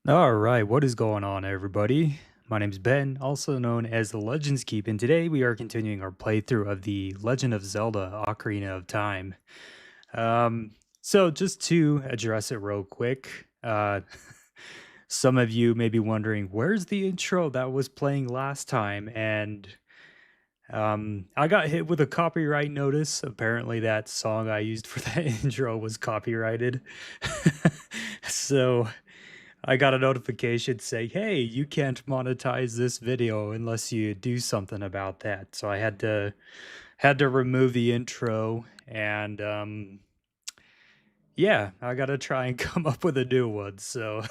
All right, what is going on, everybody? My name's Ben, also known as the Legends Keep, and today we are continuing our playthrough of the Legend of Zelda: Ocarina of Time. So just to address it real quick, some of you may be wondering, where's the intro that was playing last time? And I got hit with a copyright notice. Apparently, that song I used for that intro was copyrighted. So I got a notification saying, "Hey, you can't monetize this video unless you do something about that." So I had to remove the intro, and yeah, I got to try and come up with a new one. So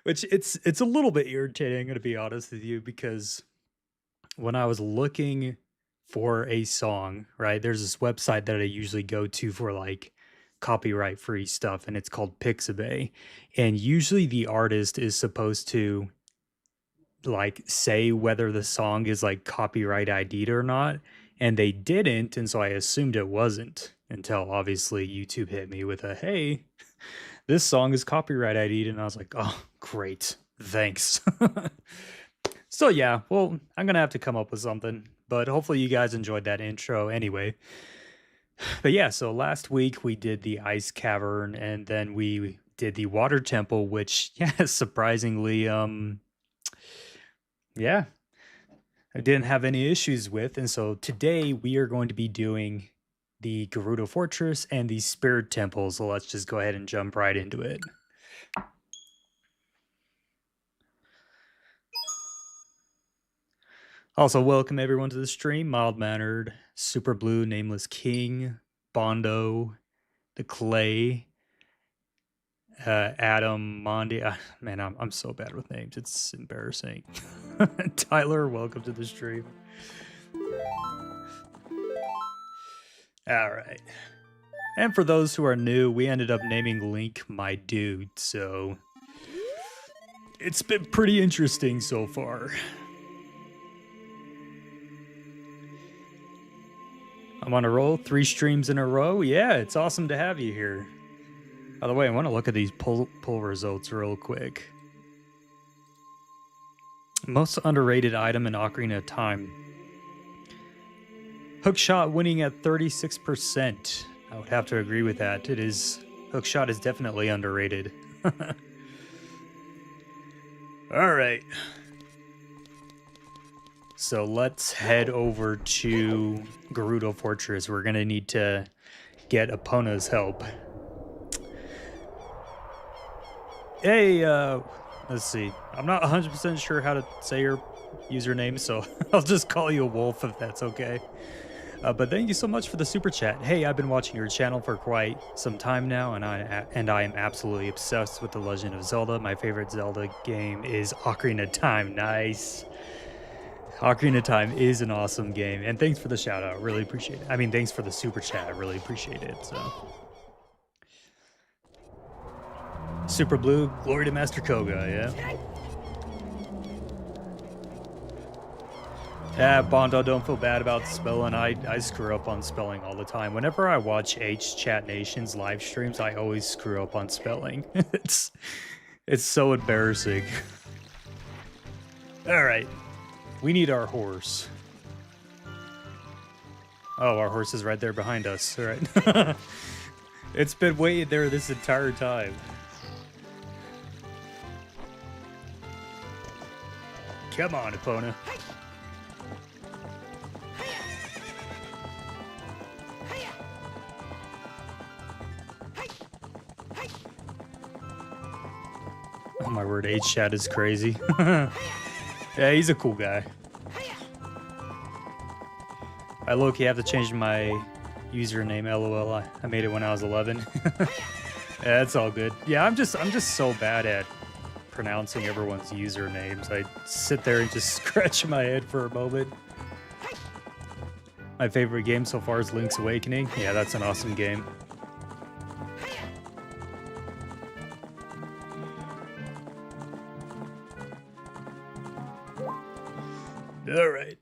which it's a little bit irritating, I'm going to be honest with you, because when I was looking for a song, right, there's this website that I usually go to for like copyright free stuff, and it's called Pixabay. And usually the artist is supposed to like say whether the song is like copyright ID'd or not. And they didn't, and so I assumed it wasn't until obviously YouTube hit me with a hey, this song is copyright ID'd, and I was like, oh great, thanks. So yeah, well, I'm gonna have to come up with something, but hopefully you guys enjoyed that intro anyway. But yeah, so last week we did the ice cavern, and then we did the water temple, which yeah, surprisingly, yeah, I didn't have any issues with. And so today we are going to be doing the Gerudo Fortress and the Spirit Temple. So let's just go ahead and jump right into it. Also, welcome everyone to the stream. Mild Mannered, Super Blue, Nameless King, Bondo, The Clay, Adam, Mondi. Man, I'm so bad with names. It's embarrassing. Tyler, welcome to the stream. All right. And for those who are new, we ended up naming Link my dude, so it's been pretty interesting so far. I'm on a roll, 3 streams in a row. Yeah, it's awesome to have you here. By the way, I want to look at these pull results real quick. Most underrated item in Ocarina of Time. Hookshot winning at 36%. I would have to agree with that. It is, hookshot is definitely underrated. All right. So let's head over to Gerudo Fortress. We're gonna need to get Epona's help. Hey, let's see. I'm not 100% sure how to say your username, so I'll just call you a wolf if that's okay. But thank you so much for the super chat. Hey, I've been watching your channel for quite some time now, and I am absolutely obsessed with The Legend of Zelda. My favorite Zelda game is Ocarina of Time. Nice. Ocarina of Time is an awesome game, and thanks for the shout out. Really appreciate it. I mean, thanks for the super chat. I really appreciate it. So, Super Blue, glory to Master Koga. Yeah. Yeah, Bondo, don't feel bad about spelling. I screw up on spelling all the time. Whenever I watch H Chat Nation's live streams, I always screw up on spelling. it's so embarrassing. All right, we need our horse. Oh, our horse is right there behind us. All right. It's been waiting there this entire time. Come on, Epona. Oh my word, H-Chat is crazy. Yeah, he's a cool guy. I low-key have to change my username, LOL. I made it when I was 11. Yeah, that's all good. Yeah, I'm just so bad at pronouncing everyone's usernames. I sit there and just scratch my head for a moment. My favorite game so far is Link's Awakening. Yeah, that's an awesome game. All right.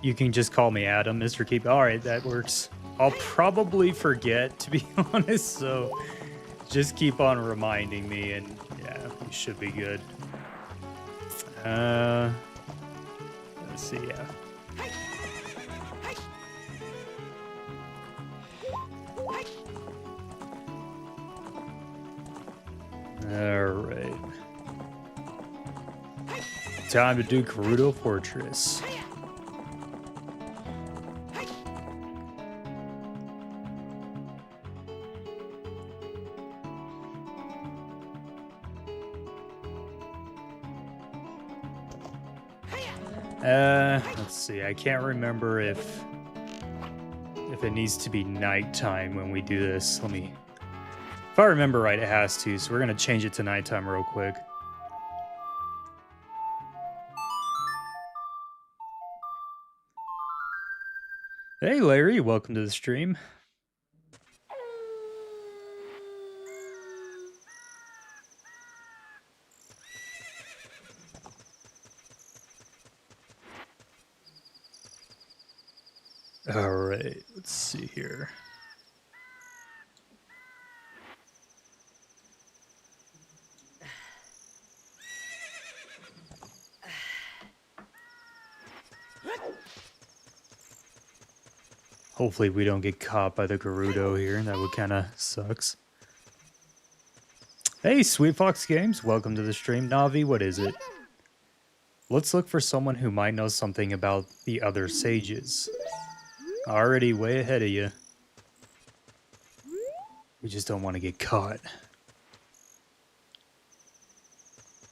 You can just call me Adam, Mr. Keep. All right, that works. I'll probably forget, to be honest, so just keep on reminding me, and yeah, you should be good. Let's see, yeah. All right. Time to do Gerudo Fortress. Let's see. I can't remember if it needs to be nighttime when we do this. Let me. If I remember right, it has to. So we're gonna change it to nighttime real quick. Hey, Larry. Welcome to the stream. All right, let's see here. Hopefully we don't get caught by the Gerudo here. That would kind of sucks. Hey, Sweet Fox Games. Welcome to the stream. Navi, what is it? Let's look for someone who might know something about the other sages. Already way ahead of you. We just don't want to get caught.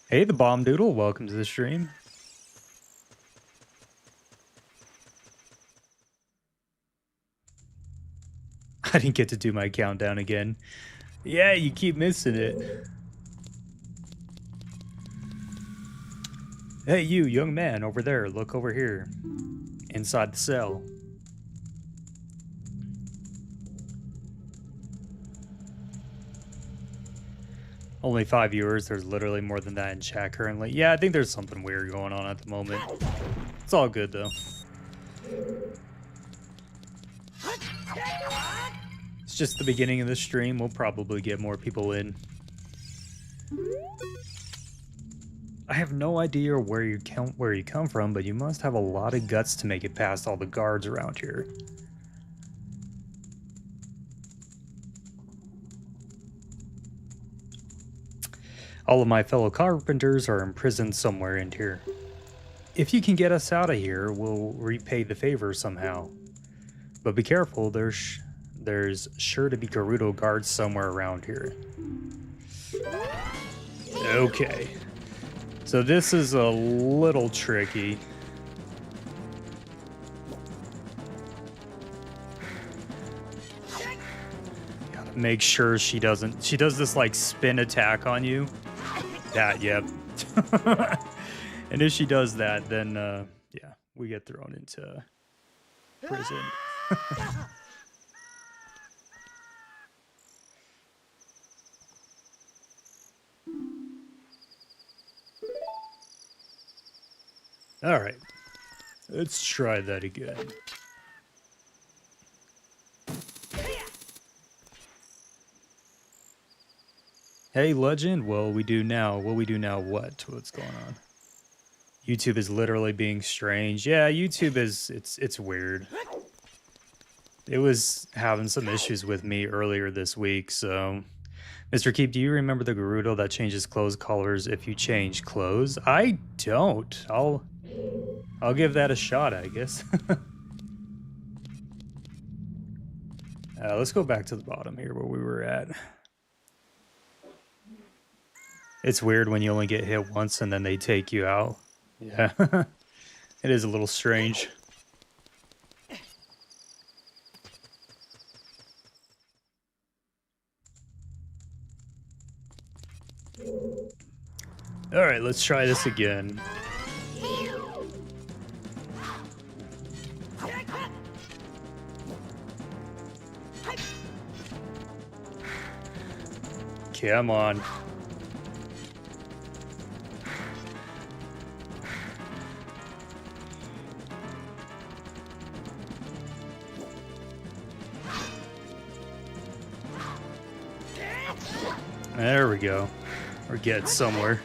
Hey, the Bomb Doodle. Welcome to the stream. I didn't get to do my countdown again. Yeah, you keep missing it. Hey, you, young man, over there. Look over here. Inside the cell. Only 5 viewers. There's literally more than that in chat currently. Yeah, I think there's something weird going on at the moment. It's all good, though. It's just the beginning of the stream. We'll probably get more people in. I have no idea where you come from, but you must have a lot of guts to make it past all the guards around here. All of my fellow carpenters are imprisoned somewhere in here. If you can get us out of here, we'll repay the favor somehow. But be careful, there's sure to be Gerudo guards somewhere around here. Okay. So this is a little tricky. Gotta make sure she does this like spin attack on you. That, yep. And if she does that, then yeah, we get thrown into prison. All right, let's try that again. Hey, legend. Well, we do now. What we do now? What? What's going on? YouTube is literally being strange. Yeah, YouTube is. It's weird. It was having some issues with me earlier this week. So, Mr. Keep, do you remember the Gerudo that changes clothes colors if you change clothes? I don't. I'll give that a shot, I guess. Let's go back to the bottom here where we were at. It's weird when you only get hit once and then they take you out. Yeah. It is a little strange. All right, let's try this again. Come on. There we go. We're getting somewhere.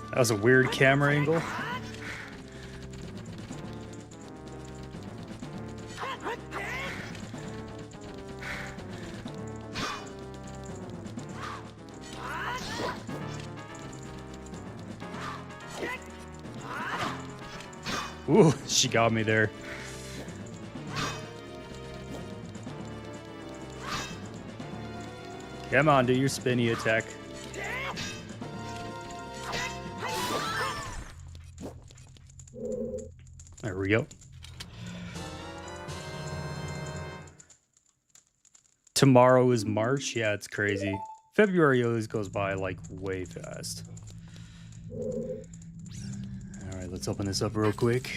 That was a weird camera angle. Ooh, she got me there. Come on, do your spinny attack. There we go. Tomorrow is March. Yeah, it's crazy. February always goes by like way fast. All right, let's open this up real quick.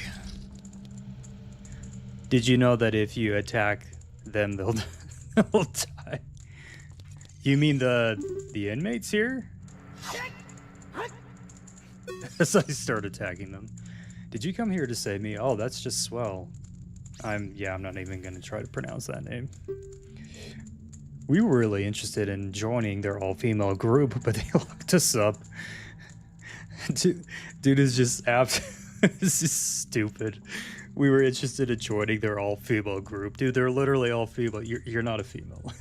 Did you know that if you attack them, they'll die? You mean the inmates here? As I start attacking them. Did you come here to save me? Oh, that's just swell. I'm not even gonna try to pronounce that name. We were really interested in joining their all-female group, but they locked us up. Dude is just this is stupid. We were interested in joining their all-female group. Dude, they're literally all female. You're not a female.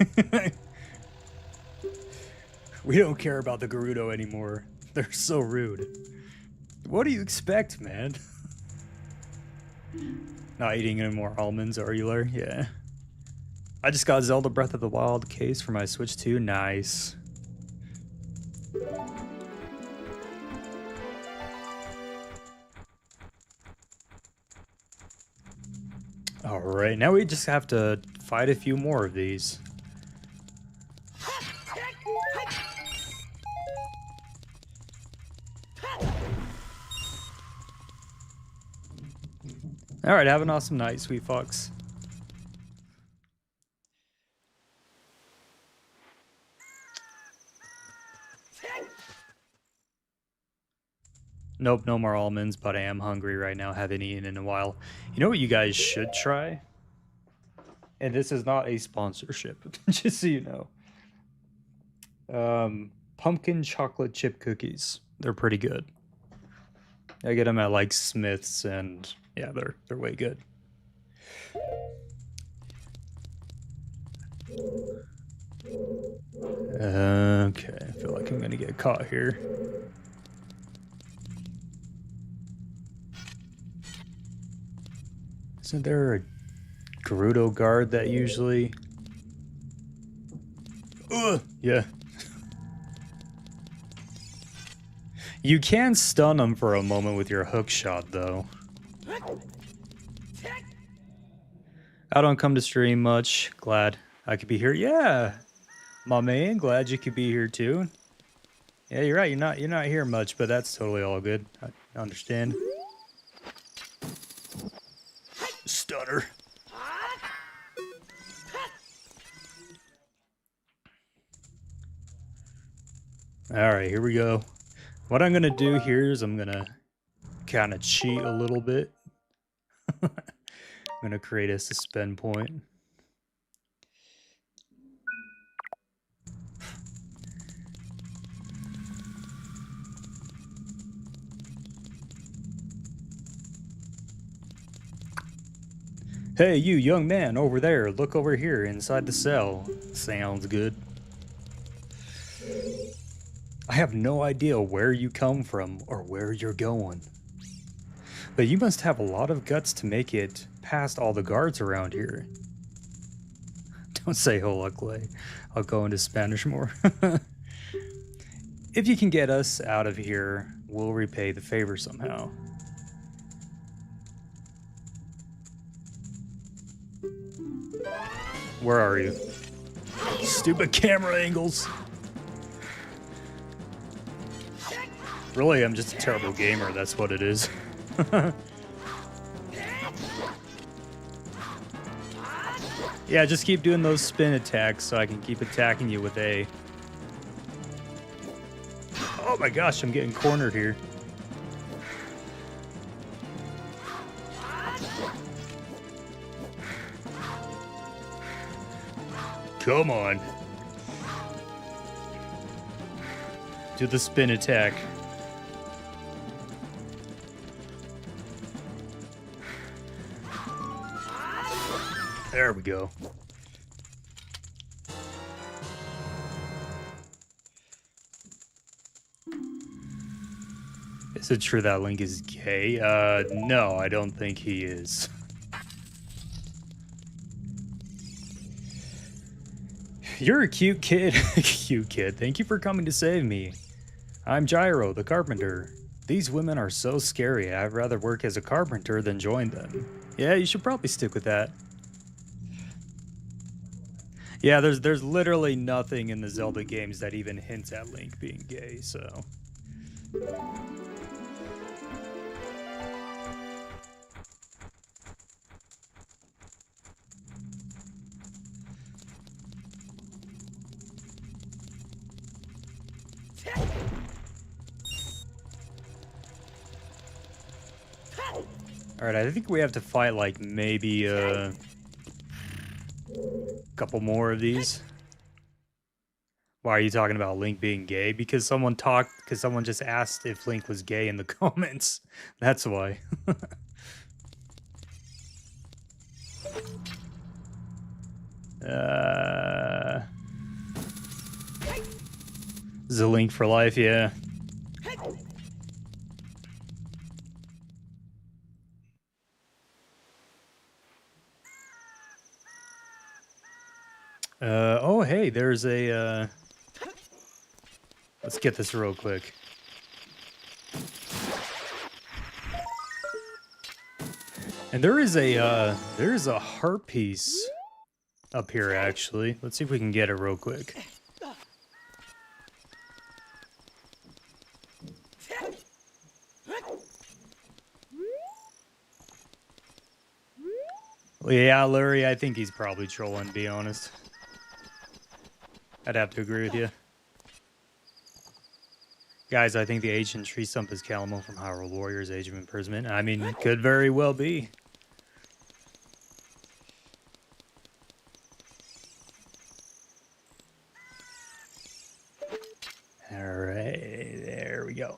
We don't care about the Gerudo anymore. They're so rude. What do you expect, man? Not eating any more almonds, are you, Larry? Yeah. I just got Zelda Breath of the Wild case for my Switch 2. Nice. Alright, now we just have to fight a few more of these. Alright, have an awesome night, sweet fox. Nope, no more almonds, but I am hungry right now. Haven't eaten in a while. You know what you guys should try? And this is not a sponsorship, just so you know. Pumpkin chocolate chip cookies. They're pretty good. I get them at like Smith's, and yeah, they're way good. Okay, I feel like I'm gonna get caught here. Isn't there a Gerudo guard that usually... Ugh, yeah. You can stun them for a moment with your hook shot, though. I don't come to stream much. Glad I could be here. Yeah, my man. Glad you could be here too. Yeah, you're right. You're not here much, but that's totally all good. I understand. Stunner. All right, here we go. What I'm gonna do here is I'm gonna kind of cheat a little bit. I'm gonna create a suspend point. Hey, you young man over there, look over here inside the cell. Sounds good. I have no idea where you come from or where you're going. But you must have a lot of guts to make it past all the guards around here. Don't say hola, Clay. I'll go into Spanish more. If you can get us out of here, we'll repay the favor somehow. Where are you? Stupid camera angles. Really, I'm just a terrible gamer, that's what it is. Yeah, just keep doing those spin attacks so I can keep attacking you with A. Oh my gosh, I'm getting cornered here. Come on. Do the spin attack. There we go. Is it true that Link is gay? No, I don't think he is. You're a cute kid. Cute kid. Thank you for coming to save me. I'm Gyro, the carpenter. These women are so scary. I'd rather work as a carpenter than join them. Yeah, you should probably stick with that. Yeah, there's literally nothing in the Zelda games that even hints at Link being gay, so... Alright, I think we have to fight, like, maybe, a couple more of these. Why are you talking about Link being gay? Because someone just asked if Link was gay in the comments. That's why. This is a Link for life, yeah. Oh, hey, there's a, let's get this real quick. And there's a heart piece up here, actually. Let's see if we can get it real quick. Well, yeah, Lurie, I think he's probably trolling, to be honest. I'd have to agree with you. Guys, I think the ancient tree stump is Calamo from Hyrule Warriors Age of Imprisonment. I mean, could very well be. Alright, there we go.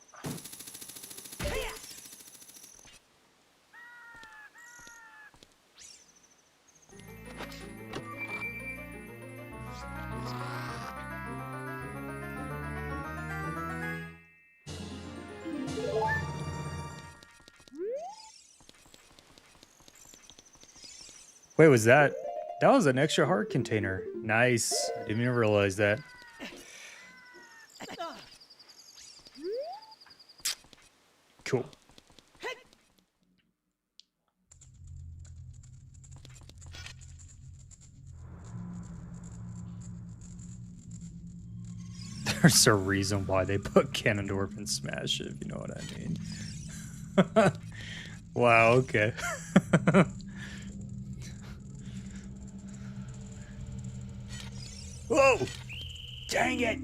Wait, was that? That was an extra heart container. Nice. I didn't even realize that. Cool. There's a reason why they put Ganondorf in Smash, if you know what I mean. Wow, okay. Whoa! Dang it!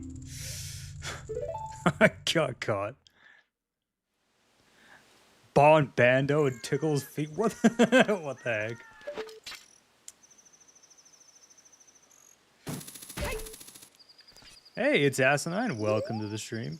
I got caught. Bon Bando and Tickle's feet. What the, what the heck? Hey, it's Asinine. Welcome to the stream.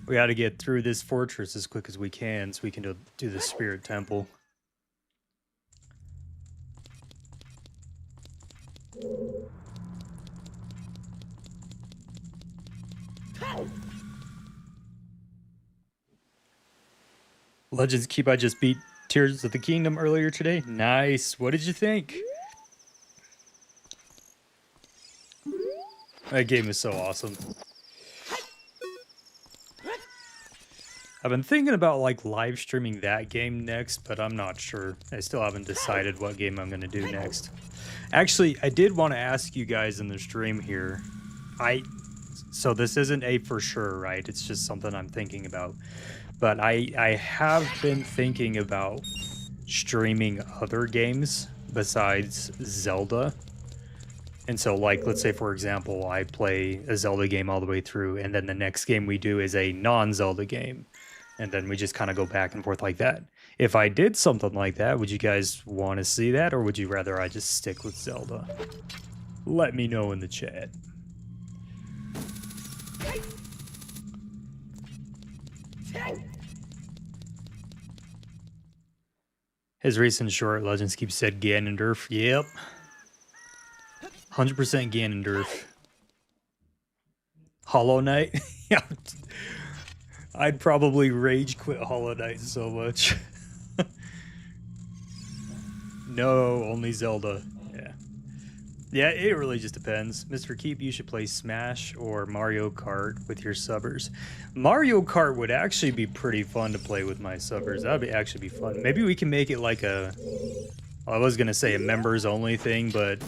We got to get through this fortress as quick as we can so we can do the Spirit Temple. Legends Keep, I just beat Tears of the Kingdom earlier today. Nice. What did you think? That game is so awesome. I've been thinking about like live streaming that game next, but I'm not sure. I still haven't decided what game I'm going to do next. Actually, I did want to ask you guys in the stream here. So this isn't a for sure, right? It's just something I'm thinking about. But I have been thinking about streaming other games besides Zelda. And so, like, let's say, for example, I play a Zelda game all the way through, and then the next game we do is a non-Zelda game. And then we just kind of go back and forth like that. If I did something like that, would you guys want to see that, or would you rather I just stick with Zelda? Let me know in the chat. His recent short, Legends Keep said Ganondorf. Yep. 100% Ganondorf. Hollow Knight? Yeah. I'd probably rage quit Hollow Knight so much. No, only Zelda. Yeah. Yeah, it really just depends. Mr. Keep, you should play Smash or Mario Kart with your subbers. Mario Kart would actually be pretty fun to play with my subbers. That would actually be fun. Maybe we can make it like a... I was going to say a members only thing, but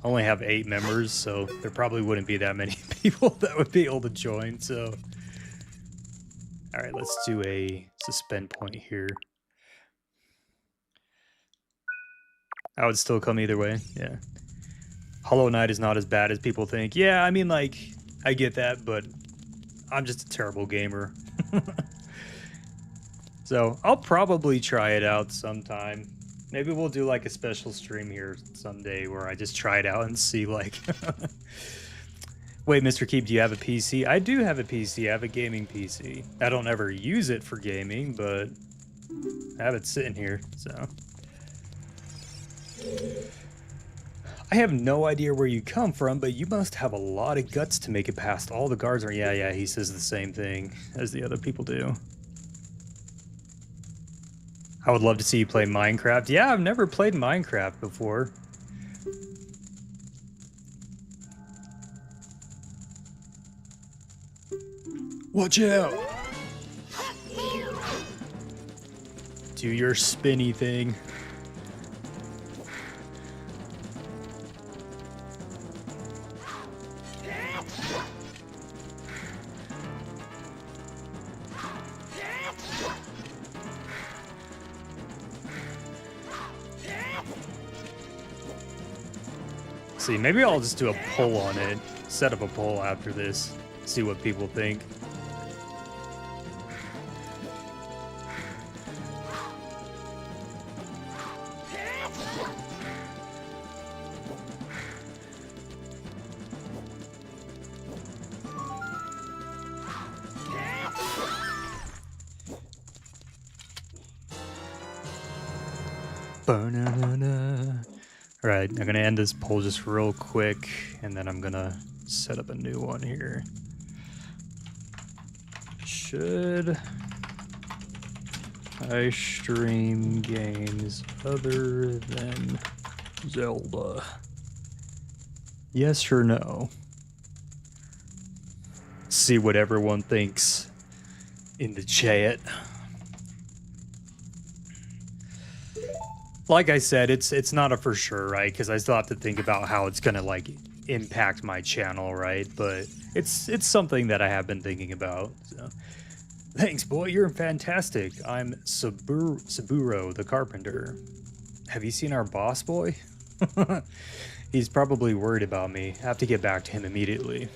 I only have 8 members, so there probably wouldn't be that many people that would be able to join, so... Alright, let's do a suspend point here. I would still come either way, yeah. Hollow Knight is not as bad as people think. Yeah, I mean, like, I get that, but I'm just a terrible gamer. So, I'll probably try it out sometime. Maybe we'll do, like, a special stream here someday where I just try it out and see, like... Wait, Mr. Keep, do you have a PC? I do have a PC. I have a gaming PC. I don't ever use it for gaming, but I have it sitting here, so... I have no idea where you come from, but you must have a lot of guts to make it past all the guards. Or yeah, he says the same thing as the other people do. I would love to see you play Minecraft. Yeah, I've never played Minecraft before. Watch out! Do your spinny thing. See, maybe I'll just do a poll on it. Set up a poll after this. See what people think. Alright, I'm gonna end this poll just real quick, and then I'm gonna set up a new one here. Should I stream games other than Zelda? Yes or no? See what everyone thinks in the chat. Like I said, it's not a for sure, right? Because I still have to think about how it's gonna like impact my channel, right? But it's something that I have been thinking about. So. Thanks, boy. You're fantastic. I'm Saburo the carpenter. Have you seen our boss, boy? He's probably worried about me. I have to get back to him immediately.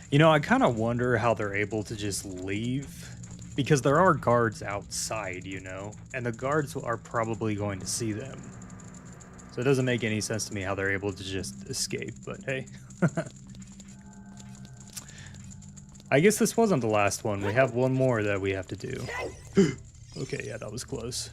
You know, I kind of wonder how they're able to just leave, because there are guards outside, you know, and the guards are probably going to see them. So it doesn't make any sense to me how they're able to just escape, but hey. I guess this wasn't the last one. We have one more that we have to do. Okay, yeah, that was close.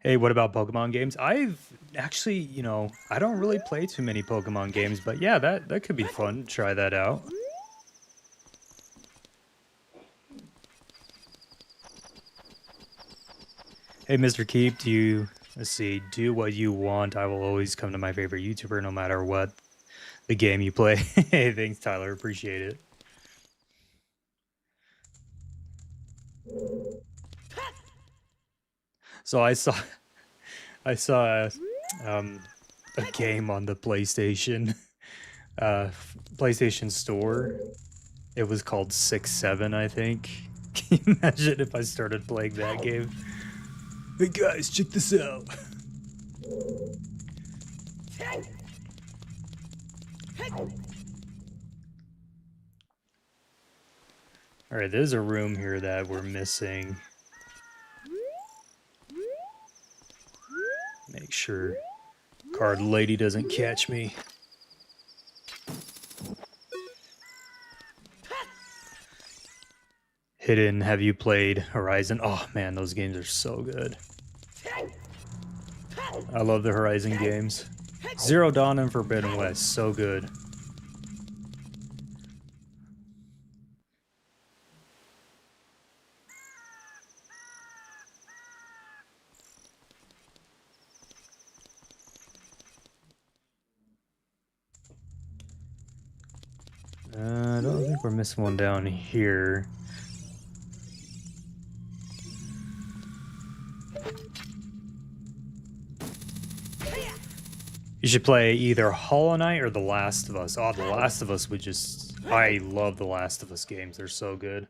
Hey, what about Pokemon games? I've actually, you know, I don't really play too many Pokemon games, but yeah, that could be fun. Try that out. Hey, Mr. Keep, let's see, do what you want. I will always come to my favorite YouTuber no matter what the game you play. Hey, thanks, Tyler. Appreciate it. So I saw a game on the PlayStation Store. It was called 6-7, I think. Can you imagine if I started playing that game? Hey guys, check this out. Alright, there's a room here that we're missing. Make sure card lady doesn't catch me. Hidden, have you played Horizon? Oh man, those games are so good. I love the Horizon games. Zero Dawn and Forbidden West, so good. I don't think we're missing one down here. You should play either Hollow Knight or The Last of Us. Oh, The Last of Us would just... I love The Last of Us games. They're so good.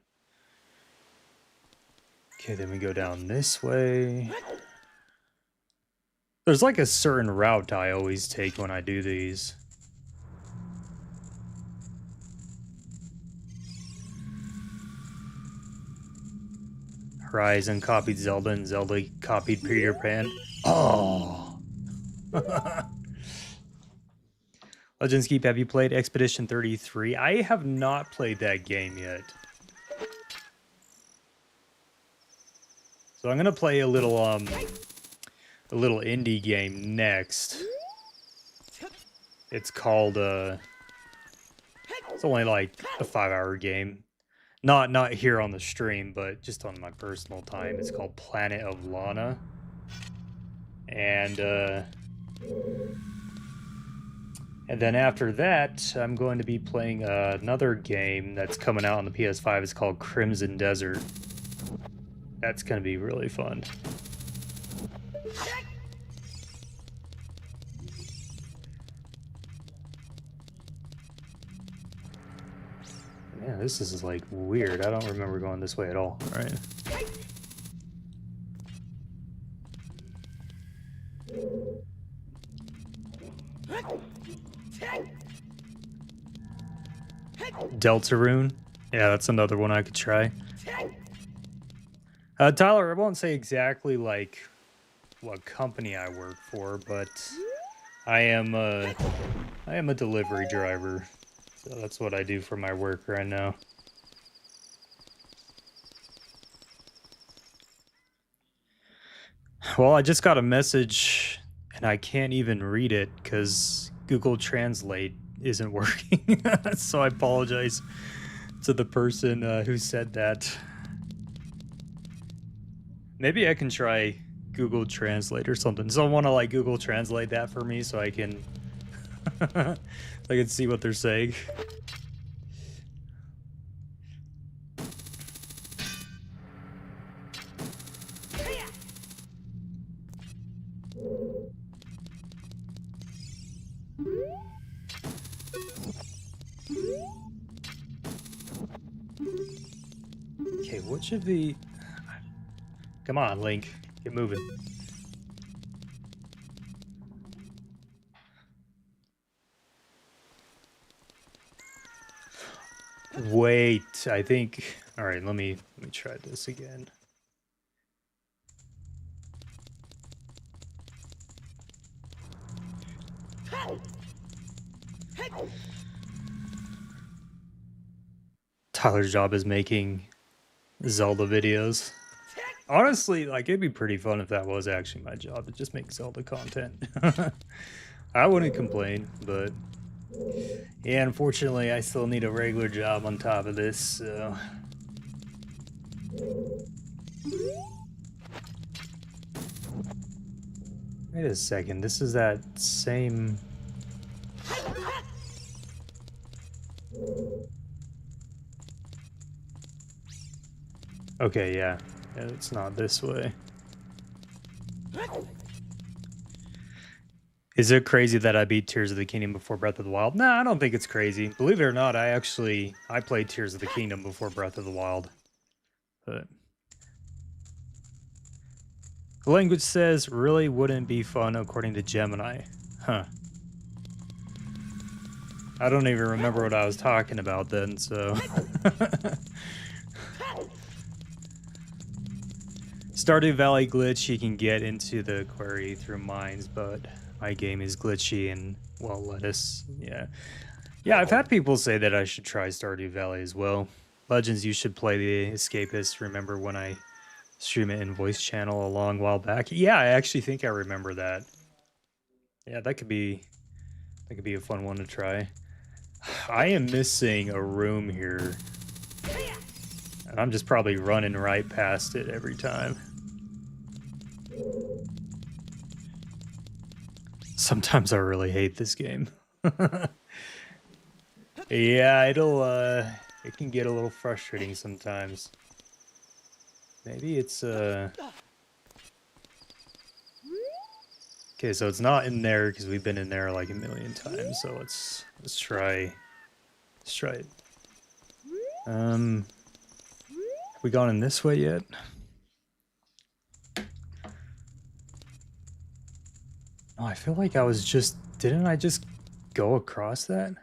Okay, then we go down this way. There's like a certain route I always take when I do these. Horizon copied Zelda and Zelda copied Peter Pan. Oh! Legends Keep, have you played Expedition 33? I have not played that game yet. So I'm gonna play a little indie game next. It's called it's only like a 5-hour game. Not here on the stream, but just on my personal time. It's called Planet of Lana. And then after that, I'm going to be playing another game that's coming out on the PS5. It's called Crimson Desert. That's gonna be really fun. Yeah, this is like weird. I don't remember going this way at all. All right. Deltarune. Yeah, that's another one I could try. Tyler, I won't say exactly like what company I work for, but I am a delivery driver. So that's what I do for my work right now. Well, I just got a message and I can't even read it because Google Translate isn't working. So I apologize to the person who said that. Maybe I can try Google Translate or something. Someone want to like Google Translate that for me so I can I can see what they're saying. Okay, what should be... Come on, Link. Get moving. Wait, I think... Alright, let me try this again. Tyler's job is making Zelda videos. Honestly, like, it'd be pretty fun if that was actually my job, to just make Zelda content. I wouldn't complain, but... Yeah, unfortunately, I still need a regular job on top of this, so... Wait a second, this is that same... Okay, yeah. It's not this way. Is it crazy that I beat Tears of the Kingdom before Breath of the Wild? No, I don't think it's crazy. Believe it or not, I played Tears of the Kingdom before Breath of the Wild. But... The language says, really wouldn't be fun according to Gemini. Huh. I don't even remember what I was talking about then, so... Stardew Valley glitch, you can get into the quarry through mines, but my game is glitchy and, well, lettuce. Yeah. Yeah, I've had people say that I should try Stardew Valley as well. Legends, you should play The Escapist. Remember when I stream it in voice channel a long while back? Yeah, I actually think I remember that. Yeah, that could be a fun one to try. I am missing a room here. And I'm just probably running right past it every time. Sometimes I really hate this game. Yeah, it can get a little frustrating sometimes. Maybe it's, Okay, so it's not in there because we've been in there like a million times, so let's try it. Have we gone in this way yet? Oh, I feel like didn't I just go across that?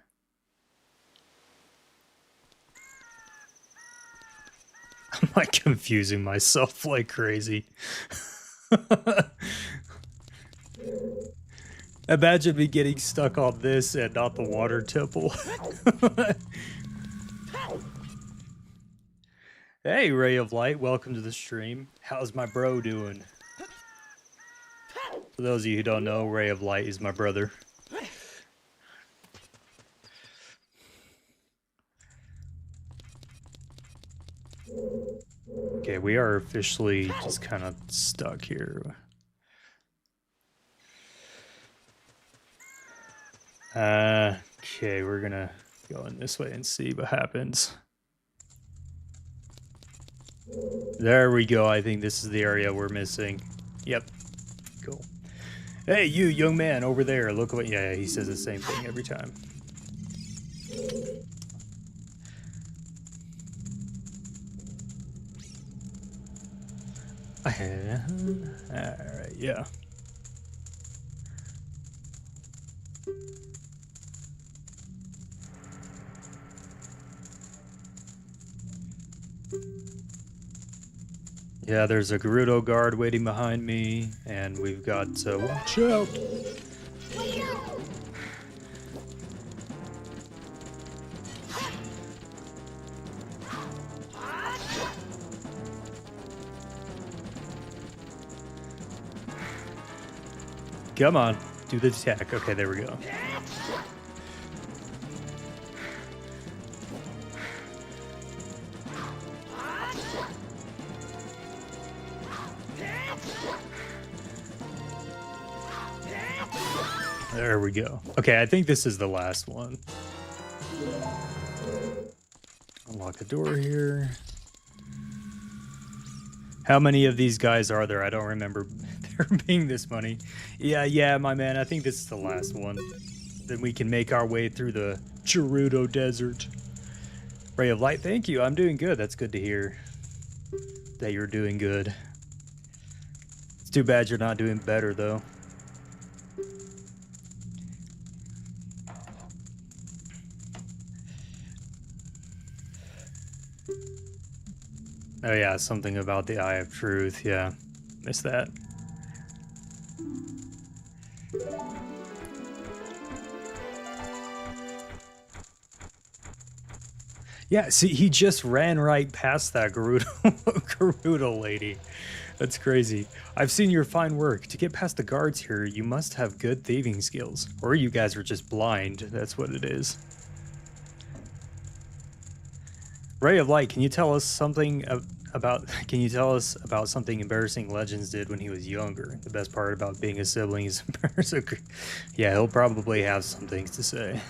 I'm like confusing myself like crazy. Imagine me getting stuck on this and not the water temple. Hey, Ray of Light, welcome to the stream. How's my bro doing? For those of you who don't know, Ray of Light is my brother. Okay, we are officially just kind of stuck here. Okay, we're gonna go in this way and see what happens. There we go. I think this is the area we're missing. Yep. Cool. Hey, you young man over there. Look what... Yeah, he says the same thing every time. Alright, yeah. Yeah, there's a Gerudo guard waiting behind me, and we've got to watch out. Come on, do the attack. Okay, there we go. There we go. Okay, I think this is the last one. Unlock the door here. How many of these guys are there? I don't remember there being this many. Yeah, my man. I think this is the last one. Then we can make our way through the Gerudo Desert. Ray of Light, thank you. I'm doing good. That's good to hear that you're doing good. It's too bad you're not doing better, though. Oh yeah, something about the Eye of Truth. Yeah, missed that. Yeah, see, he just ran right past that Gerudo lady. That's crazy. I've seen your fine work. To get past the guards here, you must have good thieving skills. Or you guys are just blind. That's what it is. Ray of Light, can you tell us something about something embarrassing Legends did when he was younger? The best part about being a sibling is embarrassing. Yeah, he'll probably have some things to say.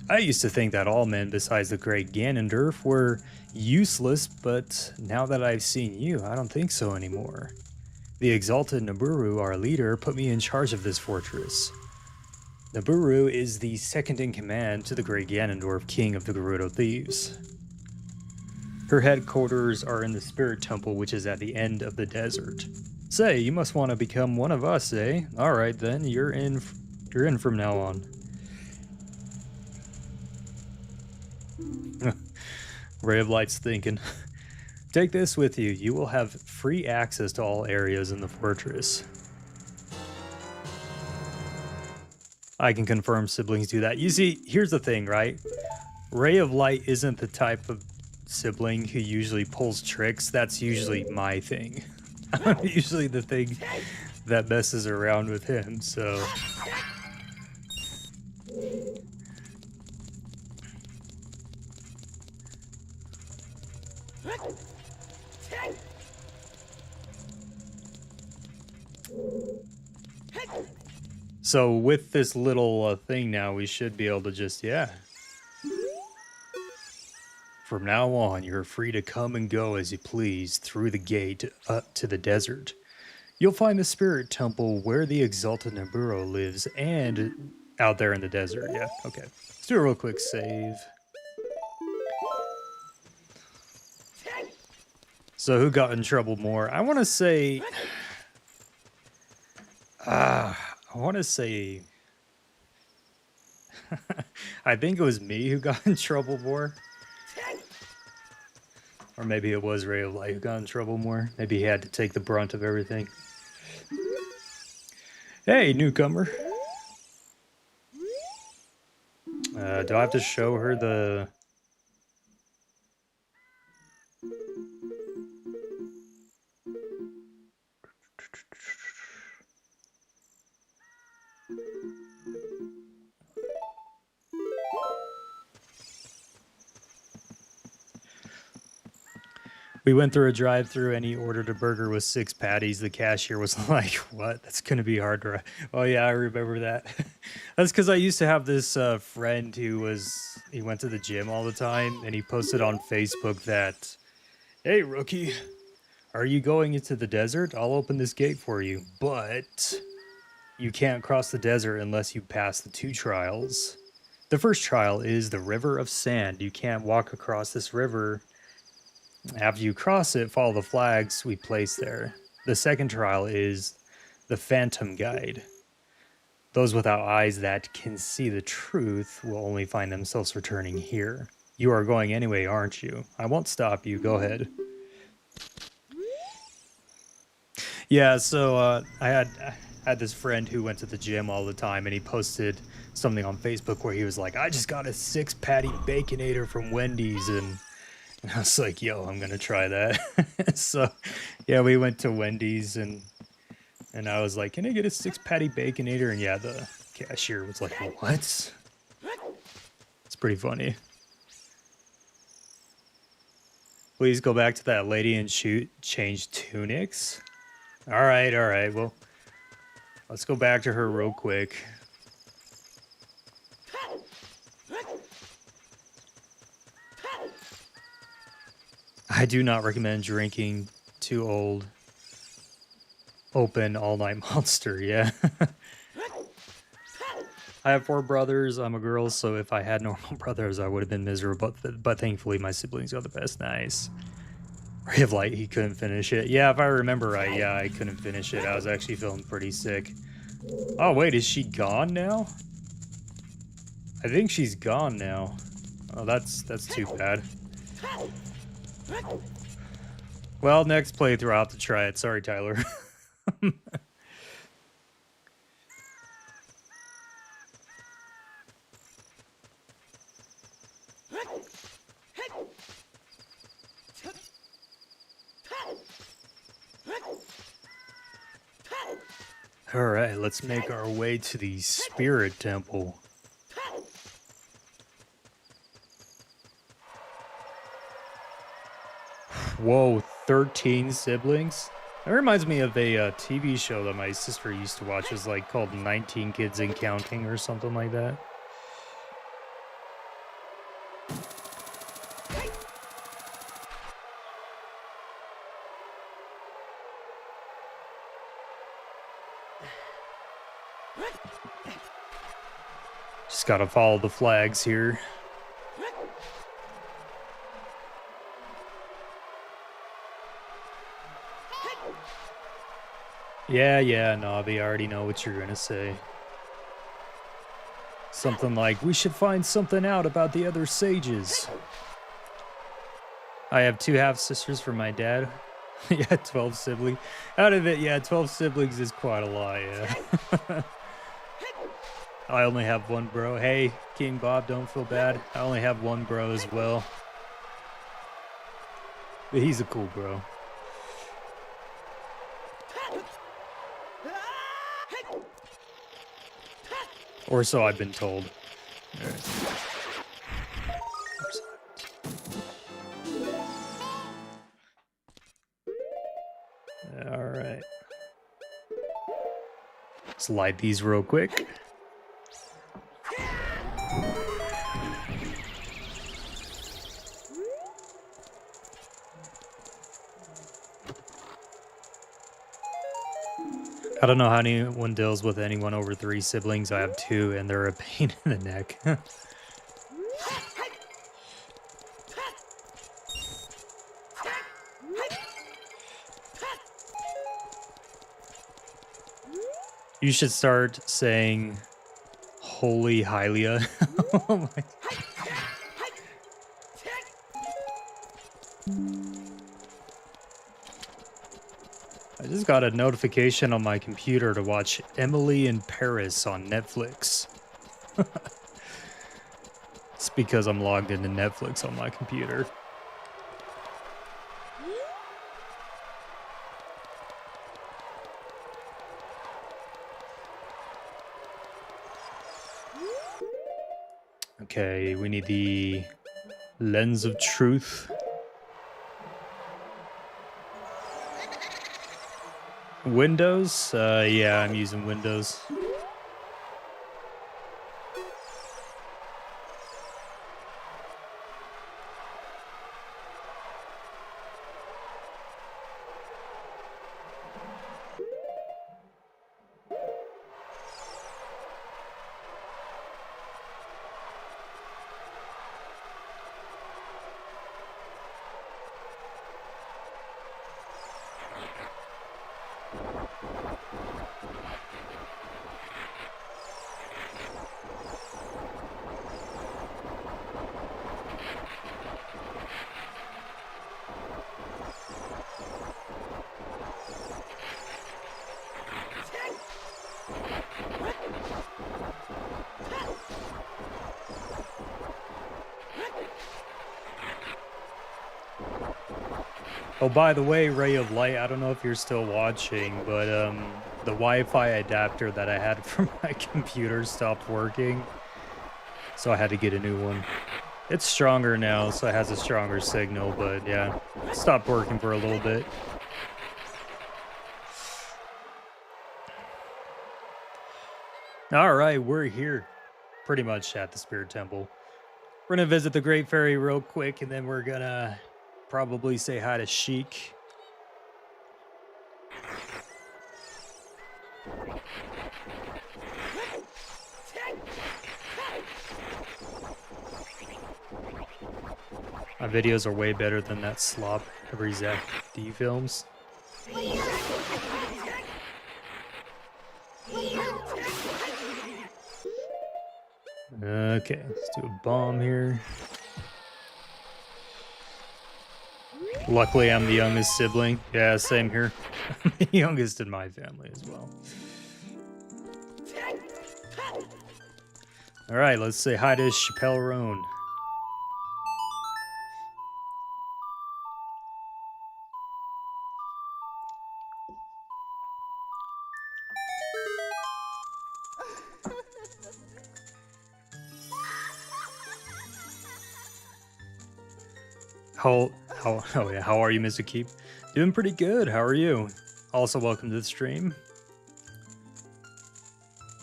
I used to think that all men besides the great Ganondorf were useless, but now that I've seen you, I don't think so anymore. The exalted Nabooru, our leader, put me in charge of this fortress. Nabooru is the second in command to the great Ganondorf, king of the Gerudo Thieves. Her headquarters are in the Spirit Temple, which is at the end of the desert. Say, you must want to become one of us, eh? Alright then, you're in from now on. Ray of Light's thinking. Take this with you. You will have free access to all areas in the fortress. I can confirm siblings do that. You see, here's the thing, right? Ray of Light isn't the type of sibling who usually pulls tricks. That's usually my thing. I'm usually the thing that messes around with him, so... So with this little thing now, we should be able to just, yeah. From now on, you're free to come and go as you please through the gate up to the desert. You'll find the Spirit Temple where the exalted Nabooru lives and out there in the desert. Yeah, okay. Let's do a real quick save. So who got in trouble more? I want to say... I want to say... I think it was me who got in trouble more. Or maybe it was Ray of Light who got in trouble more. Maybe he had to take the brunt of everything. Hey, newcomer. Do I have to show her the... We went through a drive-thru and he ordered a burger with 6 patties. The cashier was like, what? That's going to be hard to... Oh, yeah, I remember that. That's because I used to have this friend who was... He went to the gym all the time, and he posted on Facebook that Hey, rookie. Are you going into the desert? I'll open this gate for you, but you can't cross the desert unless you pass the 2 trials. The first trial is the River of Sand. You can't walk across this river. After you cross it, follow the flags we place there. The second trial is the Phantom Guide. Those without eyes that can see the truth will only find themselves returning here. You are going anyway, aren't you? I won't stop you. Go ahead. Yeah, so I had this friend who went to the gym all the time, and he posted something on Facebook where he was like, "I just got a 6-patty baconator from Wendy's," and I was like, "Yo, I'm gonna try that." So, yeah, we went to Wendy's, and I was like, "Can I get a 6-patty baconator?" And yeah, the cashier was like, "What?" It's pretty funny. Please go back to that lady and change tunics. All right. Well, let's go back to her real quick. I do not recommend drinking too old. Open all-night monster, yeah. I have 4 brothers. I'm a girl, so if I had normal brothers, I would have been miserable. But thankfully, my siblings are the best. Nice. Ray of Light, he couldn't finish it. Yeah, if I remember right, yeah, I couldn't finish it. I was actually feeling pretty sick. Oh, wait, is she gone now? I think she's gone now. Oh, that's too bad. Well, next playthrough, I'll have to try it. Sorry, Tyler. Alright, let's make our way to the Spirit Temple. Whoa, 13 siblings? That reminds me of a TV show that my sister used to watch. It was like called 19 Kids and Counting or something like that. Just gotta follow the flags here. Yeah, Navi, I already know what you're gonna say. Something like, we should find something out about the other sages. I have 2 half-sisters from my dad. Yeah, 12 siblings. Out of it, yeah, 12 siblings is quite a lot, yeah. I only have 1 bro. Hey, King Bob, don't feel bad. I only have 1 bro as well. But he's a cool bro. Or so I've been told. Alright. Let's light these real quick. I don't know how anyone deals with anyone over 3 siblings. I have 2, and they're a pain in the neck. You should start saying Holy Hylia. Oh my. I just got a notification on my computer to watch Emily in Paris on Netflix. It's because I'm logged into Netflix on my computer. Okay, we need the Lens of Truth. Windows? Yeah, I'm using Windows. Oh, by the way, Ray of Light, I don't know if you're still watching, but the Wi-Fi adapter that I had from my computer stopped working, so I had to get a new one. It's stronger now, so it has a stronger signal, but yeah, stopped working for a little bit. All right, we're here pretty much at the Spirit Temple. We're gonna visit the Great Fairy real quick, and then we're gonna probably say hi to Sheik. My videos are way better than that slop every Zach D films. Okay, let's do a bomb here. Luckily, I'm the youngest sibling. Yeah, same here. I'm the youngest in my family as well. All right, let's say hi to Chappelle Roan. How are you, Mr. Keep? Doing pretty good. How are you? Also, welcome to the stream.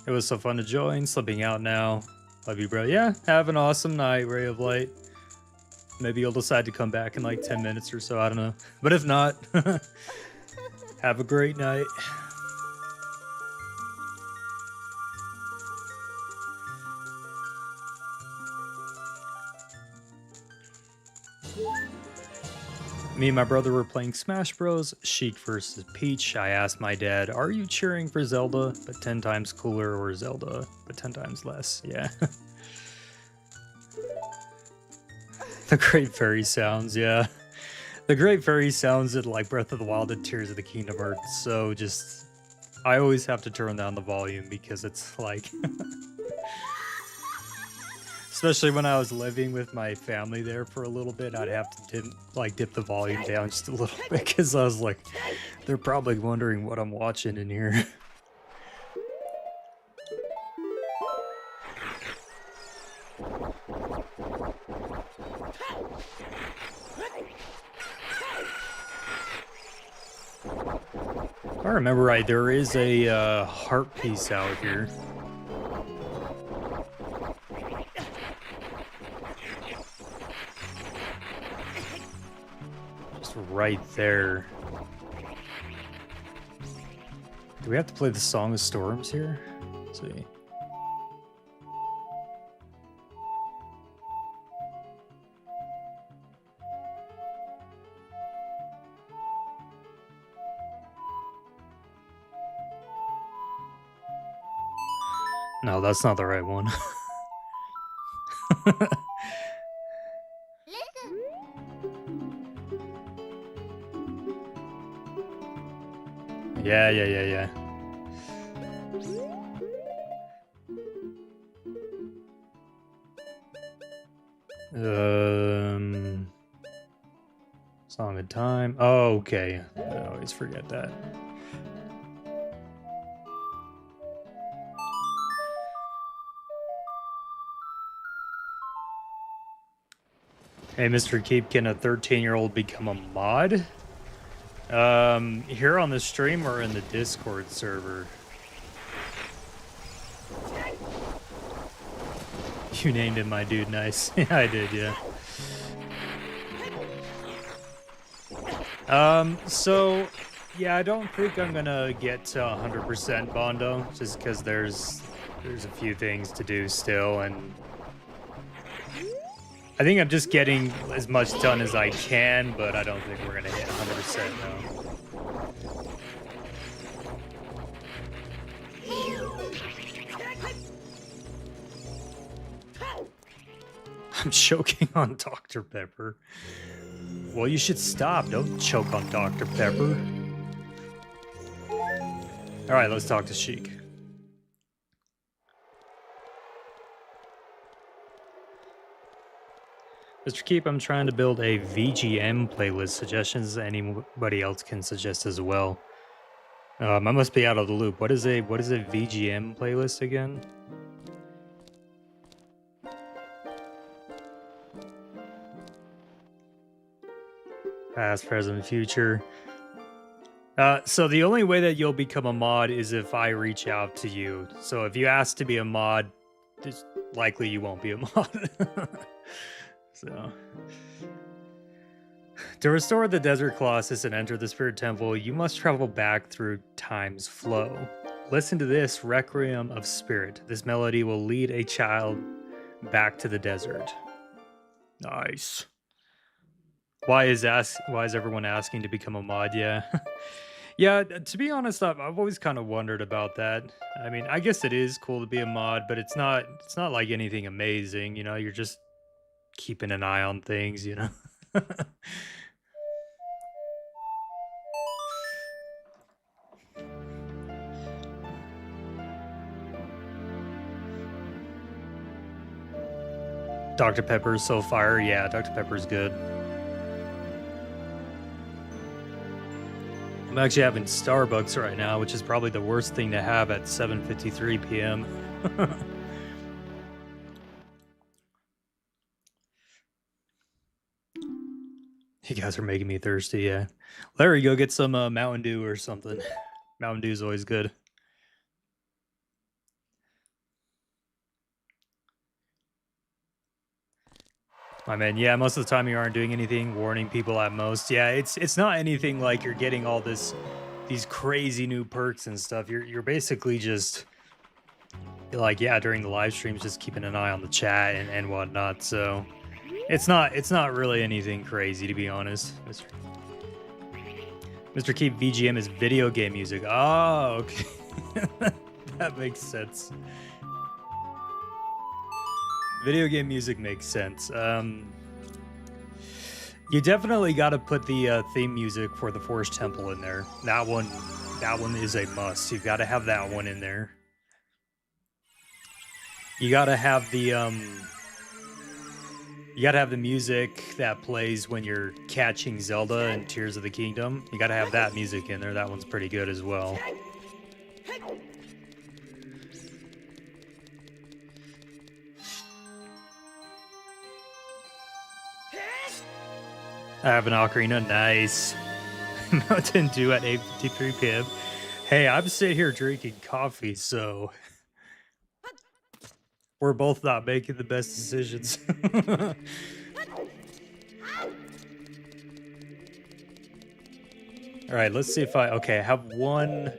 It was so fun to join. Slipping out now. Love you, bro. Yeah, have an awesome night, Ray of Light. Maybe you'll decide to come back in like 10 minutes or so. I don't know. But if not, have a great night. Me and my brother were playing Smash Bros. Sheik versus Peach. I asked my dad, are you cheering for Zelda, but 10 times cooler, or Zelda, but 10 times less? Yeah. The Great Fairy sounds, yeah. The Great Fairy sounds in like Breath of the Wild and Tears of the Kingdom are so just... I always have to turn down the volume because it's like... Especially when I was living with my family there for a little bit, I'd have to dip the volume down just a little bit because I was like, they're probably wondering what I'm watching in here. If I remember right, there is a heart piece out here. Right there. Do we have to play the Song of Storms here? Let's see. No, that's not the right one. Yeah. Song of Time. Oh, okay. I always forget that. Hey, Mr. Keep, can a 13-year-old become a mod? Here on the stream or in the Discord server? You named him my dude, nice. Yeah, I did, yeah. So, yeah, I don't think I'm gonna get to 100% Bondo, just because there's a few things to do still, and I think I'm just getting as much done as I can, but I don't think we're gonna hit 100% now. I'm choking on Dr. Pepper. Well, you should stop. Don't choke on Dr. Pepper. All right, let's talk to Sheik. Mr. Keep, I'm trying to build a VGM playlist. Suggestions anybody else can suggest as well. I must be out of the loop. What is a VGM playlist again? Past, present, future. So the only way that you'll become a mod is if I reach out to you. So if you ask to be a mod, it's likely you won't be a mod. So to restore the Desert Colossus and enter the Spirit Temple, you must travel back through time's flow. Listen to this Requiem of Spirit. This melody will lead a child back to the desert. Nice. Why is everyone asking to become a mod? Yeah. Yeah, to be honest, I've always kind of wondered about that. I mean, I guess it is cool to be a mod, but it's not like anything amazing, you know, you're just keeping an eye on things, you know. Dr. Pepper's so fire. Yeah, Dr. Pepper's good. I'm actually having Starbucks right now, which is probably the worst thing to have at 7:53 p.m. You guys are making me thirsty, yeah. Larry, go get some Mountain Dew or something. Mountain Dew is always good. My man, yeah, most of the time you aren't doing anything, warning people at most. Yeah, it's not anything like you're getting all these crazy new perks and stuff. You're basically just like, yeah, during the live streams, just keeping an eye on the chat and whatnot. So it's not really anything crazy, to be honest. Mr. Keep, VGM is video game music. Oh, okay. That makes sense. Video game music makes sense. You definitely got to put the theme music for the Forest Temple in there. That one is a must. You've got to have that one in there. You got to have the music that plays when you're catching Zelda and Tears of the Kingdom. You got to have that music in there. That one's pretty good as well. I have an ocarina. Nice. Mountain Dew at 8:53 p.m. Hey, I'm sitting here drinking coffee, so we're both not making the best decisions. All right, let's see if I have one.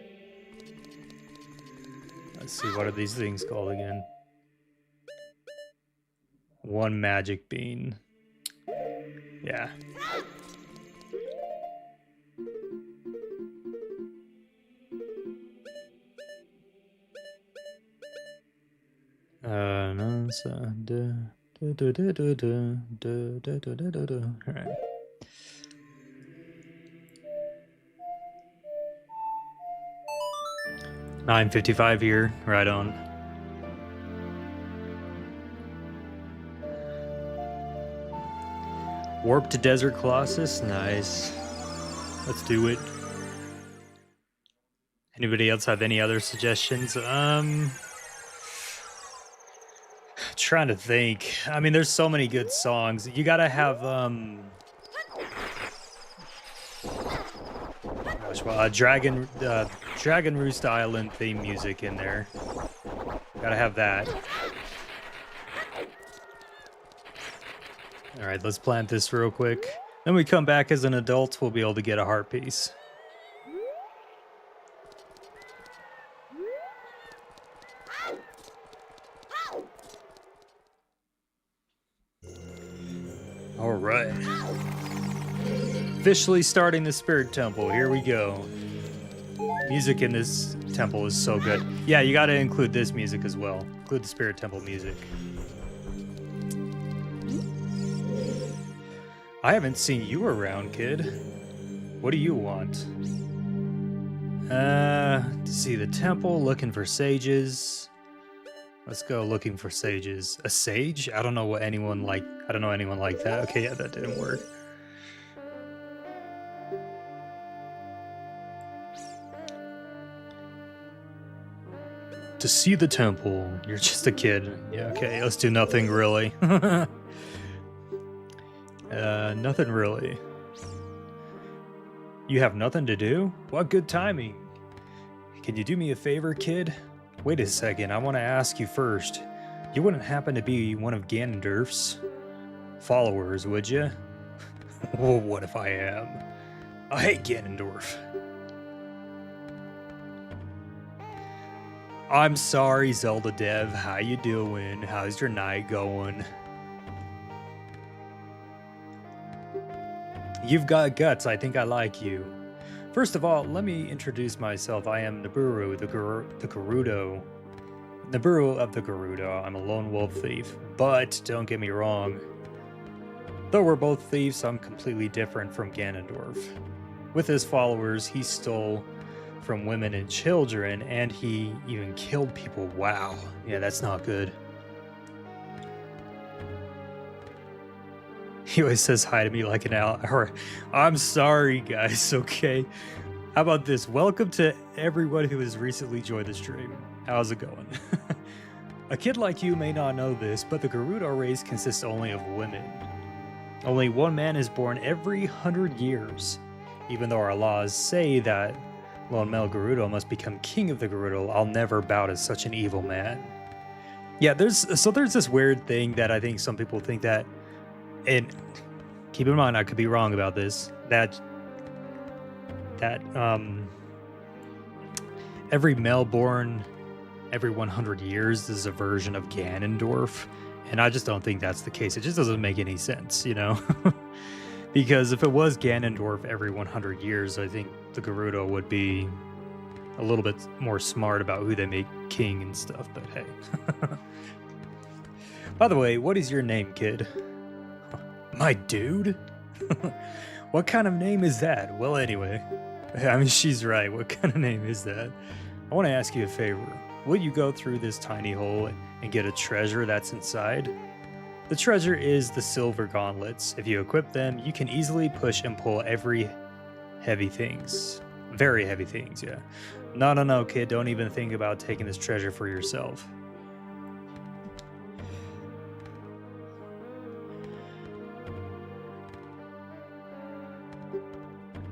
Let's see, what are these things called again? One magic bean. Yeah. No, so, all right. 9:55 here, right on. Warp to Desert Colossus, nice. Let's do it. Anybody else have any other suggestions? Trying to think. I mean, there's so many good songs. You gotta have Dragon Roost Island theme music in there. Gotta have that. All right, let's plant this real quick. Then we come back as an adult, we'll be able to get a heart piece. All right. Officially starting the Spirit Temple. Here we go. Music in this temple is so good. Yeah, you got to include this music as well. Include the Spirit Temple music. I haven't seen you around, kid. What do you want? To see the temple, looking for sages. Let's go looking for sages. A sage? I don't know anyone like that. Okay, yeah, that didn't work. To see the temple. You're just a kid. Yeah, okay, let's do nothing really. Nothing really. You have nothing to do? What good timing. Can you do me a favor, kid? Wait a second, I want to ask you first. You wouldn't happen to be one of Ganondorf's followers, would you? Well, what if I am? I hate Ganondorf. I'm sorry, Zelda Dev. How you doing? How's your night going? You've got guts. I think I like you. First of all, let me introduce myself. I am Nabooru, the Gerudo. Nabooru of the Gerudo. I'm a lone wolf thief. But don't get me wrong. Though we're both thieves, I'm completely different from Ganondorf. With his followers, he stole from women and children, and he even killed people. Wow. Yeah, that's not good. He always says hi to me like an owl. I'm sorry, guys, okay? How about this? Welcome to everyone who has recently joined the stream. How's it going? A kid like you may not know this, but the Gerudo race consists only of women. Only one man is born every 100 years. Even though our laws say that lone male Gerudo must become king of the Gerudo, I'll never bow to such an evil man. Yeah, there's this weird thing that I think some people think that, and keep in mind I could be wrong about this, that every male born every 100 years is a version of Ganondorf, and I just don't think that's the case. It just doesn't make any sense, you know? Because if it was Ganondorf every 100 years, I think the Gerudo would be a little bit more smart about who they make king and stuff, but hey. By the way, what is your name, kid? My dude? What kind of name is that? Well, anyway, I mean, she's right. What kind of name is that? I want to ask you a favor. Will you go through this tiny hole and get a treasure that's inside? The treasure is the silver gauntlets. If you equip them, you can easily push and pull very heavy things, yeah. No, kid, don't even think about taking this treasure for yourself.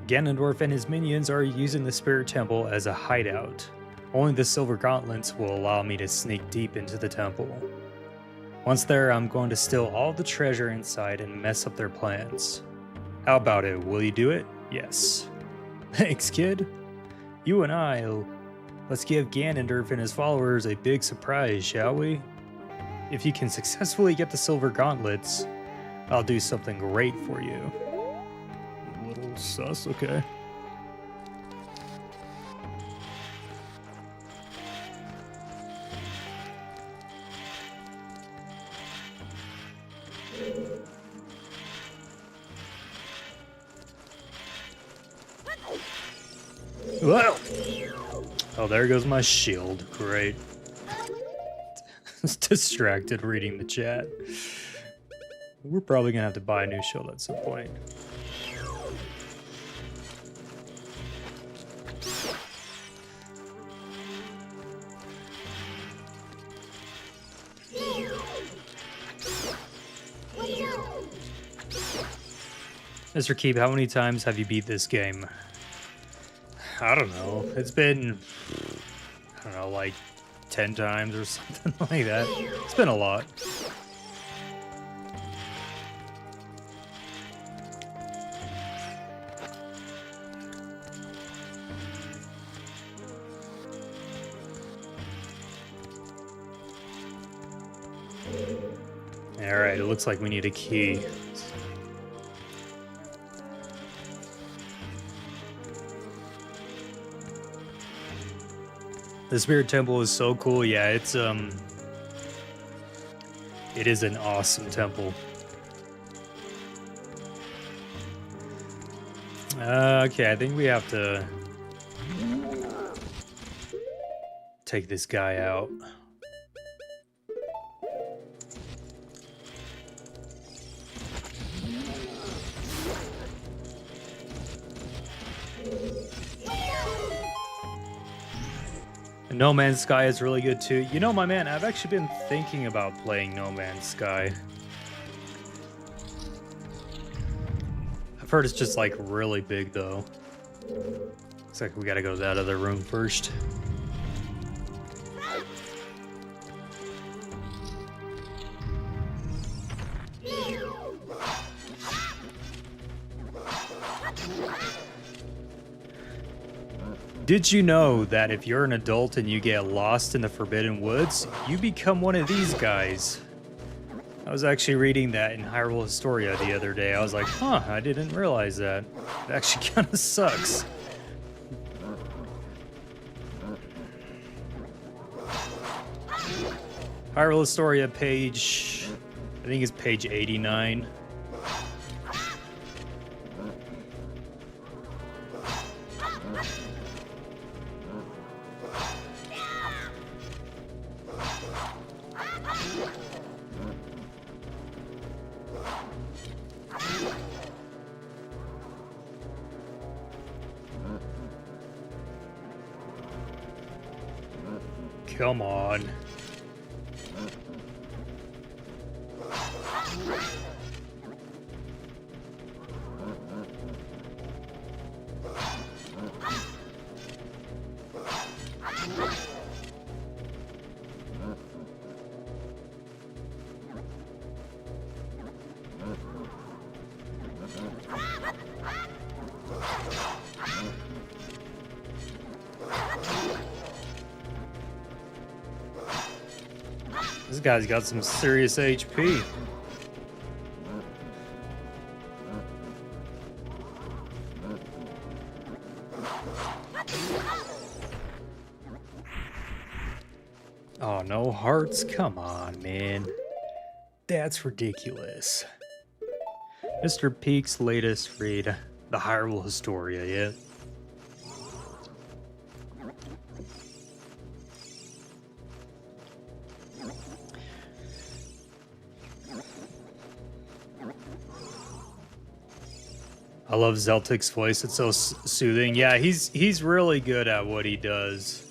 Ganondorf and his minions are using the Spirit Temple as a hideout. Only the silver gauntlets will allow me to sneak deep into the temple. Once there, I'm going to steal all the treasure inside and mess up their plans. How about it? Will you do it? Yes. Thanks, kid. You and let's give Ganondorf and his followers a big surprise, shall we? If you can successfully get the silver gauntlets, I'll do something great for you. A little sus, okay. Whoa! Oh, there goes my shield. Great. Distracted reading the chat. We're probably gonna have to buy a new shield at some point. Mr. Keep, how many times have you beat this game? I don't know. It's been, I don't know, like 10 times or something like that. It's been a lot. Alright, it looks like we need a key. The Spirit Temple is so cool. Yeah, it is an awesome temple. Okay, I think we have to take this guy out. No Man's Sky is really good too. You know, my man, I've actually been thinking about playing No Man's Sky. I've heard it's just like really big though. Looks like we gotta go to that other room first. Did you know that if you're an adult and you get lost in the Forbidden Woods, you become one of these guys? I was actually reading that in Hyrule Historia the other day. I was like, huh, I didn't realize that. It actually kind of sucks. Hyrule Historia page, I think it's page 89. Come on. This guy's got some serious HP. Oh, no hearts? Come on, man. That's ridiculous. Mr. Peak's latest read, the Hyrule Historia, yeah? I love Zeltic's voice. It's so soothing. Yeah, he's really good at what he does.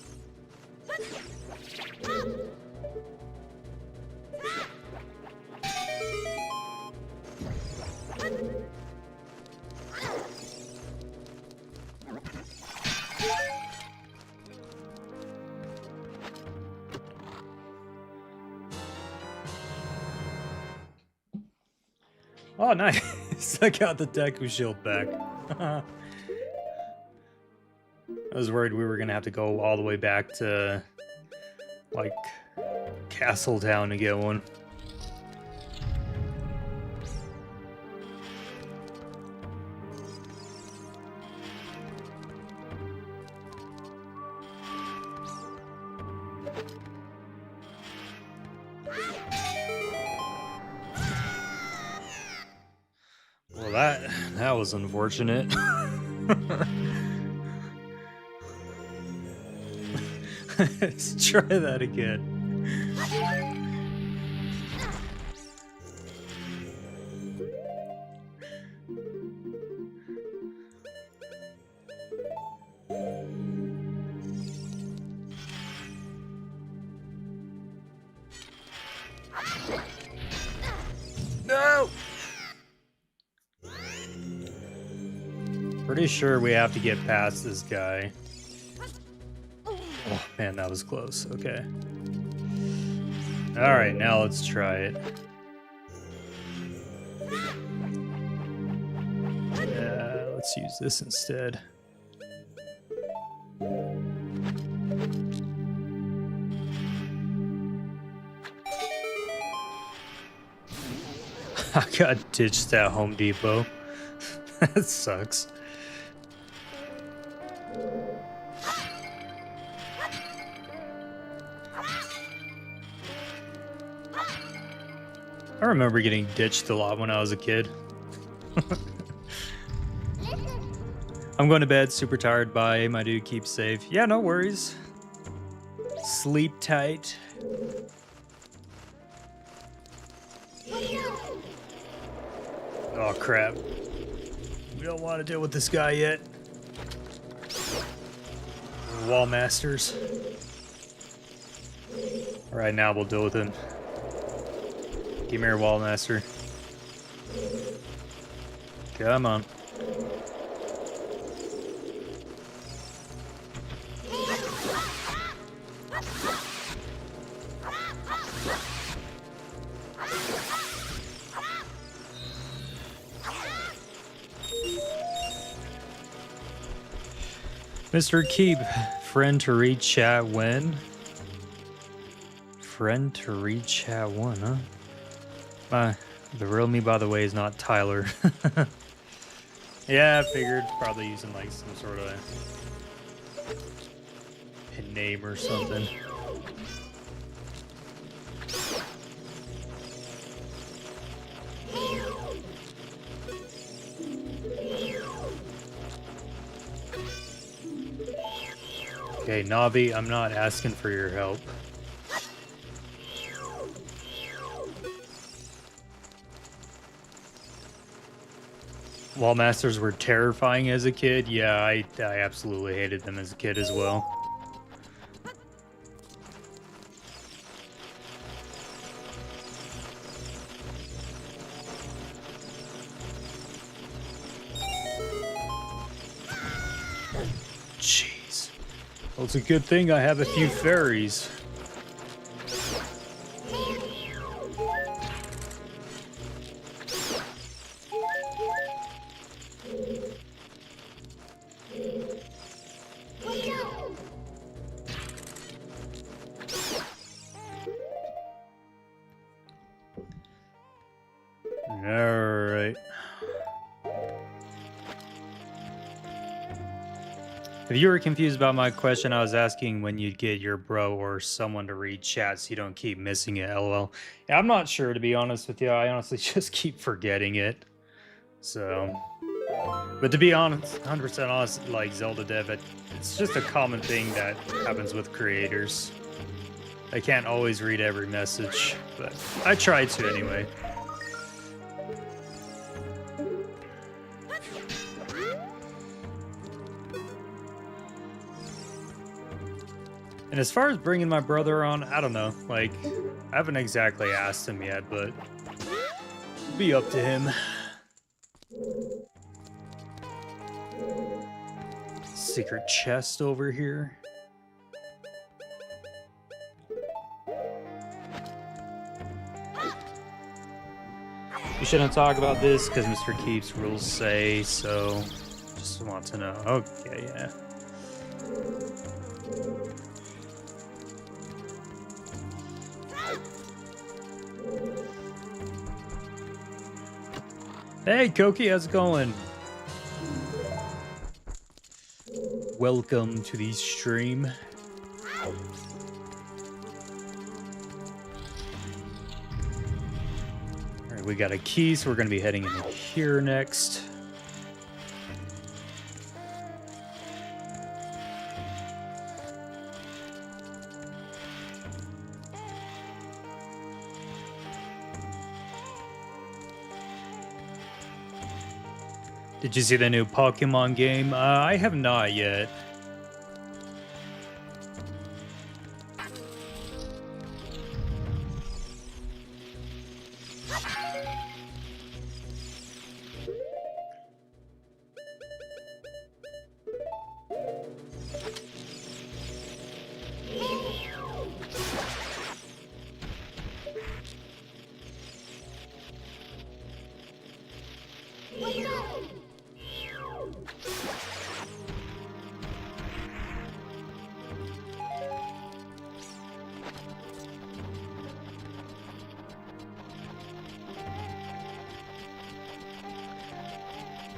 Oh, nice. I got the Deku shield back. I was worried we were going to have to go all the way back to, like, Castle Town to get one. Well, that was unfortunate. Let's try that again. No! Pretty sure we have to get past this guy. Oh man, that was close. Okay. Alright, now let's try it. Yeah, let's use this instead. I got ditched at Home Depot. That sucks. I remember getting ditched a lot when I was a kid. I'm going to bed, super tired. Bye, my dude. Keep safe. Yeah, no worries. Sleep tight. Oh, crap. We don't want to deal with this guy yet. Wall masters. Alright, now we'll deal with him. Give me your wall, master. Come on. Mr. Keep, friend to read chat when? Friend to read chat one, huh? The real me, by the way, is not Tyler. Yeah, I figured probably using like some sort of pin name or something. Okay, Navi, I'm not asking for your help. Wall masters were terrifying as a kid. Yeah, I absolutely hated them as a kid as well. Jeez. Well, it's a good thing I have a few fairies. Alright. If you were confused about my question, I was asking when you'd get your bro or someone to read chat so you don't keep missing it, lol. Yeah, I'm not sure, to be honest with you. I honestly just keep forgetting it. So... But to be honest, 100% honest, like Zelda dev, it's just a common thing that happens with creators. I can't always read every message, but I try to anyway. And as far as bringing my brother on, I don't know. Like, I haven't exactly asked him yet, but it'll be up to him. Secret chest over here. We shouldn't talk about this because Mr. Keep's rules say so. Just want to know. Okay, yeah. Hey, Koki, how's it going? Welcome to the stream. Alright, we got a key, so we're going to be heading in here next. Did you see the new Pokemon game? I have not yet.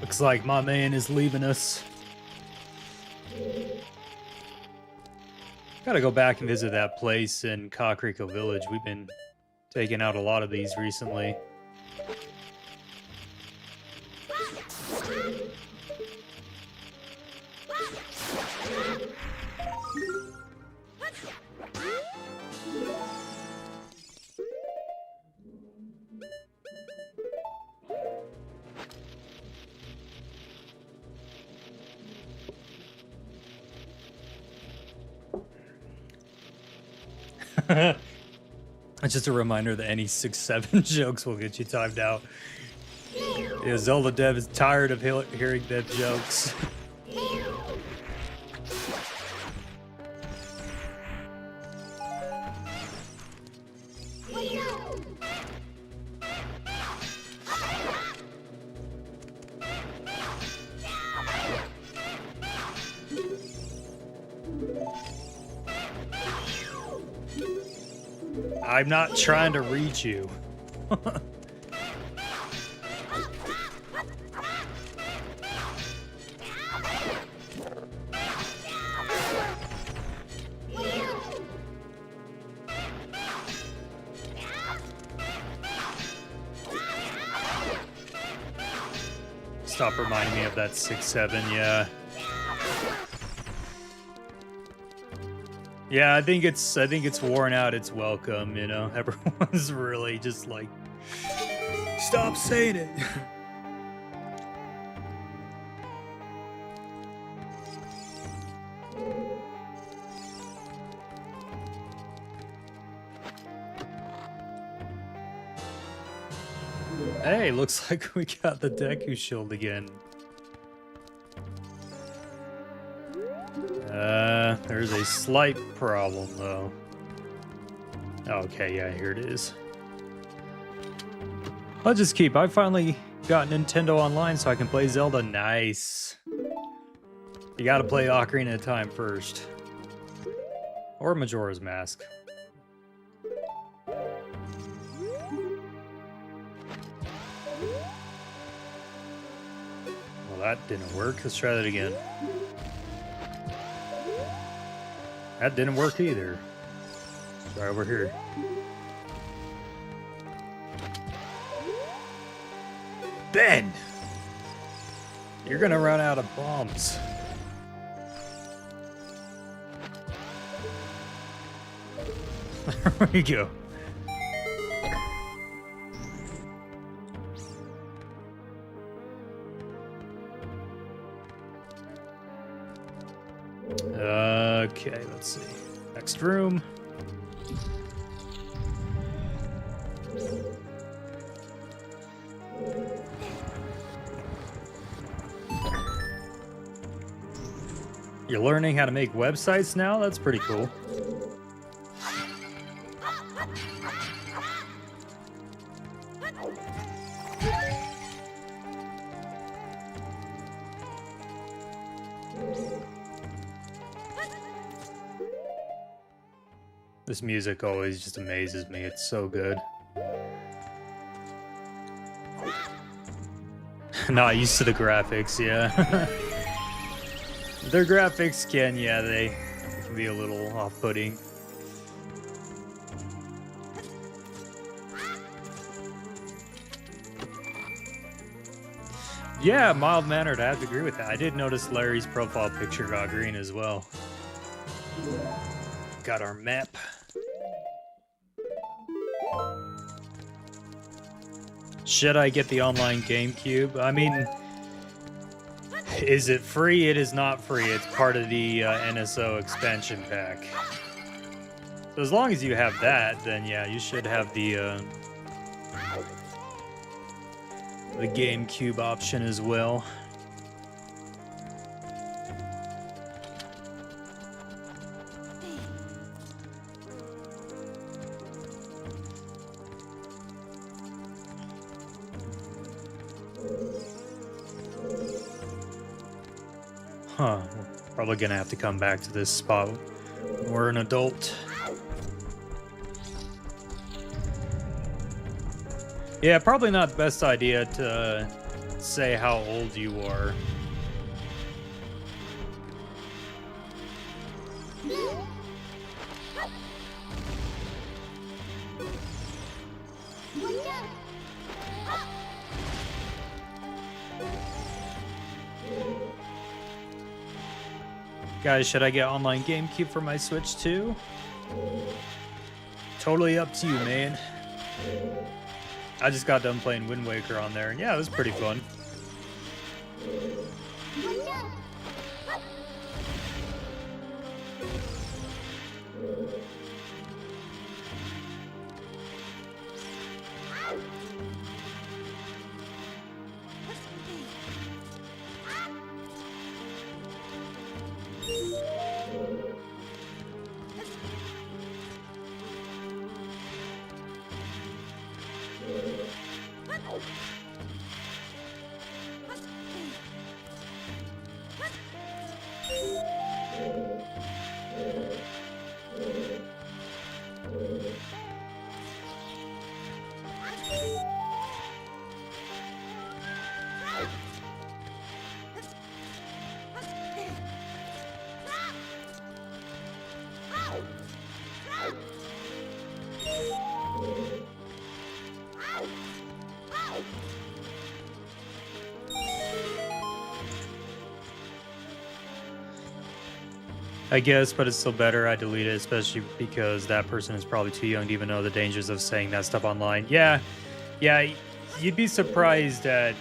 Looks like my man is leaving us. Gotta go back and visit that place in Kakariko Village. We've been taking out a lot of these recently. It's just a reminder that any 6-7 jokes will get you timed out. Yeah, Zelda dev is tired of hearing dev jokes. I'm not trying to reach you. Stop reminding me of that 6-7, yeah. Yeah, I think it's worn out its welcome, you know. Everyone's really just like, stop saying it. Hey, looks like we got the Deku shield again. There's a slight problem, though. Okay, yeah, here it is. I finally got Nintendo Online so I can play Zelda. Nice. You gotta play Ocarina of Time first. Or Majora's Mask. Well, that didn't work. Let's try that again. That didn't work either. Try over here. Ben! You're gonna run out of bombs. There we go. Okay, let's see. Next room. You're learning how to make websites now? That's pretty cool. This music always just amazes me. It's so good. Not used to the graphics, yeah. Their graphics they can be a little off-putting. Yeah, mild-mannered, I have to agree with that. I did notice Larry's profile picture got green as well. Got our map. Should I get the online GameCube? I mean, is it free? It is not free. It's part of the NSO expansion pack. So as long as you have that, then yeah, you should have the GameCube option as well. Huh, we're probably gonna have to come back to this spot when we're an adult. Yeah, probably not the best idea to say how old you are. Guys, should I get online GameCube for my Switch too? Totally up to you, man. I just got done playing Wind Waker on there, and yeah, it was pretty fun. I guess, but it's still better I delete it, especially because that person is probably too young to even know the dangers of saying that stuff online. Yeah, yeah, you'd be surprised at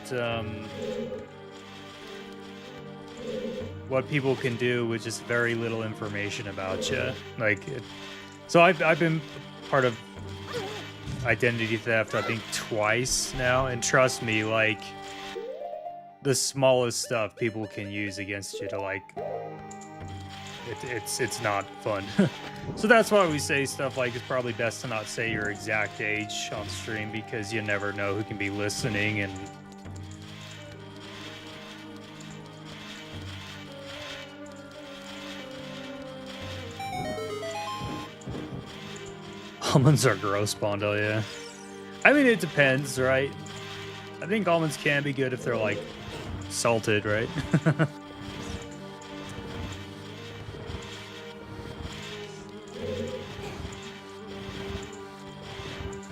what people can do with just very little information about you. So I've been part of identity theft, I think, twice now, and trust me, like the smallest stuff people can use against you to it's not fun. So that's why we say stuff like it's probably best to not say your exact age on stream because you never know who can be listening. And almonds are gross, Bondo, yeah. I mean, it depends, right? I think almonds can be good if they're like salted, right?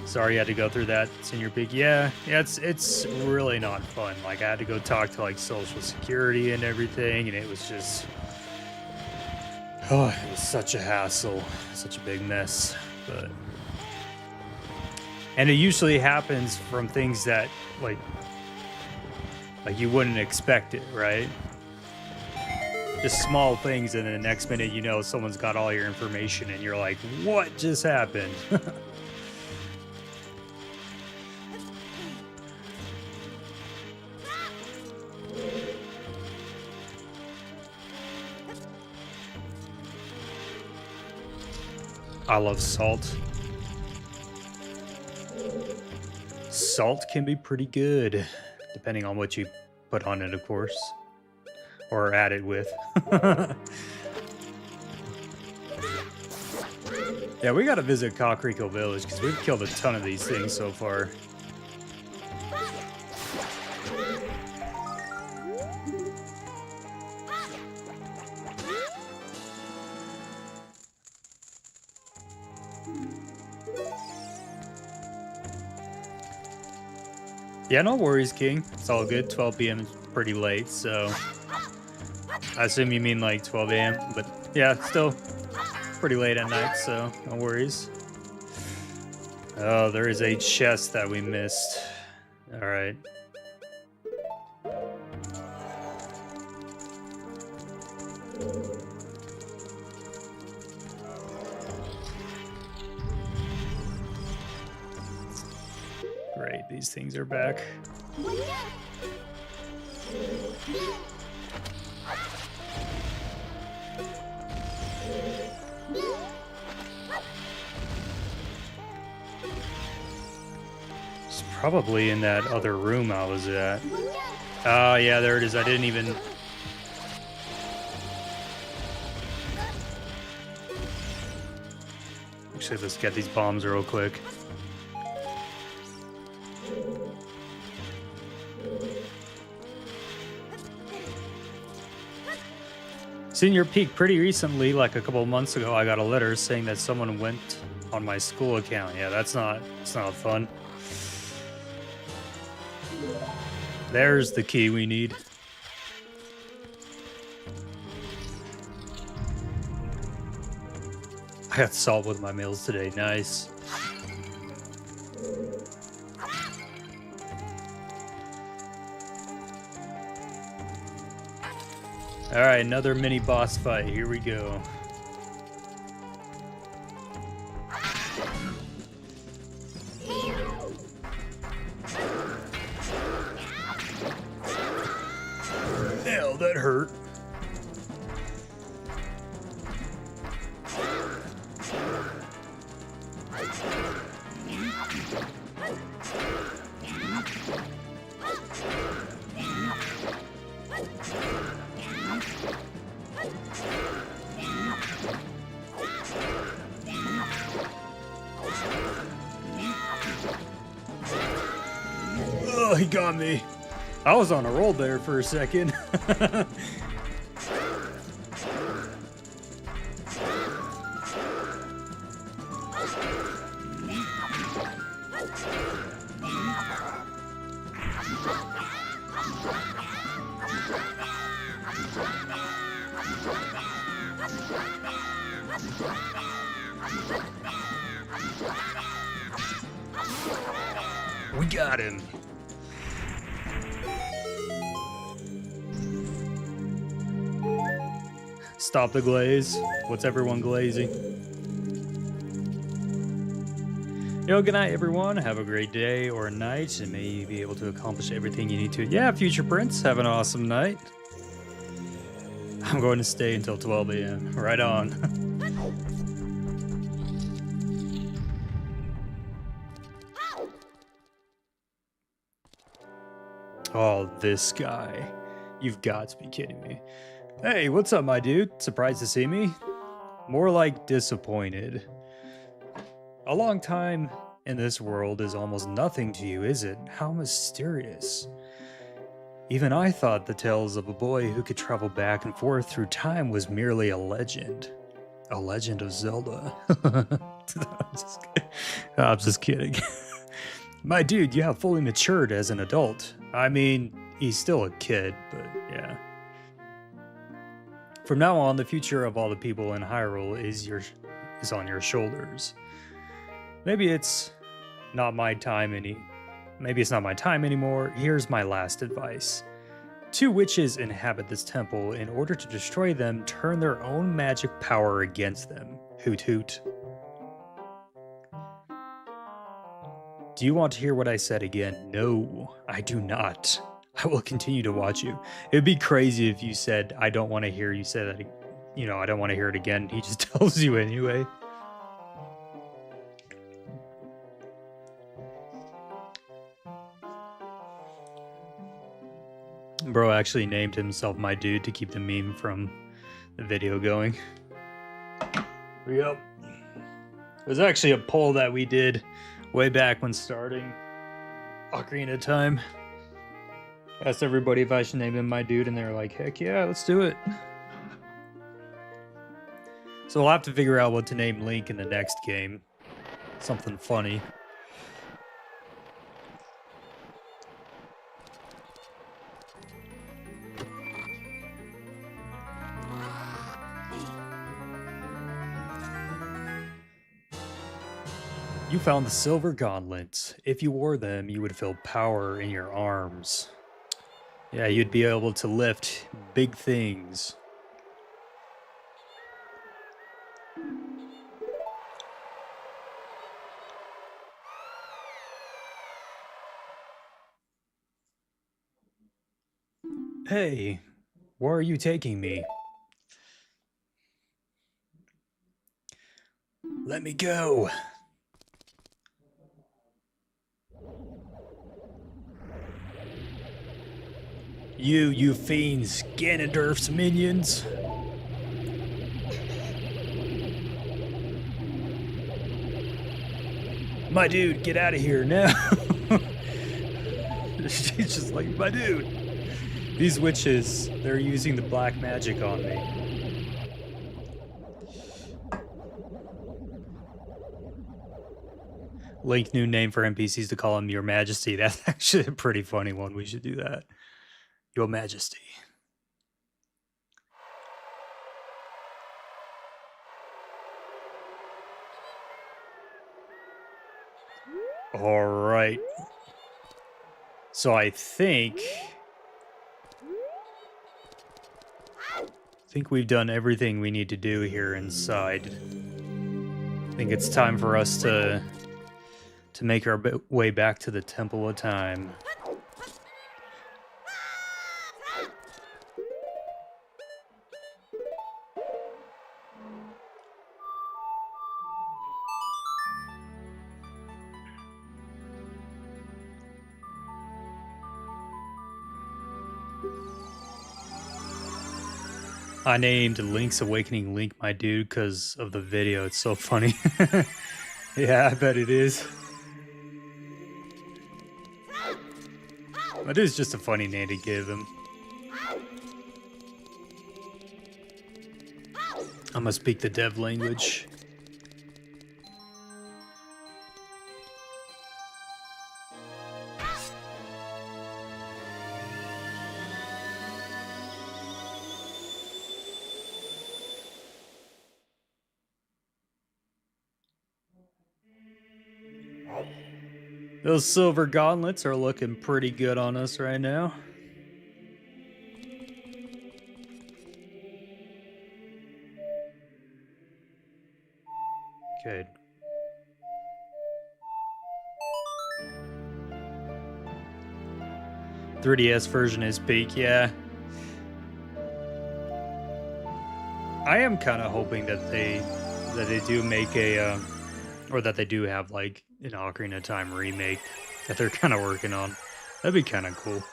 Sorry you had to go through that, Senior Peak. Yeah, it's really not fun. Like, I had to go talk to like Social Security and everything, and it was just, oh, it was such a hassle, such a big mess. And it usually happens from things that like you wouldn't expect it, right? Just small things, and then the next minute you know someone's got all your information, and you're like, what just happened? I love salt. Salt can be pretty good, depending on what you put on it, of course. Or add it with. Yeah, we gotta visit Kakariko Village, because we've killed a ton of these things so far. Yeah, no worries, King. It's all good. 12 p.m. is pretty late, so I assume you mean like 12 a.m. But yeah, still pretty late at night, so no worries. Oh, there is a chest that we missed. All right. Great, these things are back. It's probably in that other room I was at. Oh, yeah, there it is. I didn't even... Actually, let's get these bombs real quick. Senior Peak, pretty recently, like a couple of months ago, I got a letter saying that someone went on my school account. Yeah, it's not fun. There's the key we need. I got salt with my meals today. Nice. All right, another mini boss fight. Here we go. Hell, that hurt. Oh, he got me. I was on a roll there for a second. We got him. Stop the glaze. What's everyone glazing? Yo, good night, everyone. Have a great day or night, and may you be able to accomplish everything you need to. Yeah, Future Prince, have an awesome night. I'm going to stay until 12 a.m. Right on. Oh, this guy. You've got to be kidding me. Hey, what's up, my dude? Surprised to see me? More like disappointed. A long time in this world is almost nothing to you, is it? How mysterious. Even I thought the tales of a boy who could travel back and forth through time was merely a legend. A legend of Zelda. I'm just kidding. My dude, you have fully matured as an adult. I mean, he's still a kid, but yeah. From now on, the future of all the people in Hyrule is on your shoulders. Maybe it's not my time anymore. Here's my last advice. 2 witches inhabit this temple. In order to destroy them, turn their own magic power against them. Hoot hoot. Do you want to hear what I said again? No, I do not. I will continue to watch you. It would be crazy if you said, I don't want to hear you say that. I don't want to hear it again. He just tells you anyway. Bro actually named himself my dude to keep the meme from the video going. Yep. It was actually a poll that we did way back when starting Ocarina time. Asked everybody if I should name him my dude, and they were like, heck yeah, let's do it. So we'll have to figure out what to name Link in the next game. Something funny. You found the silver gauntlets. If you wore them, you would feel power in your arms. Yeah, you'd be able to lift big things. Hey, where are you taking me? Let me go. You fiends, Ganondorf's minions. My dude, get out of here now. She's just like, my dude. These witches, they're using the black magic on me. Link, new name for NPCs to call him Your Majesty. That's actually a pretty funny one. We should do that. Your Majesty. All right. So I think we've done everything we need to do here inside. I think it's time for us to make our way back to the Temple of Time. I named Link's Awakening Link my dude because of the video. It's so funny. Yeah, I bet it is. My dude's just a funny name to give him. I'm gonna speak the dev language. Those silver gauntlets are looking pretty good on us right now. Okay. .3DS version is peak, yeah. I am kind of hoping that they do make a or that they do have like an Ocarina of Time remake that they're kind of working on. That'd be kind of cool.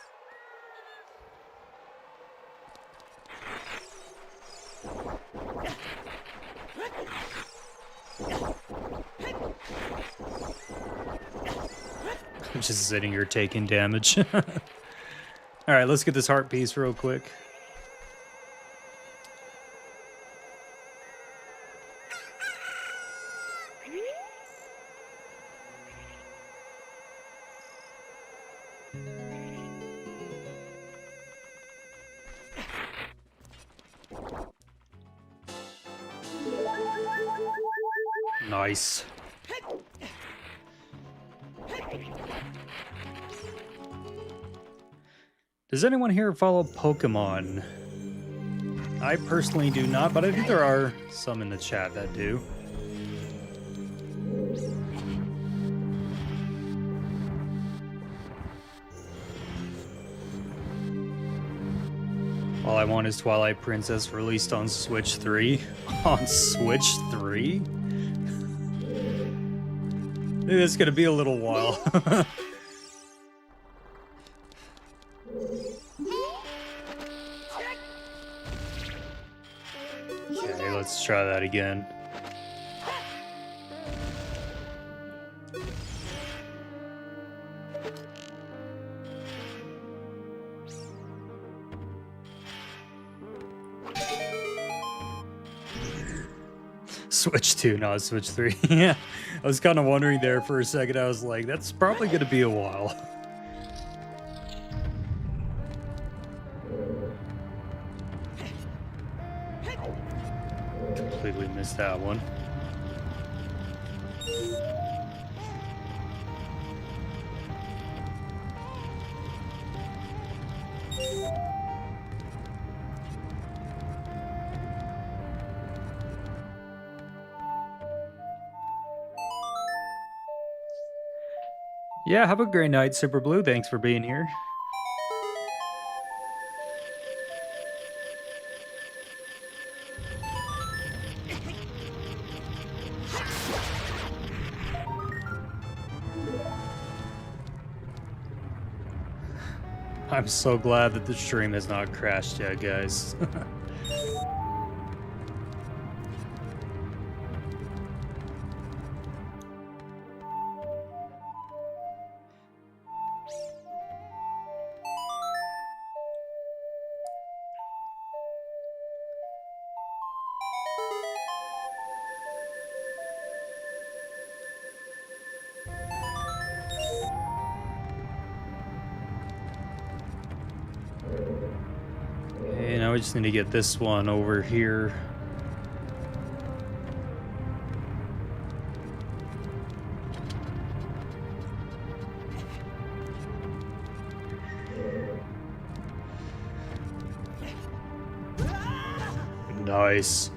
I'm just sitting here taking damage. All right, let's get this heart piece real quick. Nice. Does anyone here follow Pokemon? I personally do not, but I think there are some in the chat that do. All I want is Twilight Princess released on Switch 3. On Switch 3? It's gonna be a little while. Okay, let's try that again. Switch 2, not Switch 3. Yeah, I was kind of wondering there for a second. I was like, that's probably going to be a while. Completely missed that one. Yeah, have a great night, Super Blue. Thanks for being here. I'm so glad that the stream has not crashed yet, guys. Okay, now we just need to get this one over here. Nice.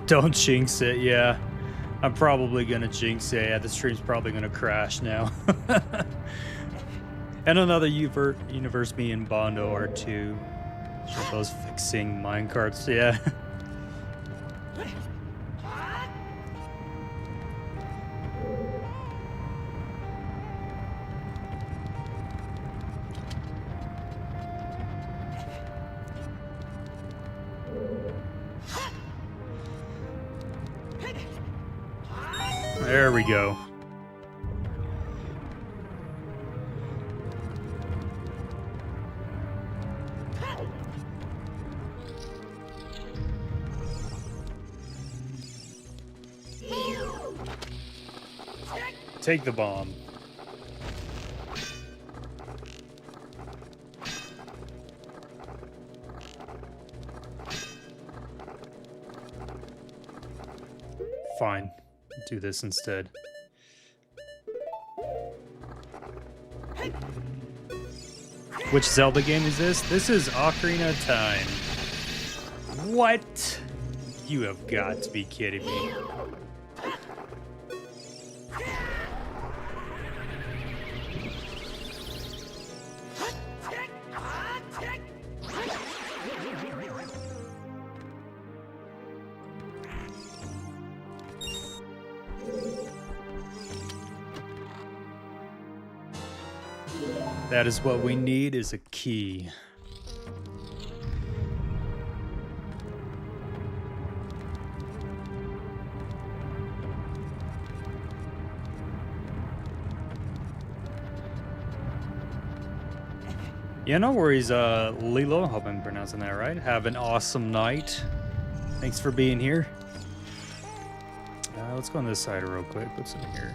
Don't jinx it, yeah. I'm probably gonna jinx it. Yeah, the stream's probably gonna crash now. And another universe, me and Bondo are too. Just those fixing minecarts, yeah. There we go. Take the bomb. Fine. Do this instead. Which Zelda game is this? This is Ocarina of Time. What? You have got to be kidding me. That is what we need, is a key. Yeah, no worries, Lilo. Hope I'm pronouncing that right. Have an awesome night. Thanks for being here. Let's go on this side real quick. What's in here?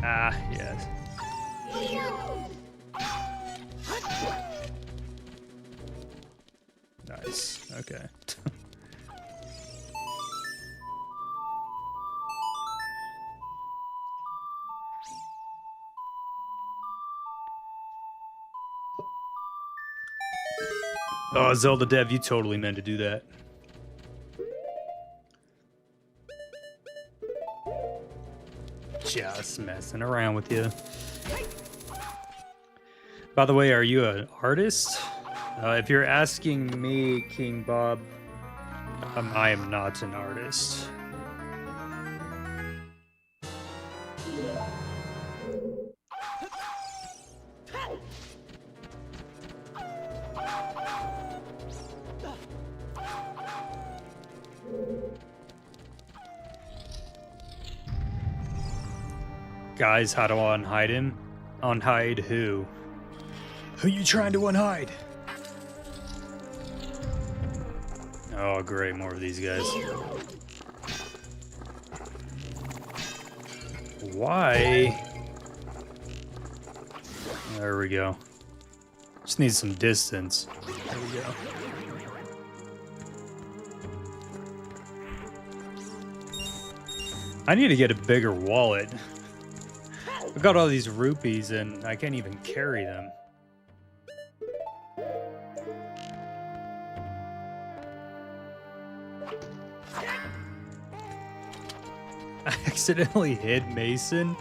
Ah, yes. Nice. Okay. Oh, Zelda Dev, you totally meant to do that. Just messing around with you. By the way, are you an artist? If you're asking me, King Bob, I am not an artist. Guys, how to unhide him? Unhide who? Who you trying to unhide? Oh, great, more of these guys. Why? There we go. Just need some distance. There we go. I need to get a bigger wallet. I've got all these rupees and I can't even carry them. I accidentally hid Mason.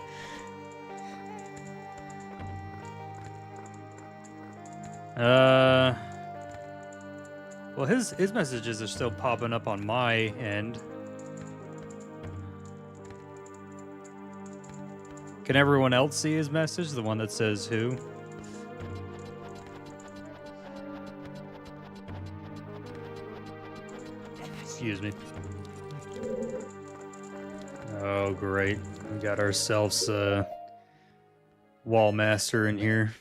Well, his messages are still popping up on my end. Can everyone else see his message? The one that says who? Excuse me. Oh, great. We got ourselves a wall master in here.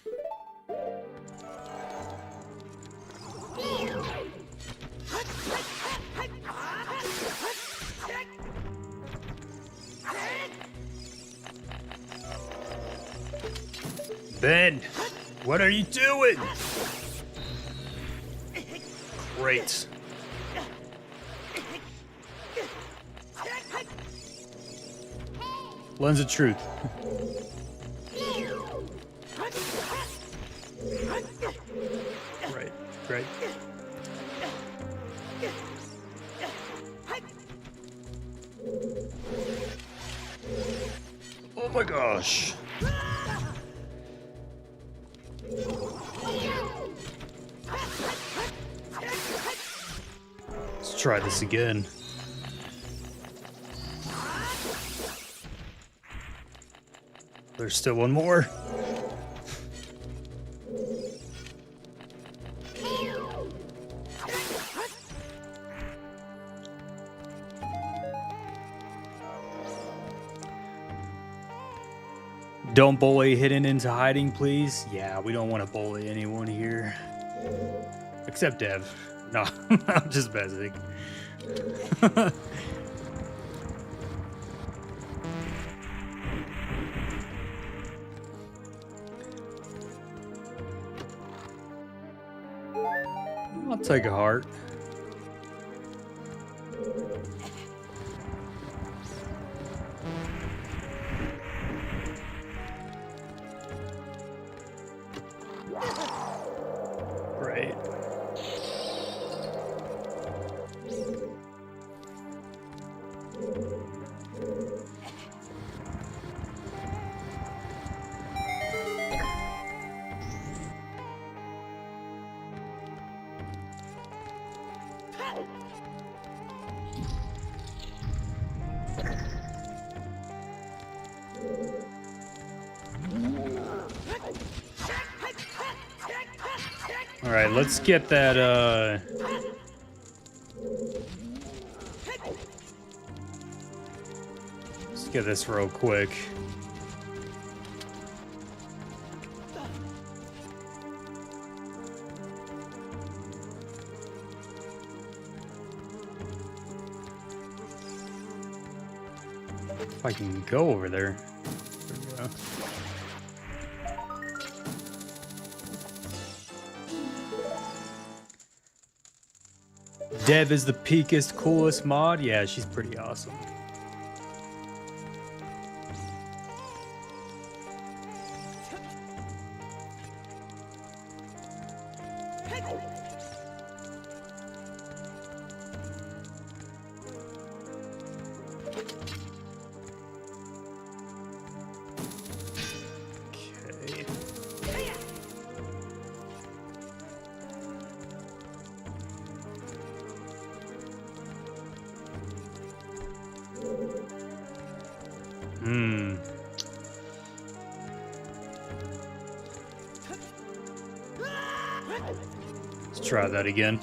Ben, what are you doing? Great. Lens of truth. Right, great. Oh my gosh. Let's try this again. There's still one more. Don't bully hidden into hiding, please. Yeah, we don't want to bully anyone here. Except Dev. No, I'm just messing. I'll take a heart. Alright, let's get that, let's get this real quick. If I can go over there. There we go. Deb is the peakest, coolest mod. Yeah, she's pretty awesome. Let's try that again.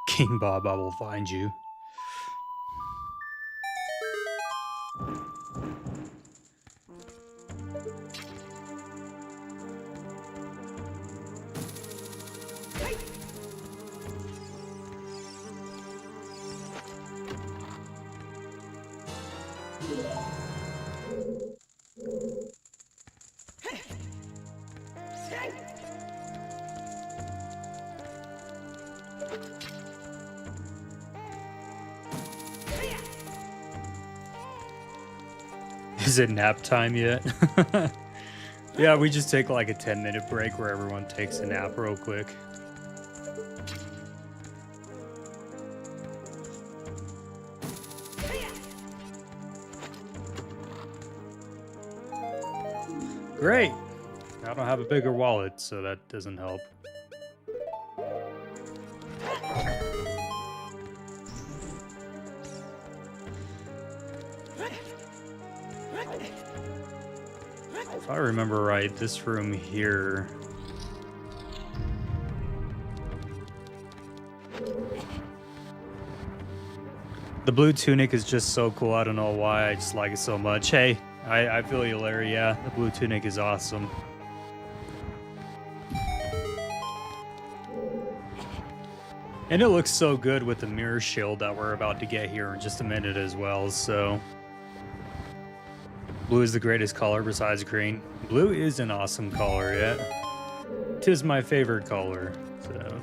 King Bob, I will find you. Is it nap time yet? Yeah, we just take like a 10-minute break where everyone takes a nap real quick. Great! I don't have a bigger wallet, so that doesn't help. If I remember right, this room here... The blue tunic is just so cool. I don't know why, I just like it so much. Hey, I feel you, Larry. Yeah, the blue tunic is awesome. And it looks so good with the mirror shield that we're about to get here in just a minute as well, so... Blue is the greatest color besides green. Blue is an awesome color, yeah. 'Tis my favorite color, so...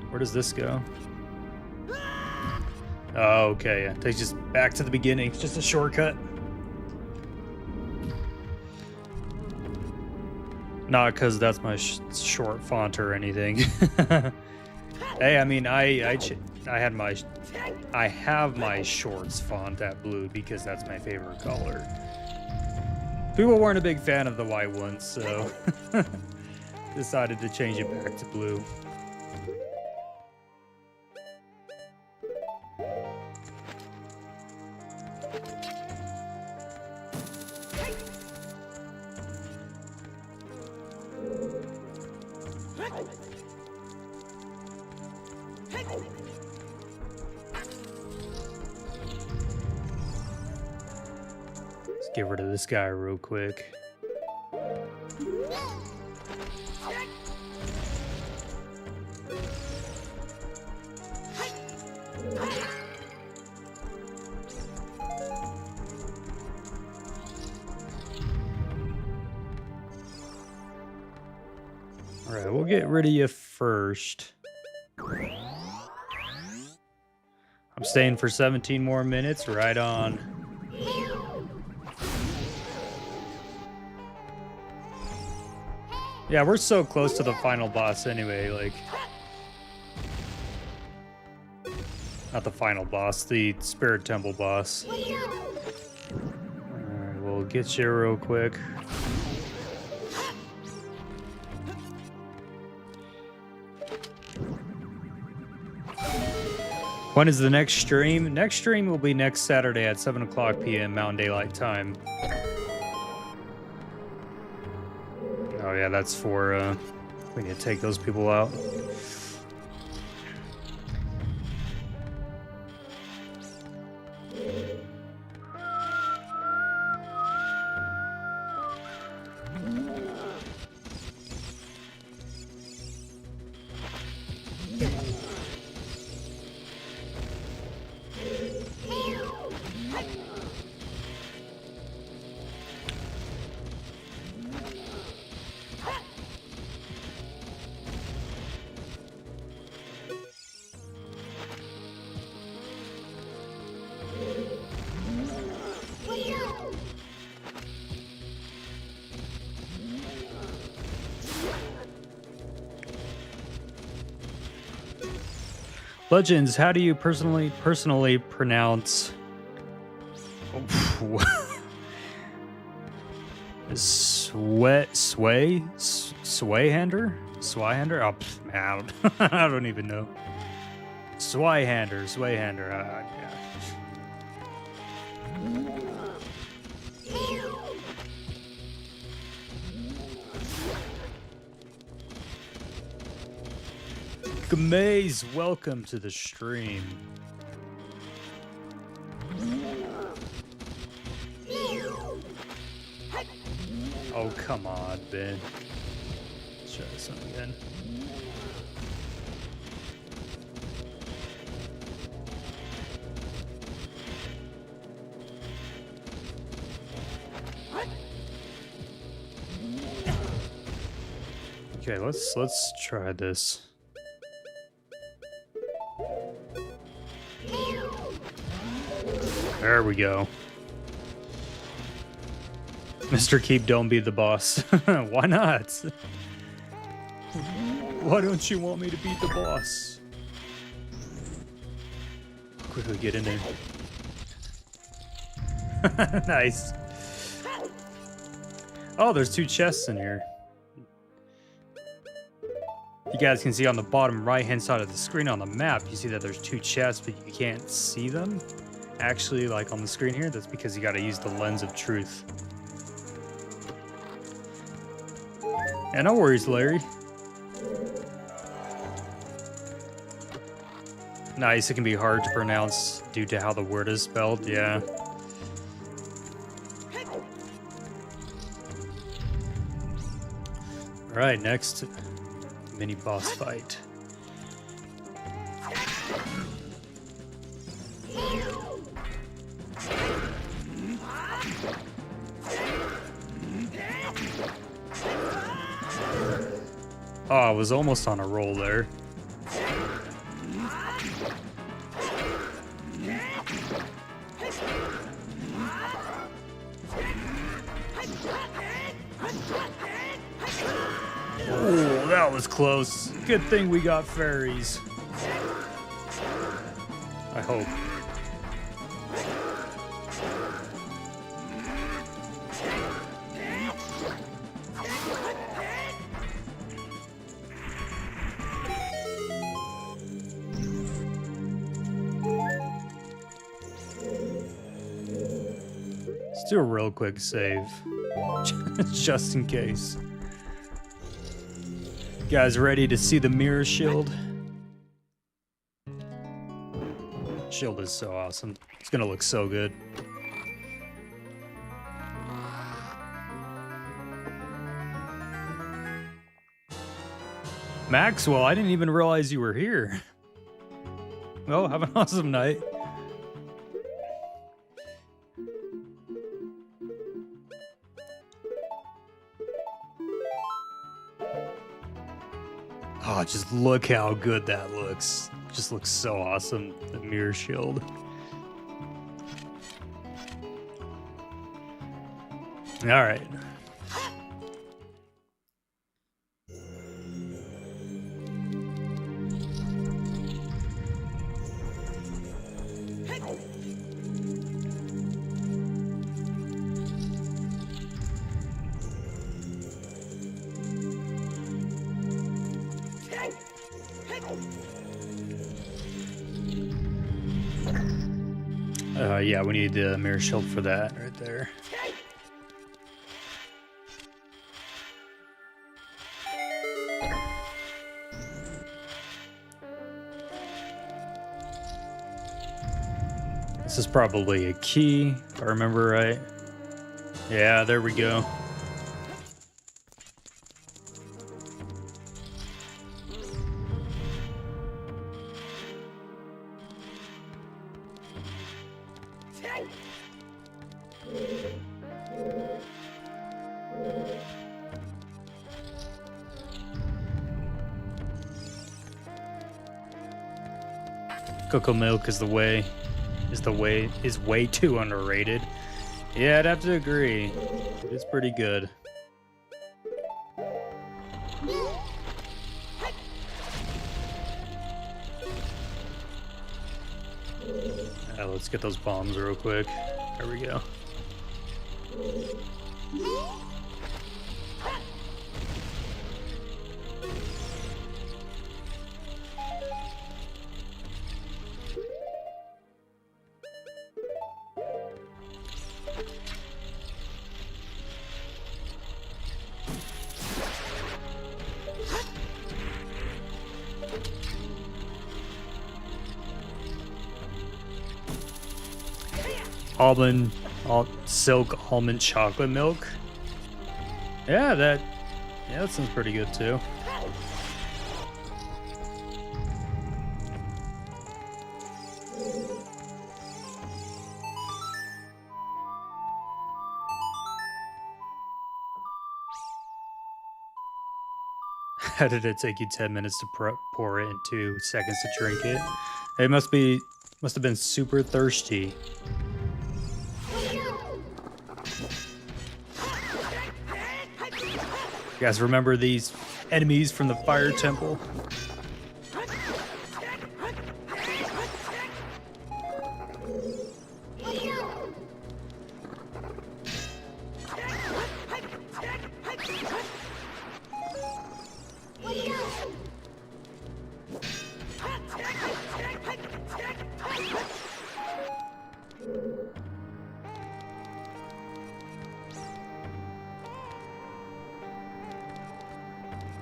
Where does this go? Oh, okay, yeah. Takes us back to the beginning. It's just a shortcut. Not because that's my short font or anything. Hey, I mean, I have my shorts font at blue because that's my favorite color. People weren't a big fan of the white ones, so decided to change it back to blue. Let's get rid of this guy real quick. Alright, we'll get rid of you first. I'm staying for 17 more minutes. Right on. Yeah, we're so close to the final boss anyway, like... Not the final boss, the Spirit Temple boss. Alright, we'll get you real quick. When is the next stream? Next stream will be next Saturday at 7 o'clock p.m. Mountain Daylight Time. Oh yeah, that's for, we need to take those people out. Legends, how do you personally pronounce Swayhander? Swayhander? Oh, man, I don't even know. Swayhander. Yeah. Maze, welcome to the stream. Oh, come on, Ben. Let's try this one again. Okay, let's try this. There we go. Mr. Keep, don't be the boss. Why not? Why don't you want me to beat the boss? Quickly get in there. Nice. Oh, there's 2 chests in here. You guys can see on the bottom right-hand side of the screen on the map, you see that there's 2 chests, but you can't see them. Actually, like on the screen here, that's because you gotta use the lens of truth. Yeah, no worries, Larry. Nice, it can be hard to pronounce due to how the word is spelled, yeah. Alright, next mini boss fight. Oh, I was almost on a roll there. Oh, that was close. Good thing we got fairies. I hope. Let's do a real quick save. Just in case. You guys ready to see the mirror shield? Shield is so awesome. It's gonna look so good. Maxwell, I didn't even realize you were here. Well, have an awesome night. Oh, just look how good that looks. Just looks so awesome. The mirror shield. All right. Yeah, we need the mirror shield for that right there. This is probably a key, if I remember right. Yeah, there we go. Cocoa milk is way too underrated. Yeah, I'd have to agree. It's pretty good. Let's get those bombs real quick. There we go. Silk almond chocolate milk. Yeah, that sounds pretty good too. How did it take you 10 minutes to pour it and 2 seconds to drink it? It must have been super thirsty. You guys remember these enemies from the fire temple?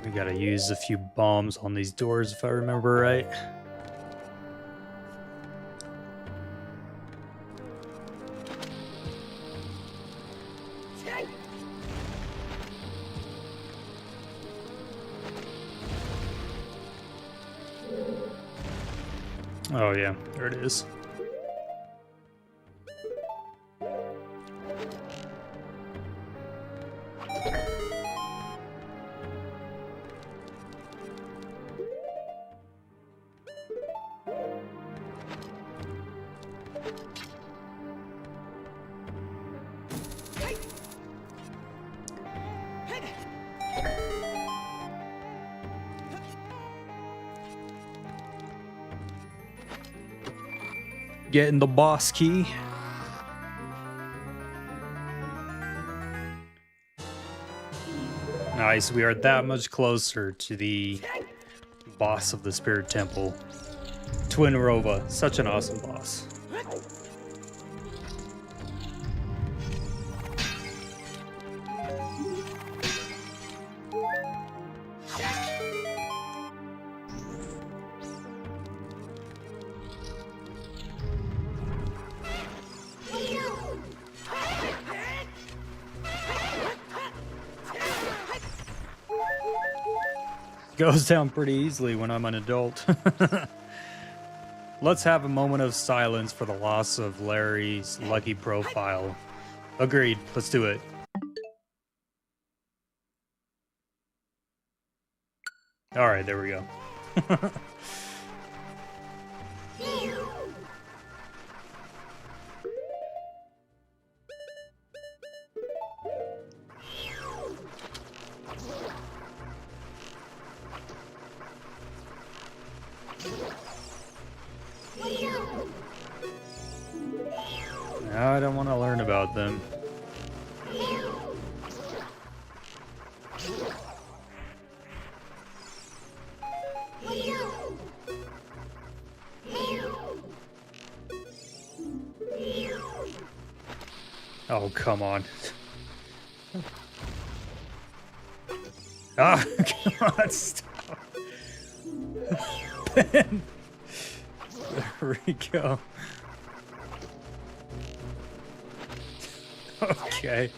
We gotta use a few bombs on these doors if I remember right. Oh yeah, there it is. Getting the boss key. Nice, we are that much closer to the boss of the Spirit Temple. Twin Rova, such an awesome boss. Goes down pretty easily when I'm an adult. Let's have a moment of silence for the loss of Larry's lucky profile. Agreed. Let's do it. All right, there we go. Now I don't want to learn about them. Oh, come on. Ah, come on, stop. Ben. There we go. Okay.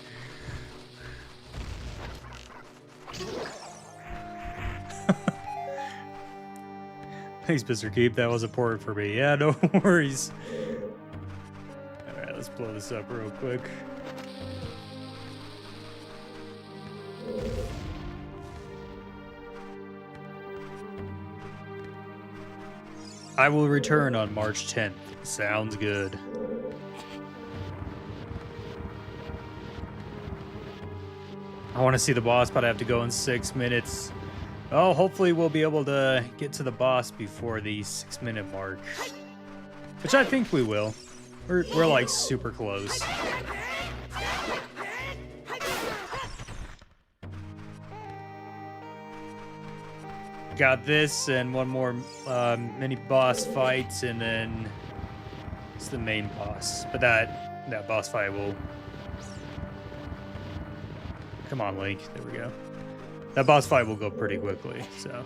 Thanks, Mr. Keep. That was important for me. Yeah, no worries. Alright, let's blow this up real quick. I will return on March 10th. Sounds good. I want to see the boss, but I have to go in 6 minutes. Oh, hopefully we'll be able to get to the boss before the 6-minute mark. Which I think we will. We're like super close. Got this and one more mini boss fight, and then it's the main boss. But that boss fight will... Come on, Link. There we go. That boss fight will go pretty quickly, so...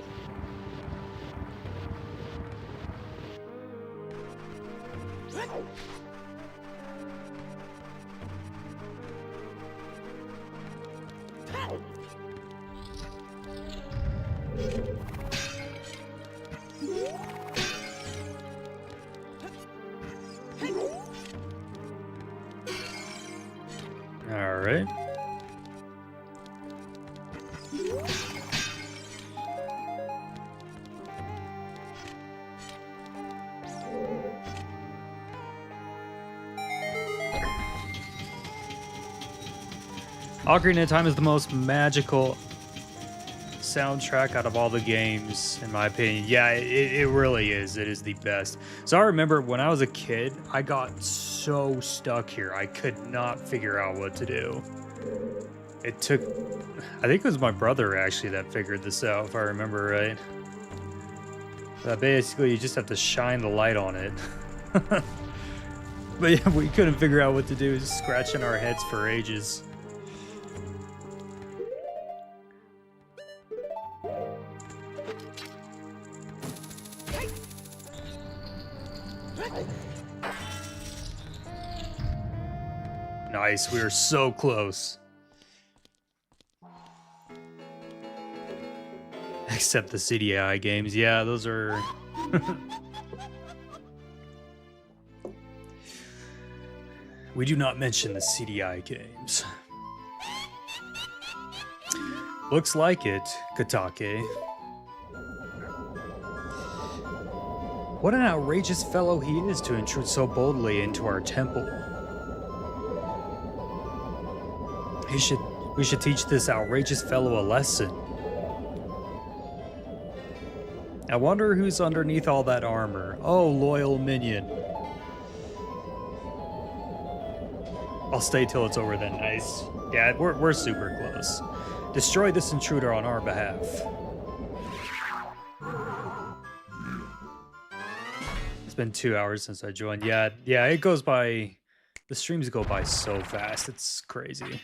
All right. Ocarina of Time is the most magical soundtrack out of all the games, in my opinion. Yeah, it really is. It is the best. So I remember when I was a kid, I got so stuck here. I could not figure out what to do. It took, I think it was my brother actually that figured this out, if I remember right. Basically, you just have to shine the light on it. But yeah, we couldn't figure out what to do, just scratching our heads for ages. Nice, we were so close. Except the CDI games. Yeah, those are... We do not mention the CDI games. Looks like it, Katake. What an outrageous fellow he is to intrude so boldly into our temple. We should teach this outrageous fellow a lesson. I wonder who's underneath all that armor. Oh, loyal minion. I'll stay till it's over then. Nice. Yeah, we're super close. Destroy this intruder on our behalf. It's been 2 hours since I joined. Yeah, it goes by... The streams go by so fast. It's crazy.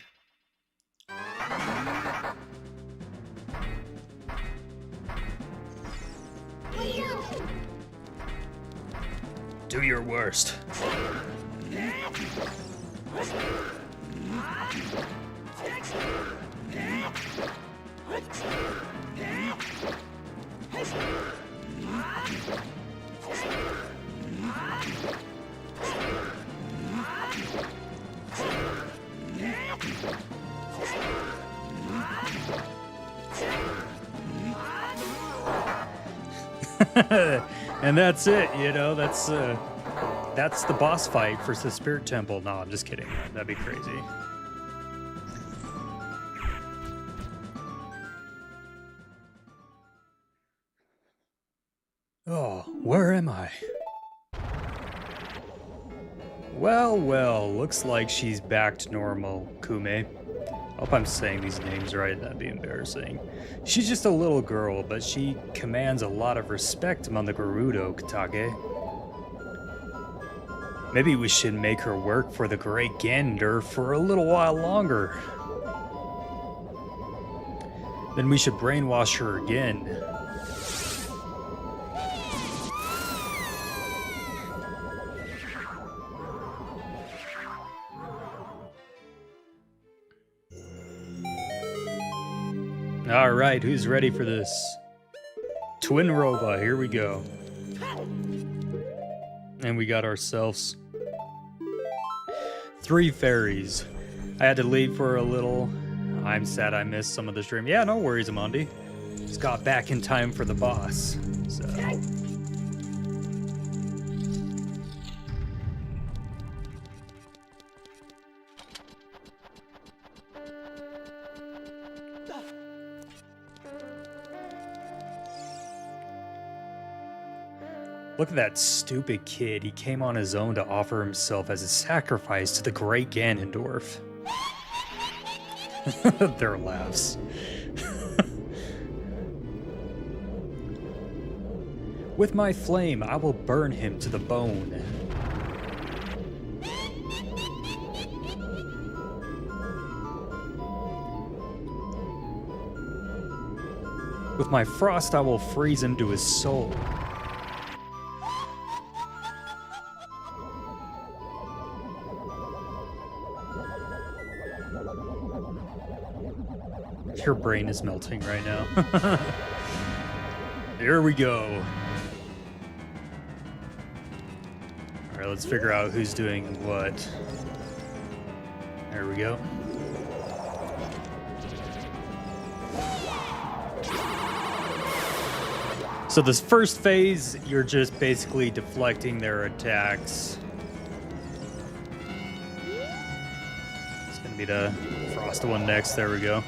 Do your worst. And that's it, you know, that's the boss fight for the Spirit Temple. No, I'm just kidding. That'd be crazy. Oh, where am I? Well, looks like she's back to normal, Kume. Hope I'm saying these names right, that'd be embarrassing. She's just a little girl, but she commands a lot of respect among the Gerudo, Katake. Maybe we should make her work for the Great Gander for a little while longer. Then we should brainwash her again. Alright, who's ready for this? Twin Rova, here we go. And we got ourselves 3 fairies. I had to leave for a little. I'm sad I missed some of the stream. Yeah, no worries, Amandi. Just got back in time for the boss. So. Look at that stupid kid. He came on his own to offer himself as a sacrifice to the great Ganondorf. Their laughs. With my flame, I will burn him to the bone. With my frost, I will freeze him to his soul. Your brain is melting right now. Here we go. All right, let's figure out who's doing what. There we go. So this first phase, you're just basically deflecting their attacks. It's gonna be the frost one next. There we go.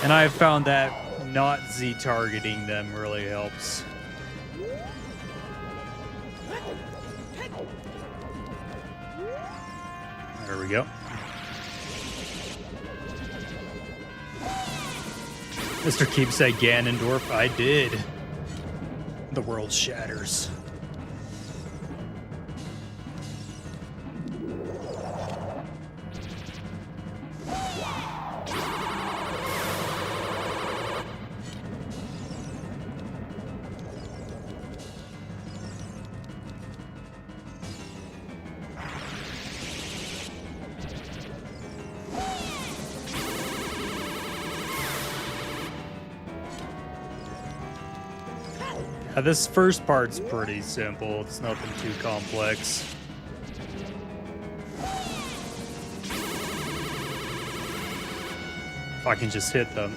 And I've found that not Z-targeting them really helps. There we go. Mr. Keep said Ganondorf. I did. The world shatters. This first part's pretty simple. It's nothing too complex. If I can just hit them.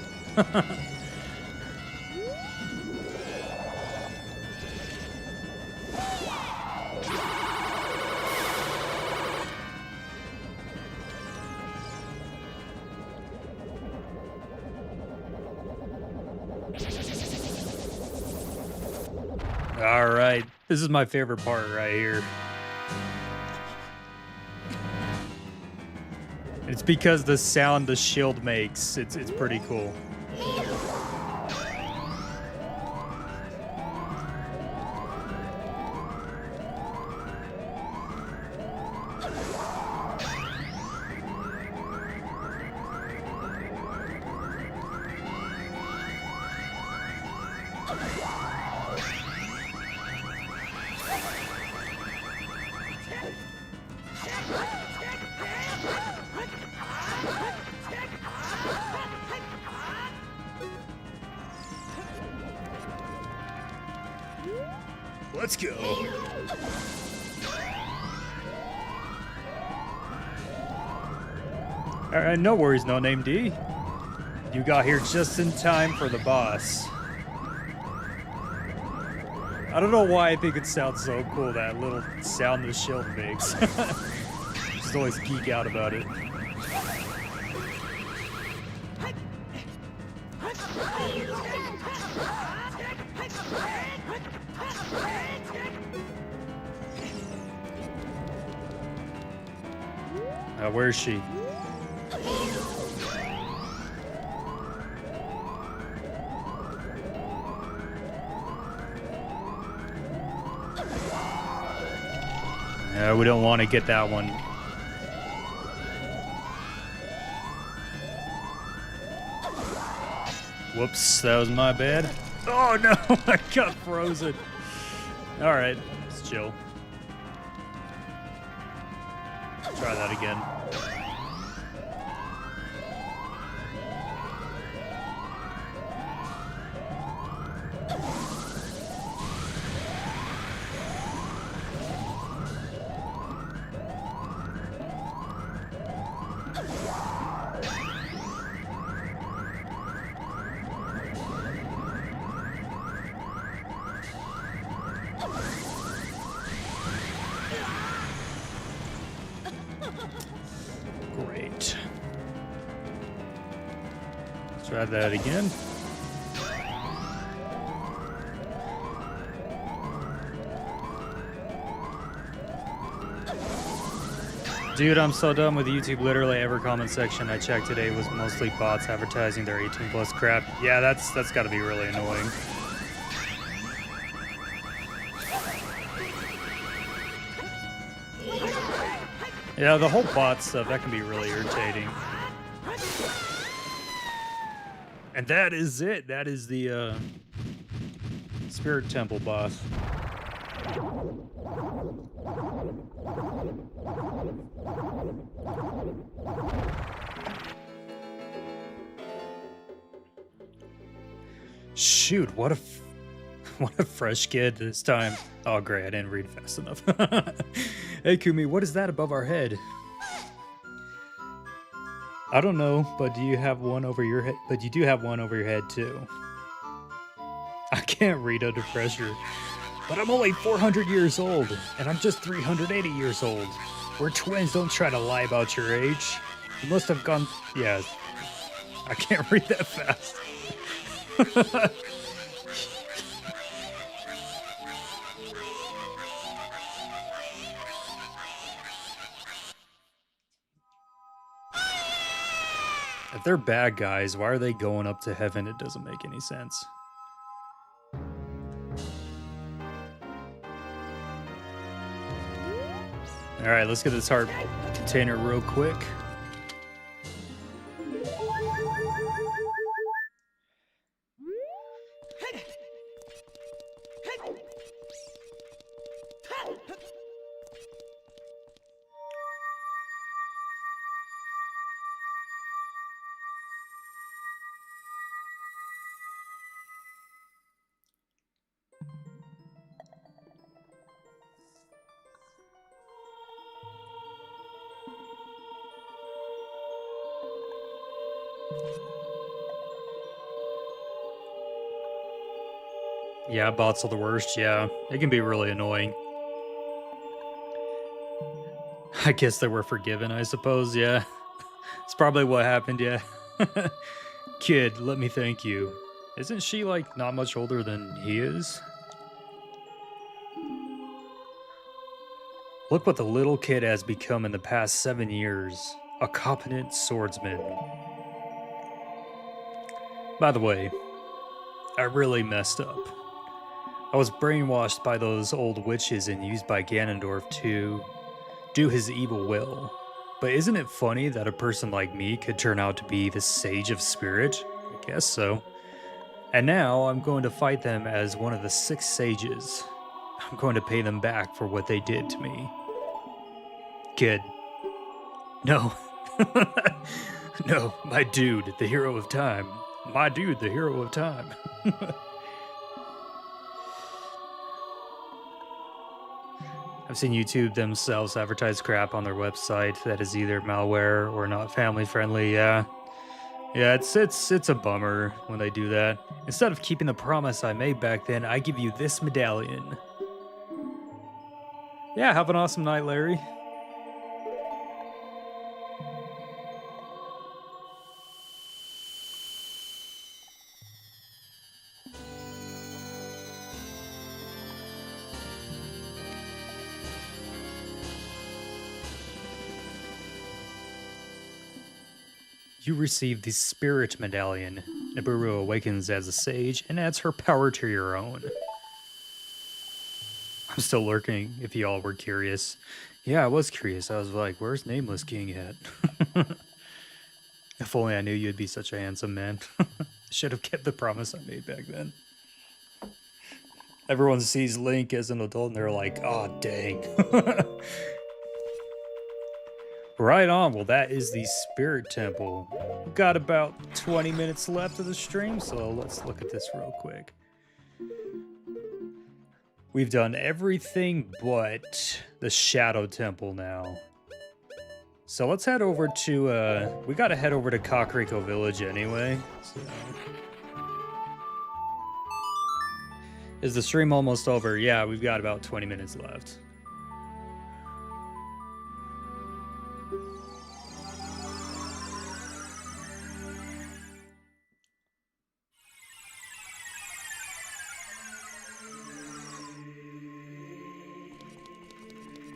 All right, this is my favorite part right here. It's because the sound the shield makes. It's pretty cool. Let's go. All right, no worries, no name D. You got here just in time for the boss. I don't know why I think it sounds so cool, that little sound the shield makes. Just always geek out about it. Where is she? We don't want to get that one. Whoops, that was my bad. Oh no, I got frozen. All right, let's chill. Try that again. Great. Let's try that again. Dude, I'm so done with YouTube. Literally every comment section I checked today was mostly bots advertising their 18 plus crap. Yeah, that's got to be really annoying. Yeah, the whole bot stuff, that can be really irritating. And that is it. That is the Spirit Temple boss. Shoot, what a fresh kid this time. Oh great, I didn't read fast enough. Hey Kumi, what is that above our head? I don't know, but do you have one over your head? But you do have one over your head too. I can't read under pressure. But I'm only 400 years old, and I'm just 380 years old. We're twins, don't try to lie about your age. You must have gone... Yeah, I can't read that fast. If they're bad guys, why are they going up to heaven? It doesn't make any sense. Alright, let's get this heart container real quick. Yeah, bots are the worst, yeah. It can be really annoying. I guess they were forgiven, I suppose, yeah. It's probably what happened, yeah. Kid, let me thank you. Isn't she, like, not much older than he is? Look what the little kid has become in the past 7 years. A competent swordsman. By the way, I really messed up. I was brainwashed by those old witches and used by Ganondorf to do his evil will. But isn't it funny that a person like me could turn out to be the Sage of Spirit? I guess so. And now I'm going to fight them as one of the 6 sages. I'm going to pay them back for what they did to me. Kid. No. No, my dude, the hero of time. My dude, the hero of time. I've seen YouTube themselves advertise crap on their website that is either malware or not family friendly, yeah. Yeah, it's a bummer when they do that. Instead of keeping the promise I made back then, I give you this medallion. Yeah, have an awesome night, Larry. You receive the Spirit Medallion. Nabooru awakens as a sage and adds her power to your own. I'm still lurking, if y'all were curious. Yeah, I was curious. I was like, where's Nameless King at? If only I knew you'd be such a handsome man. Should have kept the promise I made back then. Everyone sees Link as an adult and they're like, oh, dang. Right on. Well, that is the Spirit Temple. We've got about 20 minutes left of the stream, so let's look at this real quick. We've done everything but the Shadow Temple now. So let's head over to, we gotta head over to Kakariko Village anyway. So. Is the stream almost over? Yeah, we've got about 20 minutes left.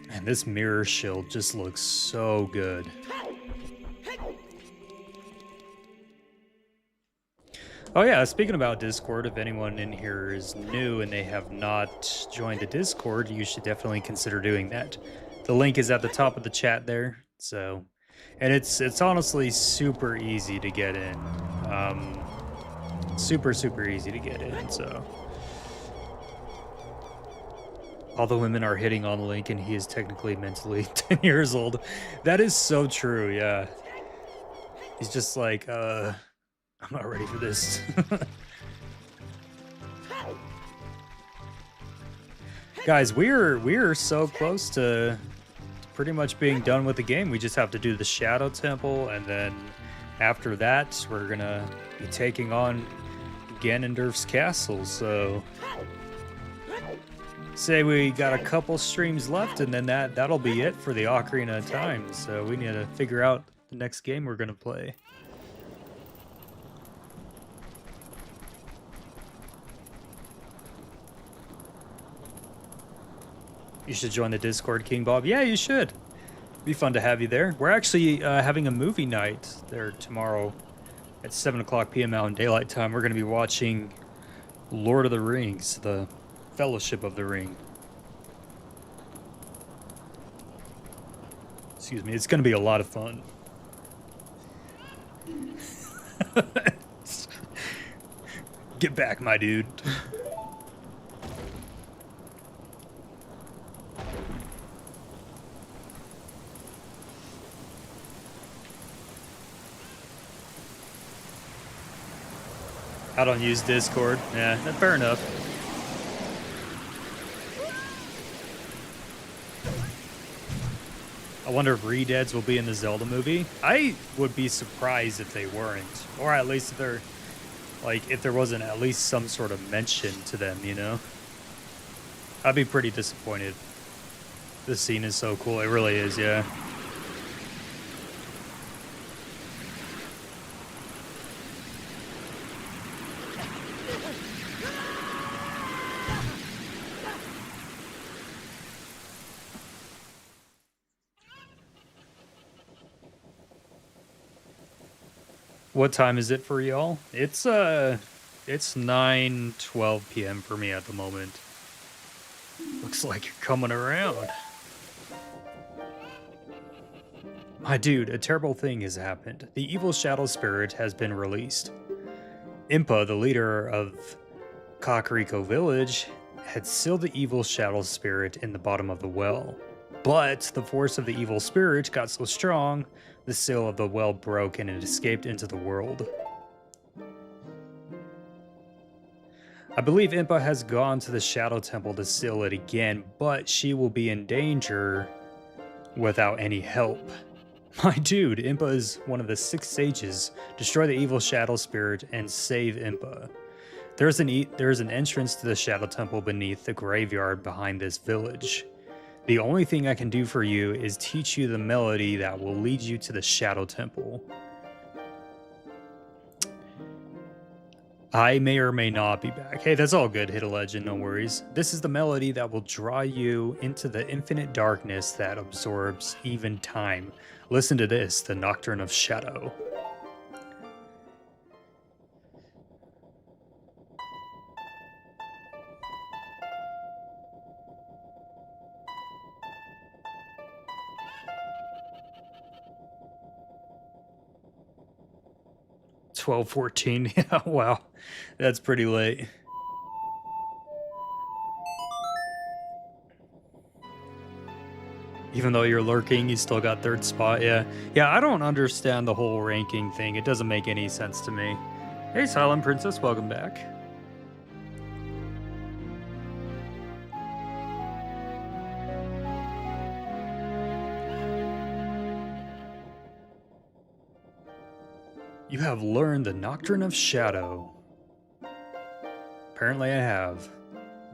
Man, this mirror shield just looks so good. Oh yeah, speaking about Discord, if anyone in here is new and they have not joined the Discord, you should definitely consider doing that. The link is at the top of the chat there. So, and it's honestly super easy to get in. Super easy to get in. So, all the women are hitting on Link, and he is technically mentally 10 years old. That is so true. Yeah, he's just like, I'm not ready for this. Guys, we're so close to pretty much being done with the game. We just have to do the Shadow Temple, and then after that, we're gonna be taking on Ganondorf's castle. So, say we got a couple streams left, and then that'll be it for the Ocarina of Time. So we need to figure out the next game we're gonna play. You should join the Discord, King Bob. Yeah, you should. Be fun to have you there. We're actually having a movie night there tomorrow at 7 o'clock p.m. Mountain Daylight Time. We're going to be watching Lord of the Rings, the Fellowship of the Ring. Excuse me. It's going to be a lot of fun. Get back, my dude. I don't use Discord. Yeah, fair enough. I wonder if Redeads will be in the Zelda movie. I would be surprised if they weren't. Or at least if they're, like, if there wasn't at least some sort of mention to them, you know? I'd be pretty disappointed. This scene is so cool. It really is, yeah. What time is it for y'all? It's 9:12 p.m. for me at the moment. Looks like you're coming around. My dude, a terrible thing has happened. The evil shadow spirit has been released. Impa, the leader of Kakariko Village, had sealed the evil shadow spirit in the bottom of the well. But the force of the evil spirit got so strong, the seal of the well broke and it escaped into the world. I believe Impa has gone to the Shadow Temple to seal it again, but she will be in danger without any help. My dude, Impa is one of the 6 sages. Destroy the evil shadow spirit and save Impa. There's an entrance to the Shadow Temple beneath the graveyard behind this village. The only thing I can do for you is teach you the melody that will lead you to the Shadow Temple. I may or may not be back. Hey, that's all good, Hit a Legend, no worries. This is the melody that will draw you into the infinite darkness that absorbs even time. Listen to this, the Nocturne of Shadow. $12:14. Yeah, wow. That's pretty late. Even though you're lurking, you still got 3rd spot. Yeah. Yeah, I don't understand the whole ranking thing. It doesn't make any sense to me. Hey, Silent Princess, welcome back. You have learned the Nocturne of Shadow. Apparently I have.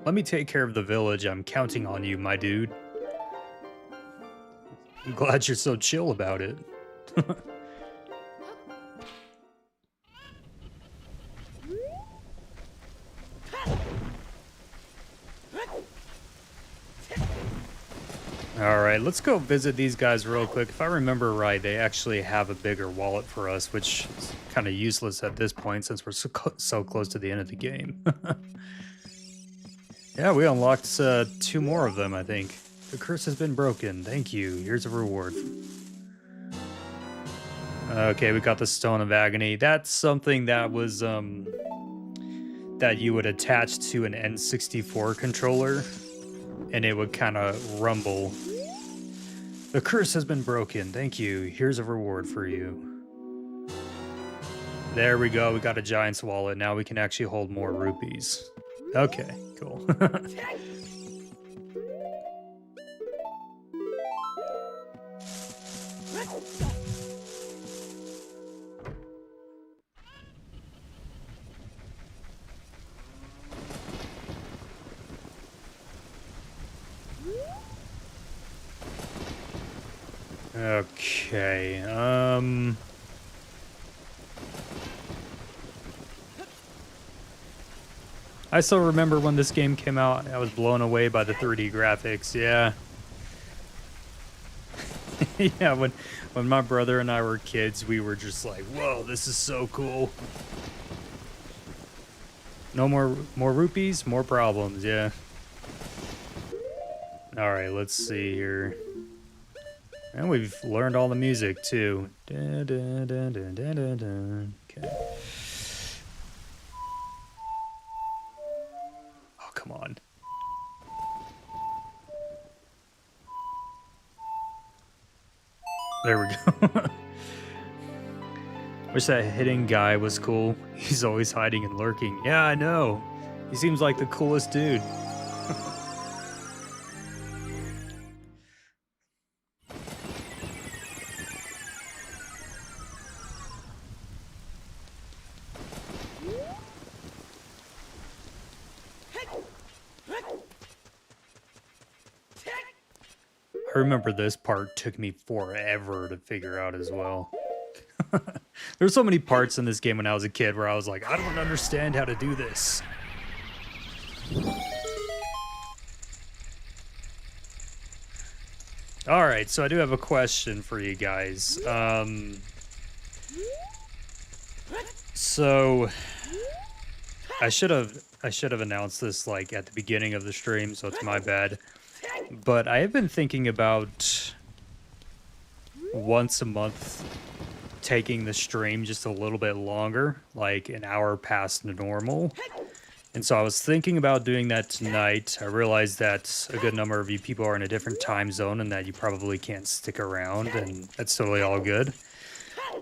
Let me take care of the village. I'm counting on you, my dude. I'm glad you're so chill about it. Alright, let's go visit these guys real quick. If I remember right, they actually have a bigger wallet for us, which is kind of useless at this point since we're so close to the end of the game. Yeah, we unlocked 2 more of them, I think. The curse has been broken. Thank you. Here's a reward. Okay, we got the Stone of Agony. That's something that was, that you would attach to an N64 controller, and it would kind of rumble. The curse has been broken. Thank you. Here's a reward for you. There we go. We got a giant's wallet. Now we can actually hold more rupees. Okay, cool. Okay, I still remember when this game came out, I was blown away by the 3D graphics, yeah. Yeah, when my brother and I were kids, we were just like, whoa, this is so cool. No more rupees, more problems, yeah. Alright, let's see here. And we've learned all the music too. Dun, dun, dun, dun, dun, dun, dun. Okay. Oh, come on. There we go. Wish that hidden guy was cool. He's always hiding and lurking. Yeah, I know. He seems like the coolest dude. I remember this part took me forever to figure out as well. There's so many parts in this game when I was a kid where I was like, I don't understand how to do this. Alright, so I do have a question for you guys. So I should have announced this like at the beginning of the stream, so it's my bad. But I have been thinking about once a month taking the stream just a little bit longer, like an hour past normal. And so I was thinking about doing that tonight. I realized that a good number of you people are in a different time zone and that you probably can't stick around, and that's totally all good.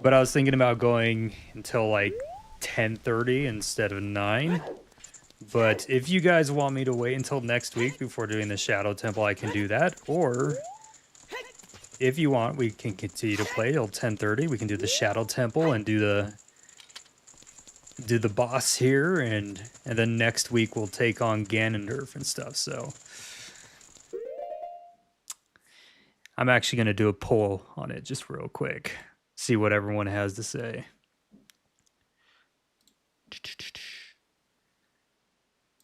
But I was thinking about going until like 10:30 instead of 9. But if you guys want me to wait until next week before doing the Shadow Temple, I can do that. Or if you want, we can continue to play till 10:30. We can do the Shadow Temple and do the boss here, and then next week we'll take on Ganondorf and stuff. So I'm actually going to do a poll on it just real quick. See what everyone has to say.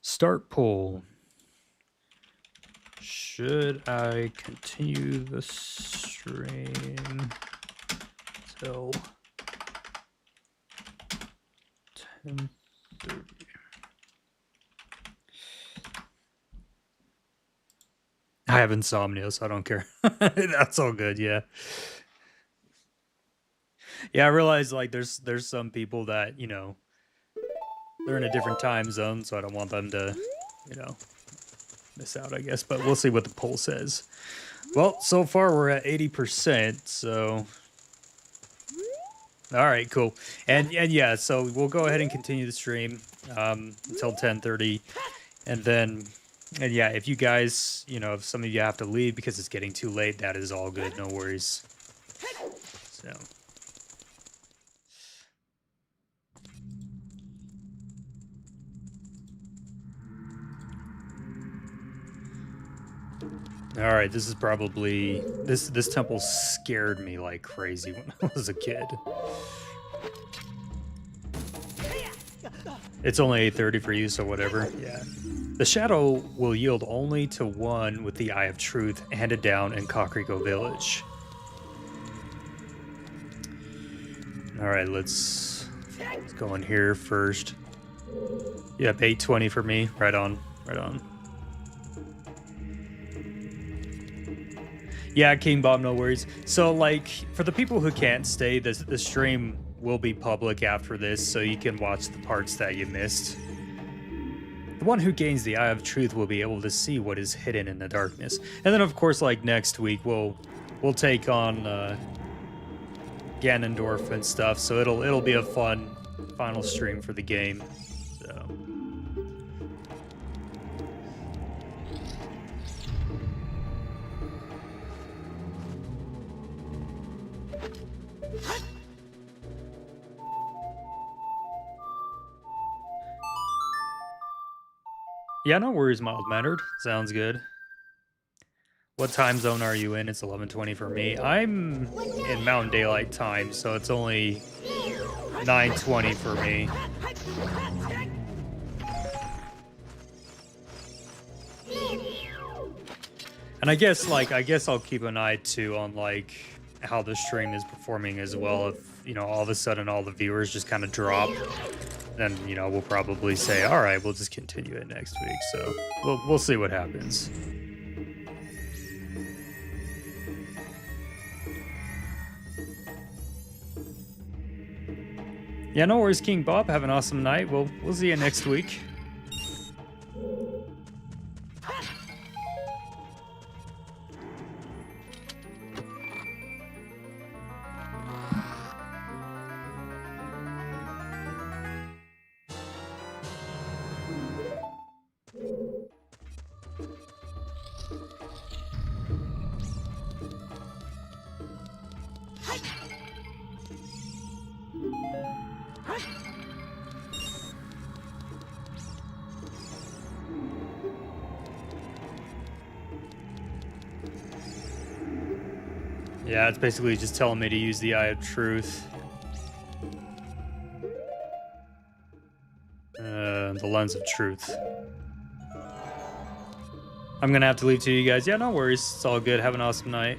Start poll. Should I continue the stream till 10:30? I have insomnia, so I don't care. That's all good, yeah. Yeah, I realize like there's some people that, you know, they're in a different time zone, so I don't want them to, you know, miss out, I guess. But we'll see what the poll says. Well, so far we're at 80%, so all right, cool. And yeah, so we'll go ahead and continue the stream until 10:30, and yeah, if you guys, you know, if some of you have to leave because it's getting too late, that is all good, no worries. So. All right, this is probably this temple scared me like crazy when I was a kid. It's only 8:30 for you, so whatever. Yeah. The shadow will yield only to one with the Eye of Truth handed down in Kakariko Village. All right, let's go in here first. Yep, 8:20 for me. Right on, right on. Yeah, King Bob, no worries. So, like, for the people who can't stay, the stream will be public after this, so you can watch the parts that you missed. The one who gains the Eye of Truth will be able to see what is hidden in the darkness. And then, of course, like, next week, we'll take on Ganondorf and stuff, so it'll be a fun final stream for the game. So... Yeah, no worries, mild-mannered. Sounds good. What time zone are you in? It's 11:20 for me. I'm in Mountain Daylight Time, so it's only 9:20 for me. And I guess I'll keep an eye too on like how the stream is performing as well. If, you know, all of a sudden all the viewers just kind of drop, then, you know, we'll probably say, all right, we'll just continue it next week. So we'll see what happens. Yeah, no worries, King Bob. Have an awesome night. We'll see you next week. Yeah, it's basically just telling me to use the Eye of Truth. The Lens of Truth. I'm gonna have to leave to you guys. Yeah, no worries. It's all good. Have an awesome night.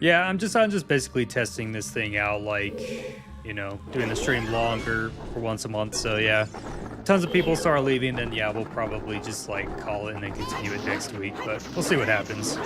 Yeah, I'm just basically testing this thing out, like, you know, doing the stream longer for once a month. So yeah, tons of people start leaving, then yeah, we'll probably just like call it and then continue it next week. But we'll see what happens.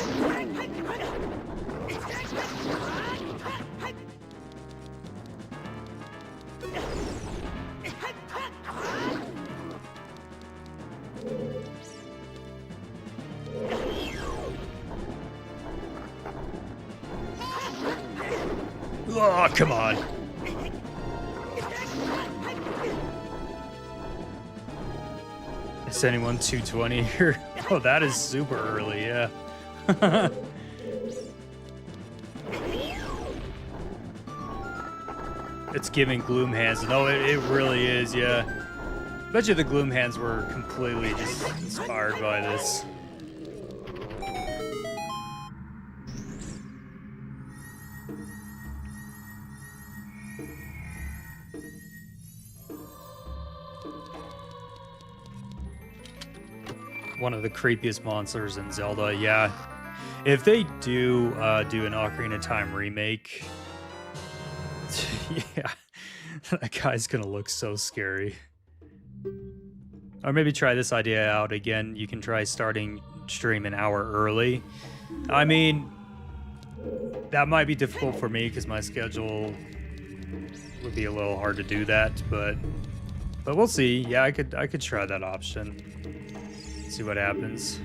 Oh, come on. Is anyone 220 here? Oh, that is super early, yeah. It's giving Gloom Hands. No, it really is, yeah. Bet you the Gloom Hands were completely just inspired by this. One of the creepiest monsters in Zelda, yeah. If they do do an Ocarina of Time remake, yeah, that guy's gonna look so scary. Or maybe try this idea out again. You can try starting stream an hour early. I mean, that might be difficult for me because my schedule would be a little hard to do that, but we'll see. Yeah, I could try that option. See what happens.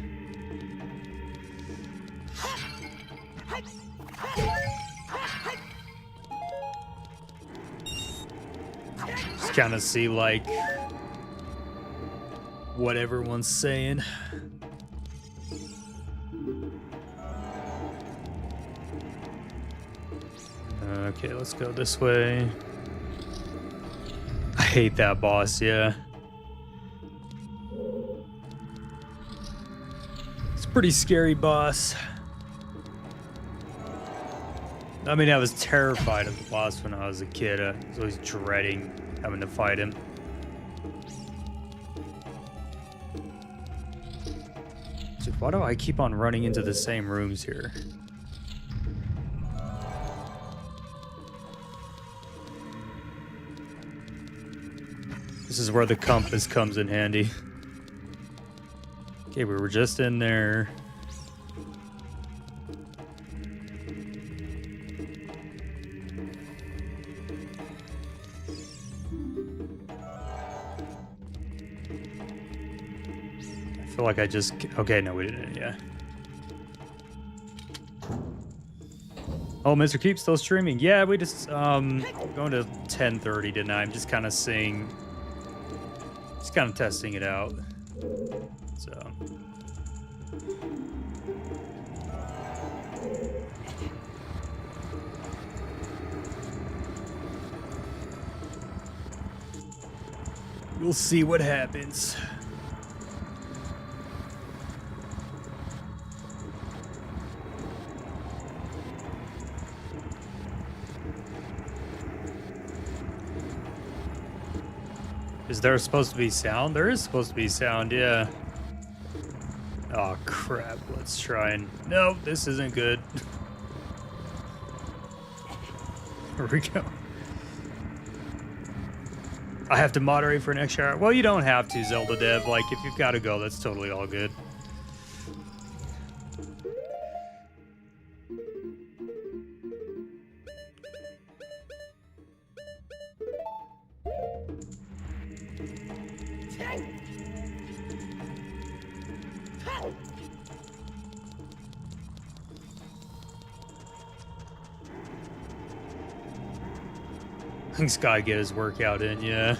Just kind of see like what everyone's saying. Okay, let's go this way. I hate that boss, yeah. Pretty scary boss. I mean, I was terrified of the boss when I was a kid. I was always dreading having to fight him. Dude, why do I keep on running into the same rooms here? This is where the compass comes in handy. Okay, we were just in there. I feel like I just... Okay, no, we didn't, yeah. Oh, Mr. Keep's still streaming. Yeah, we just, going to 10:30 tonight. I'm just kind of seeing... Just kind of testing it out. So... We'll see what happens. Is there supposed to be sound? There is supposed to be sound, yeah. Oh crap, let's try and... No, this isn't good. Here we go. I have to moderate for an extra hour. Well, you don't have to, Zelda Dev. Like, if you've got to go, that's totally all good. He's gotta get his workout in, yeah.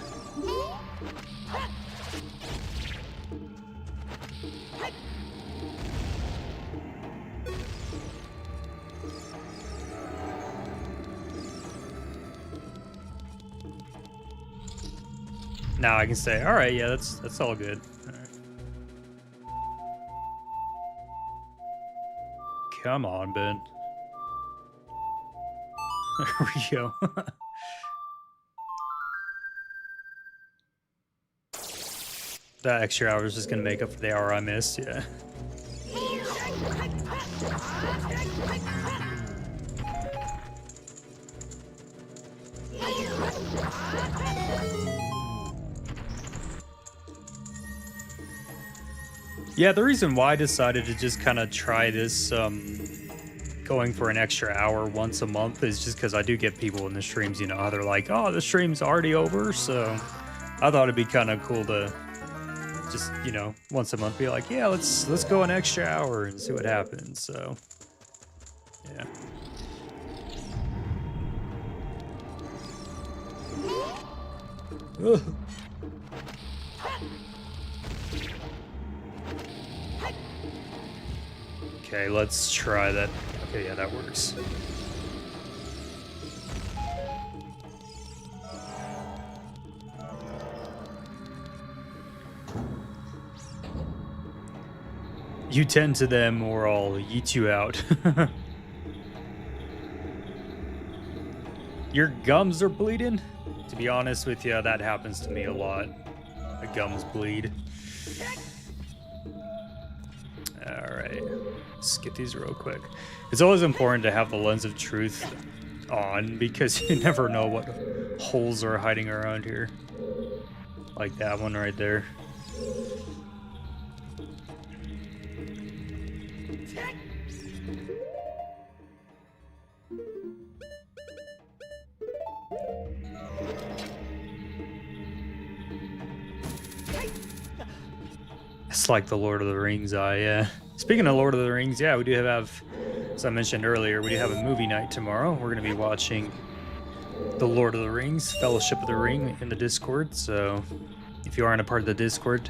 Now I can say, all right, yeah, that's all good. All right. Come on, Ben. There we go. That extra hour is just gonna make up for the hour I missed, yeah. Yeah, the reason why I decided to just kind of try this going for an extra hour once a month is just because I do get people in the streams, you know, how they're like, oh, the stream's already over, so I thought it'd be kind of cool to just, you know, once a month be like, yeah, let's go an extra hour and see what happens. So yeah. Ugh. Okay, let's try that. Okay, yeah, that works. You tend to them or I'll yeet you out. Your gums are bleeding? To be honest with you, that happens to me a lot. My gums bleed. Alright, let's get these real quick. It's always important to have the lens of truth on because you never know what holes are hiding around here. Like that one right there. It's like the Lord of the Rings eye, yeah. Speaking of Lord of the Rings, yeah, we do have, as I mentioned earlier, we do have a movie night tomorrow. We're going to be watching the Lord of the Rings, Fellowship of the Ring in the Discord. So if you aren't a part of the Discord,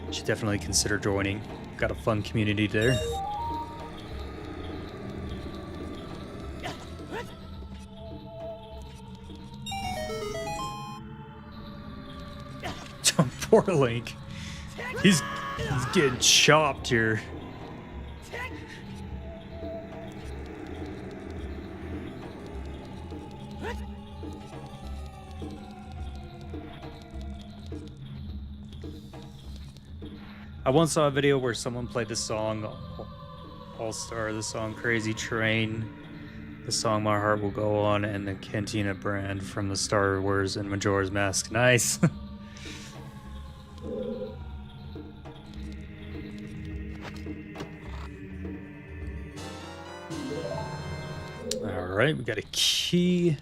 you should definitely consider joining. Got a fun community there. Poor Link. He's getting chopped here. I once saw a video where someone played the song All-Star, the song Crazy Train, the song My Heart Will Go On, and the Cantina brand from the Star Wars and Majora's Mask. Nice. Alright, we got a key.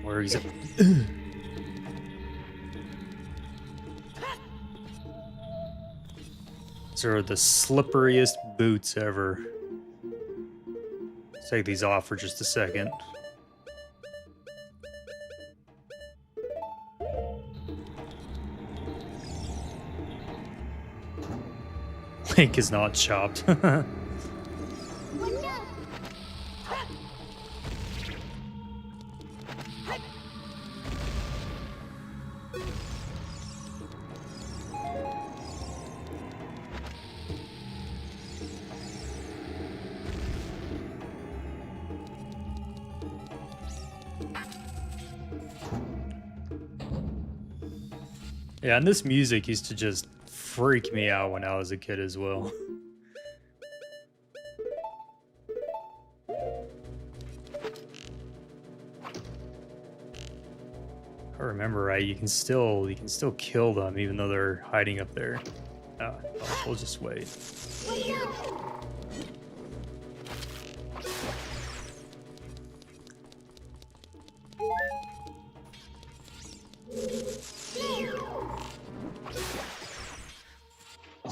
Where is it? These are the slipperiest boots ever. Let's take these off for just a second. Link is not chopped. Yeah, and this music used to just freak me out when I was a kid as well. If I remember right, you can still kill them even though they're hiding up there. Oh, we'll just wait.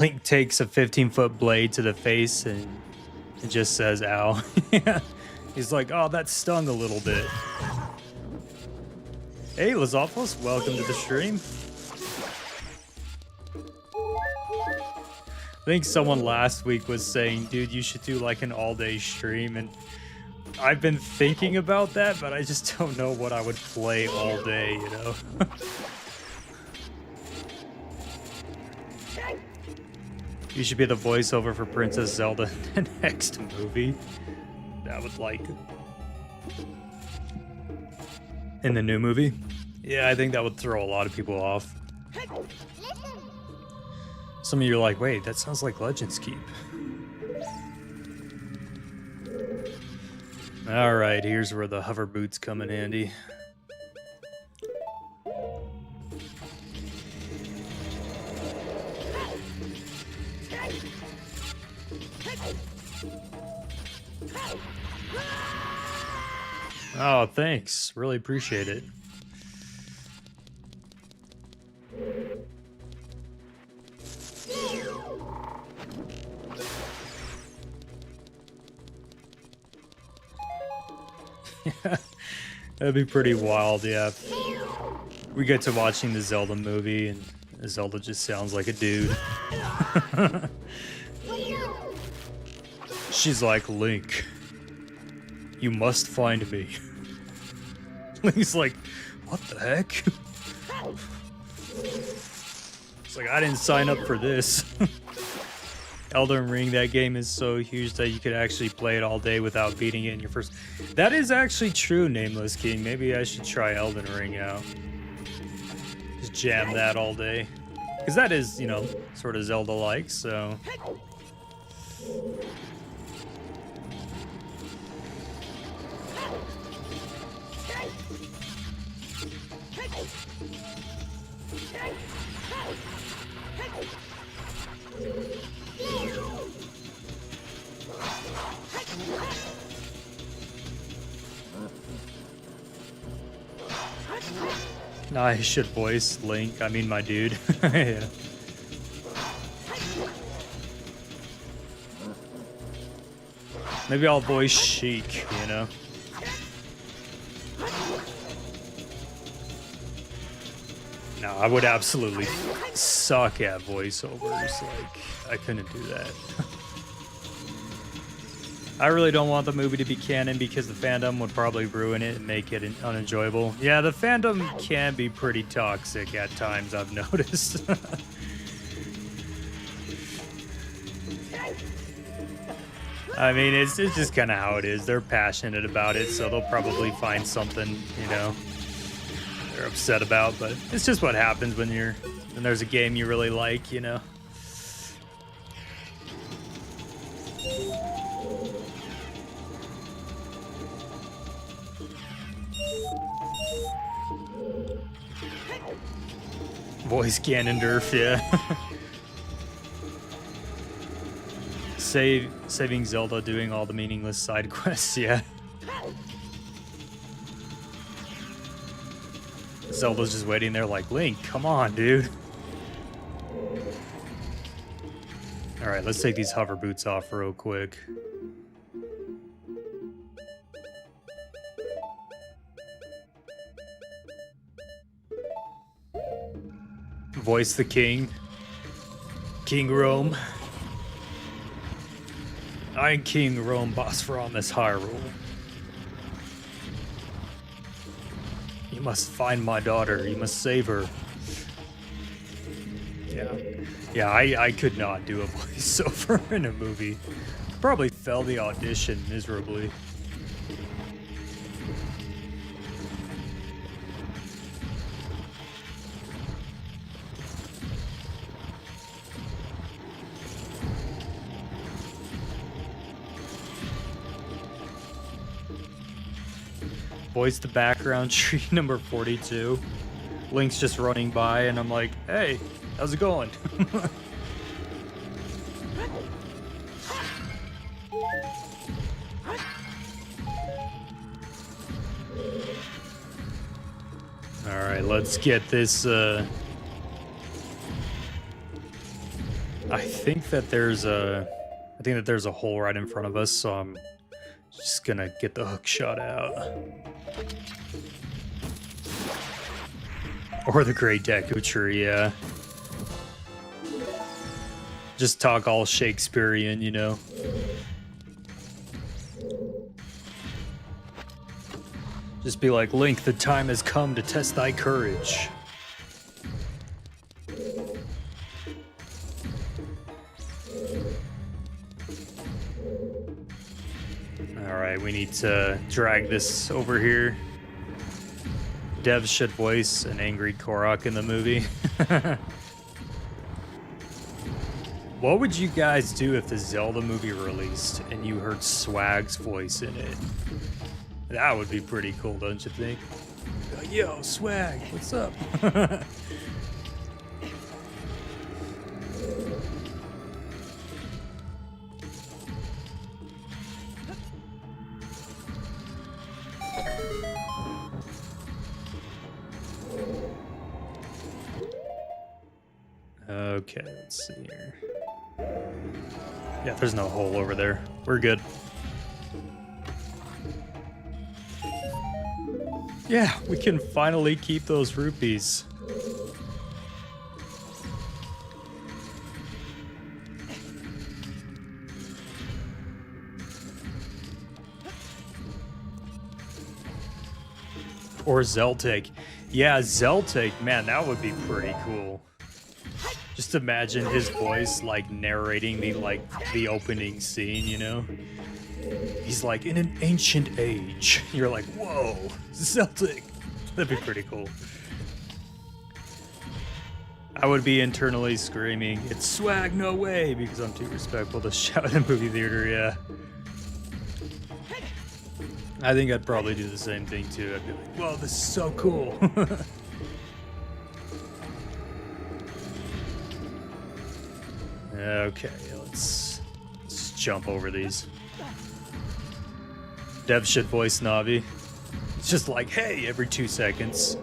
Link takes a 15-foot blade to the face and it just says, ow. Yeah. He's like, oh, that stung a little bit. Hey, Lazopoulos, welcome to the stream. I think someone last week was saying, dude, you should do like an all-day stream, and I've been thinking about that, but I just don't know what I would play all day, you know? You should be the voiceover for Princess Zelda in the next movie. That would like... In the new movie? Yeah, I think that would throw a lot of people off. Some of you are like, wait, that sounds like Legends Keep. Alright, here's where the hover boots come in handy. Oh, thanks. Really appreciate it. Yeah, that'd be pretty wild, yeah. We get to watching the Zelda movie and Zelda just sounds like a dude. She's like, Link, you must find me. Link's like, what the heck? It's like, I didn't sign up for this. Elden Ring, that game is so huge that you could actually play it all day without beating it in your first... That is actually true, Nameless King. Maybe I should try Elden Ring out. Just jam that all day. Because that is, you know, sort of Zelda-like, so... Nah, I should voice Link. I mean, my dude. Yeah. Maybe I'll voice Sheik, you know? No, I would absolutely suck at voiceovers. Like, I couldn't do that. I really don't want the movie to be canon because the fandom would probably ruin it and make it unenjoyable. Yeah, the fandom can be pretty toxic at times, I've noticed. I mean, it's just kind of how it is. They're passionate about it, so they'll probably find something, you know, they're upset about. But it's just what happens when there's a game you really like, you know. Voice Ganondorf, yeah. Saving Zelda, doing all the meaningless side quests, yeah. Zelda's just waiting there like, Link, come on, dude. Alright, let's take these hover boots off real quick. Voice the king. King Rome. I am King Rome, boss from this Hyrule. You must find my daughter. You must save her. Yeah, I could not do a voiceover in a movie. Probably failed the audition miserably. Voice the background tree number 42. Link's just running by and I'm like, hey, how's it going? Alright, let's get this, I think that there's a hole right in front of us, so I'm just gonna get the hook shot out. Or the Great Deku Tree, yeah. Just talk all Shakespearean, you know. Just be like, Link, the time has come to test thy courage. Alright, we need to drag this over here. Devs should voice an angry Korok in the movie. What would you guys do if the Zelda movie released and you heard Swag's voice in it? That would be pretty cool, don't you think? Like, yo, Swag, what's up? Okay, let's see here. Yeah, there's no hole over there. We're good. Yeah, we can finally keep those rupees. Or Zeltic. Yeah, Zeltic, man, that would be pretty cool. Just imagine his voice like narrating the opening scene, you know? He's like, in an ancient age. You're like, whoa, Celtic. That'd be pretty cool. I would be internally screaming, it's swag, no way, because I'm too respectful to shout in a movie theater, yeah. I think I'd probably do the same thing too. I'd be like, whoa, this is so cool. Okay, let's jump over these. Dev should voice Navi. It's just like, hey, every 2 seconds.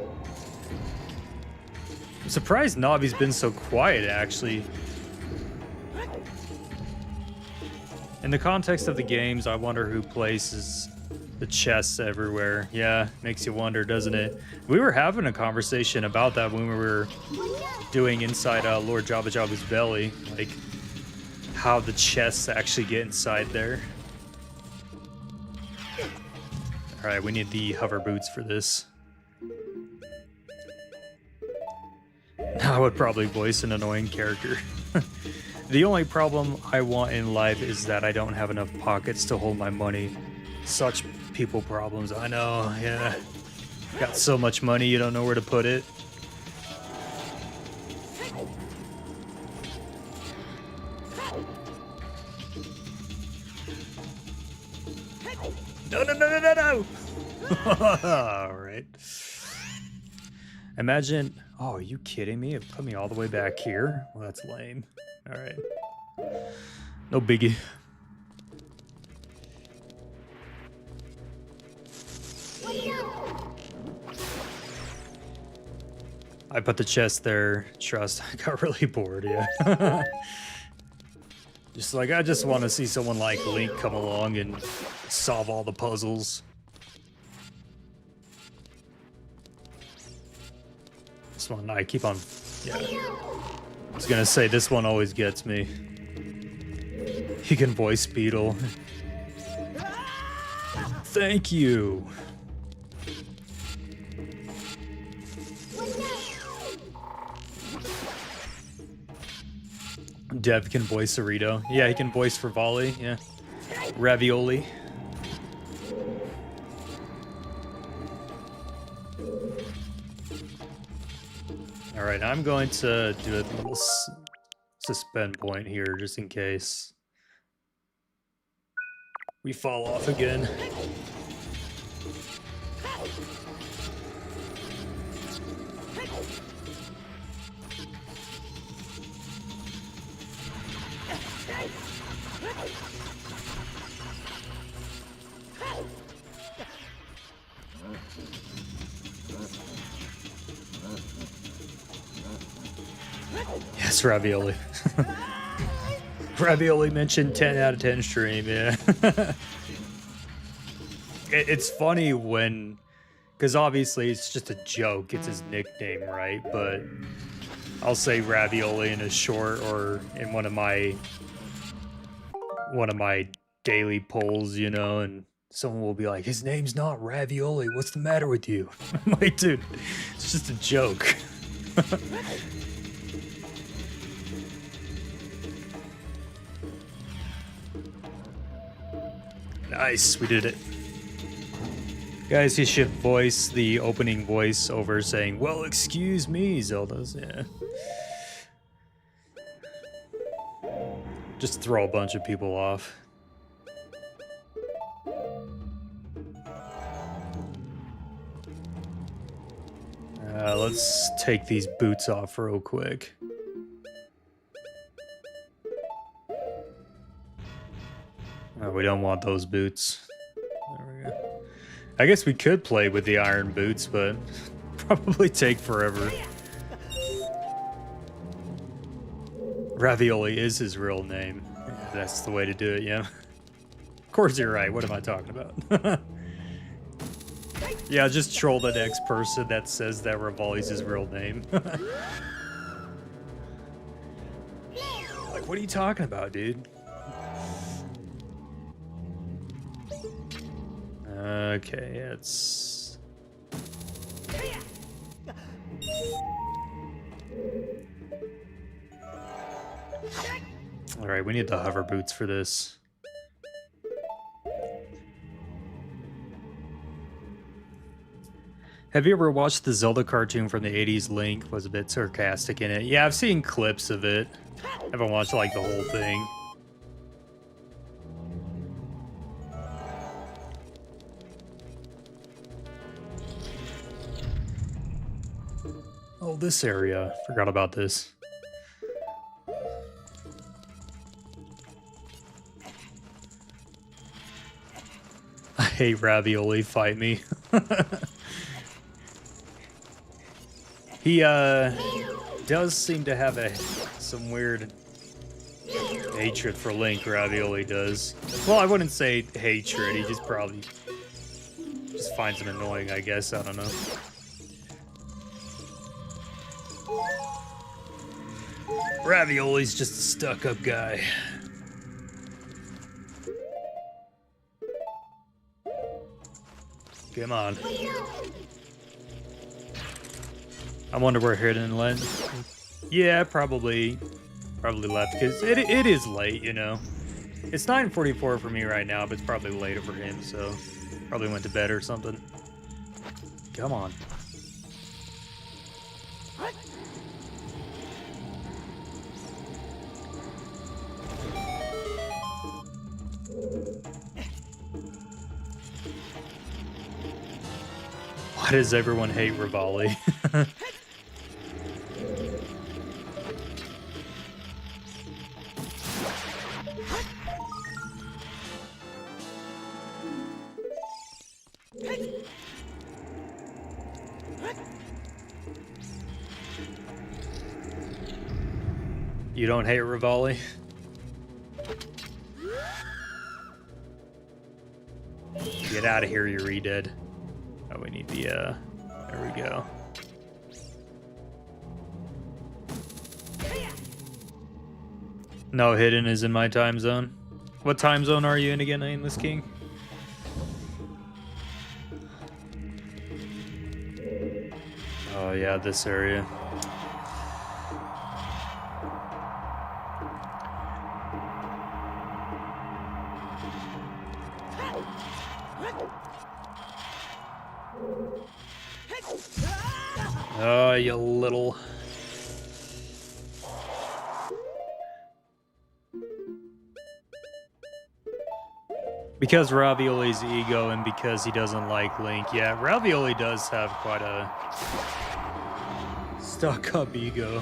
I'm surprised Navi's been so quiet, actually. In the context of the games, I wonder who places the chests everywhere. Yeah, makes you wonder, doesn't it? We were having a conversation about that when we were doing inside Lord Jabba Jabba's belly, like how the chests actually get inside there. All right, we need the hover boots for this. I would probably voice an annoying character. The only problem I want in life is that I don't have enough pockets to hold my money. Such people problems, I know, yeah. Got so much money you don't know where to put it. No, no, no, no, no, no! Alright. Imagine... Oh, are you kidding me? It put me all the way back here? Well, that's lame. Alright. No biggie. I put the chest there. Trust. I got really bored, yeah. Just like, I just want to see someone like Link come along and solve all the puzzles. This one, I keep on... Yeah. I was gonna say, this one always gets me. He can voice Beetle. Thank you. Dev can voice Cerrito. Yeah, he can voice for Volley. Yeah. Ravioli. All right, I'm going to do a little suspend point here just in case we fall off again. Yes, Ravioli. Ravioli mentioned 10 out of 10 stream, yeah. It's funny when, because obviously it's just a joke, it's his nickname, right? But I'll say Ravioli in a short or in one of my daily polls, you know, and someone will be like, his name's not Ravioli, what's the matter with you? I'm like, dude, it's just a joke. Nice, we did it. Guys, he should voice the opening voice over saying, well, excuse me, Zelda's, yeah. Just throw a bunch of people off. Let's take these boots off real quick. We don't want those boots. There we go. I guess we could play with the iron boots, but probably take forever. Ravioli is his real name. Yeah, that's the way to do it, yeah. Of course you're right. What am I talking about? Yeah, just troll the next person that says that Rivali's his real name. Like, what are you talking about, dude? Okay, it's... Alright, we need the hover boots for this. Have you ever watched the Zelda cartoon from the 80s? Link was a bit sarcastic in it. Yeah, I've seen clips of it. I haven't watched, like, the whole thing. Oh, this area. Forgot about this. I hate ravioli. Fight me. He does seem to have some weird hatred for Link. Ravioli does. Well, I wouldn't say hatred. He just probably just finds him annoying, I guess. I don't know. Ravioli's just a stuck-up guy. Come on. I wonder where Hidden went. Yeah, probably left, because it is late, you know. It's 9:44 for me right now, but it's probably later for him, so probably went to bed or something. Come on. Why does everyone hate Rivali? You don't hate Rivali? Get out of here, you're E-dead. Oh, we need the, there we go. No, Hidden is in my time zone. What time zone are you in again, Nameless King? Oh yeah, this area. Oh, you little... Because Ravioli's ego and because he doesn't like Link. Yeah, Ravioli does have quite a stuck-up ego.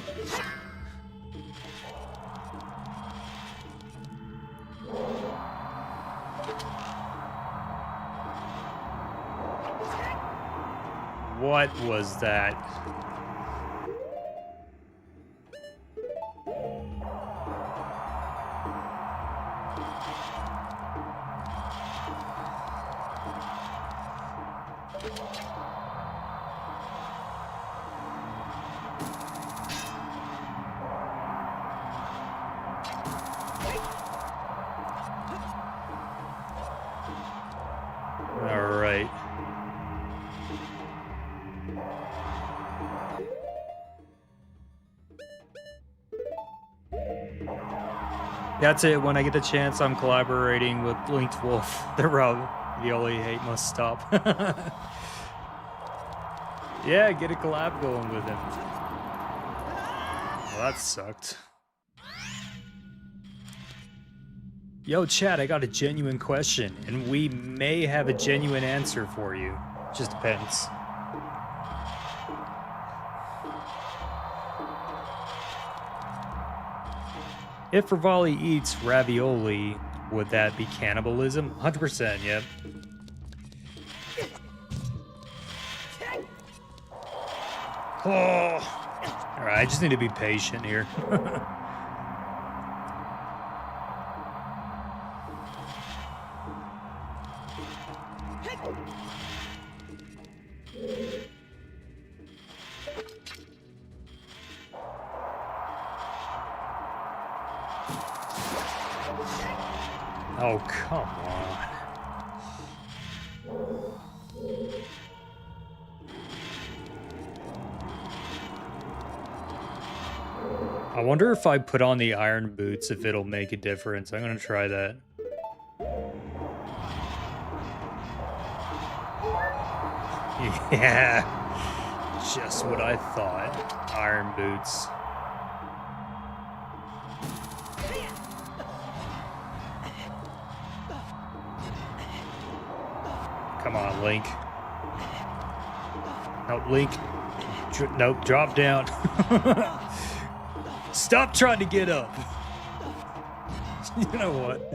What was that? All right. That's it. When I get the chance, I'm collaborating with Linked Wolf. The Ravioli hate must stop. Yeah, get a collab going with him. Well, that sucked. Yo, chat, I got a genuine question, and we may have a genuine answer for you. Just depends. If Rivali eats ravioli, would that be cannibalism? 100%, yep. Oh. Alright, I just need to be patient here. Oh, come on. I wonder if I put on the iron boots, if it'll make a difference. I'm gonna try that. Yeah, just what I thought. Iron boots. Come on, Link. No, Link. Nope, drop down. Stop trying to get up. You know what?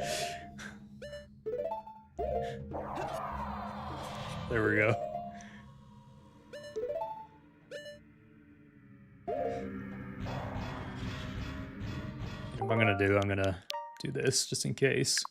There we go. What I'm gonna do this just in case.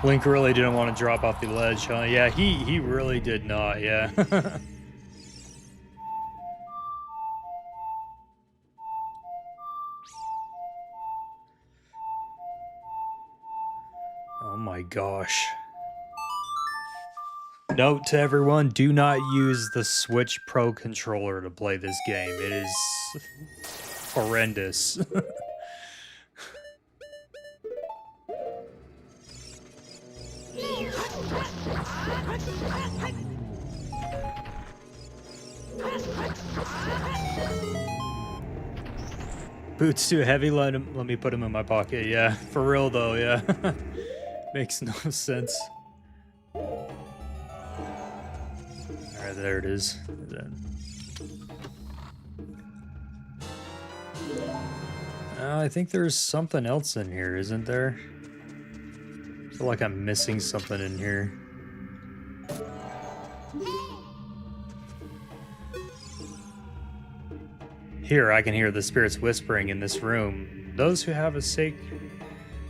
Link really didn't want to drop off the ledge, huh? Yeah, he really did not, yeah. Oh my gosh. Note to everyone, do not use the Switch Pro controller to play this game. It is horrendous. Boots too heavy, let me put them in my pocket. Yeah, for real though, yeah. Makes no sense. Alright, there it is. I think there's something else in here, isn't there? I feel like I'm missing something in here. Here, I can hear the spirits whispering in this room. Those who have a sacred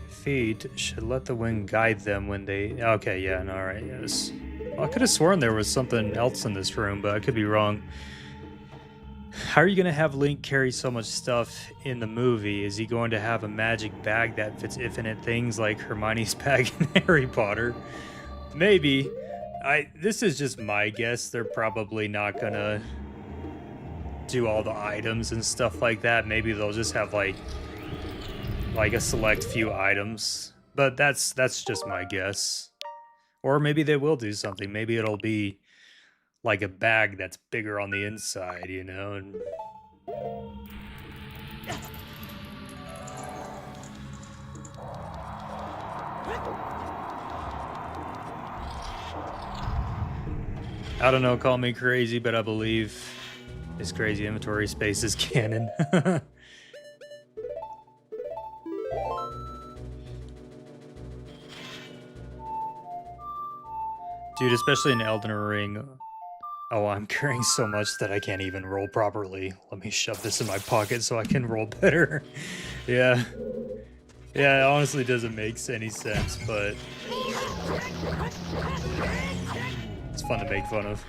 feet should let the wind guide them when they... Okay, yeah, no, alright, yes. Well, I could have sworn there was something else in this room, but I could be wrong. How are you going to have Link carry so much stuff in the movie? Is he going to have a magic bag that fits infinite things like Hermione's bag in Harry Potter? Maybe. This is just my guess. They're probably not going to do all the items and stuff like that. Maybe they'll just have like a select few items. But that's just my guess. Or maybe they will do something. Maybe it'll be like a bag that's bigger on the inside, you know, and I don't know, call me crazy, but I believe this crazy inventory space is canon. Dude, especially in Elden Ring. Oh, I'm carrying so much that I can't even roll properly. Let me shove this in my pocket so I can roll better. Yeah. Yeah, it honestly doesn't make any sense, but it's fun to make fun of.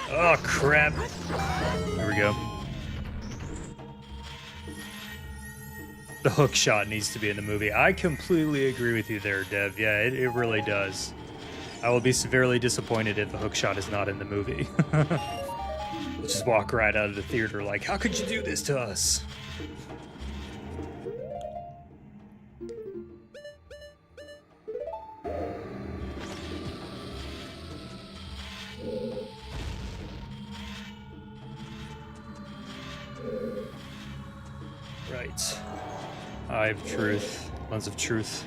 Oh, crap. There we go. The hook shot needs to be in the movie. I completely agree with you there, Dev. Yeah, it really does. I will be severely disappointed if the hook shot is not in the movie. Just walk right out of the theater like, how could you do this to us? Right. Eye of truth. Lens of truth.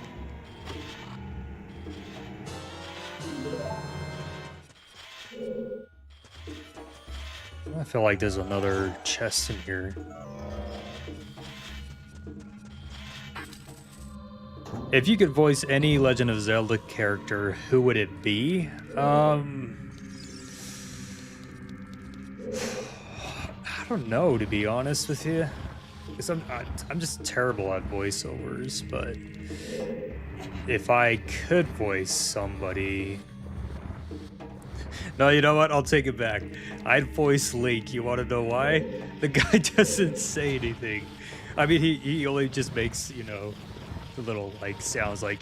I feel like there's another chest in here. If you could voice any Legend of Zelda character, who would it be? I don't know, to be honest with you. Because I'm just terrible at voiceovers, but if I could voice somebody, No, you know what? I'll take it back. I'd voice Link. You want to know why? The guy doesn't say anything. I mean, he only just makes, you know, the little like sounds like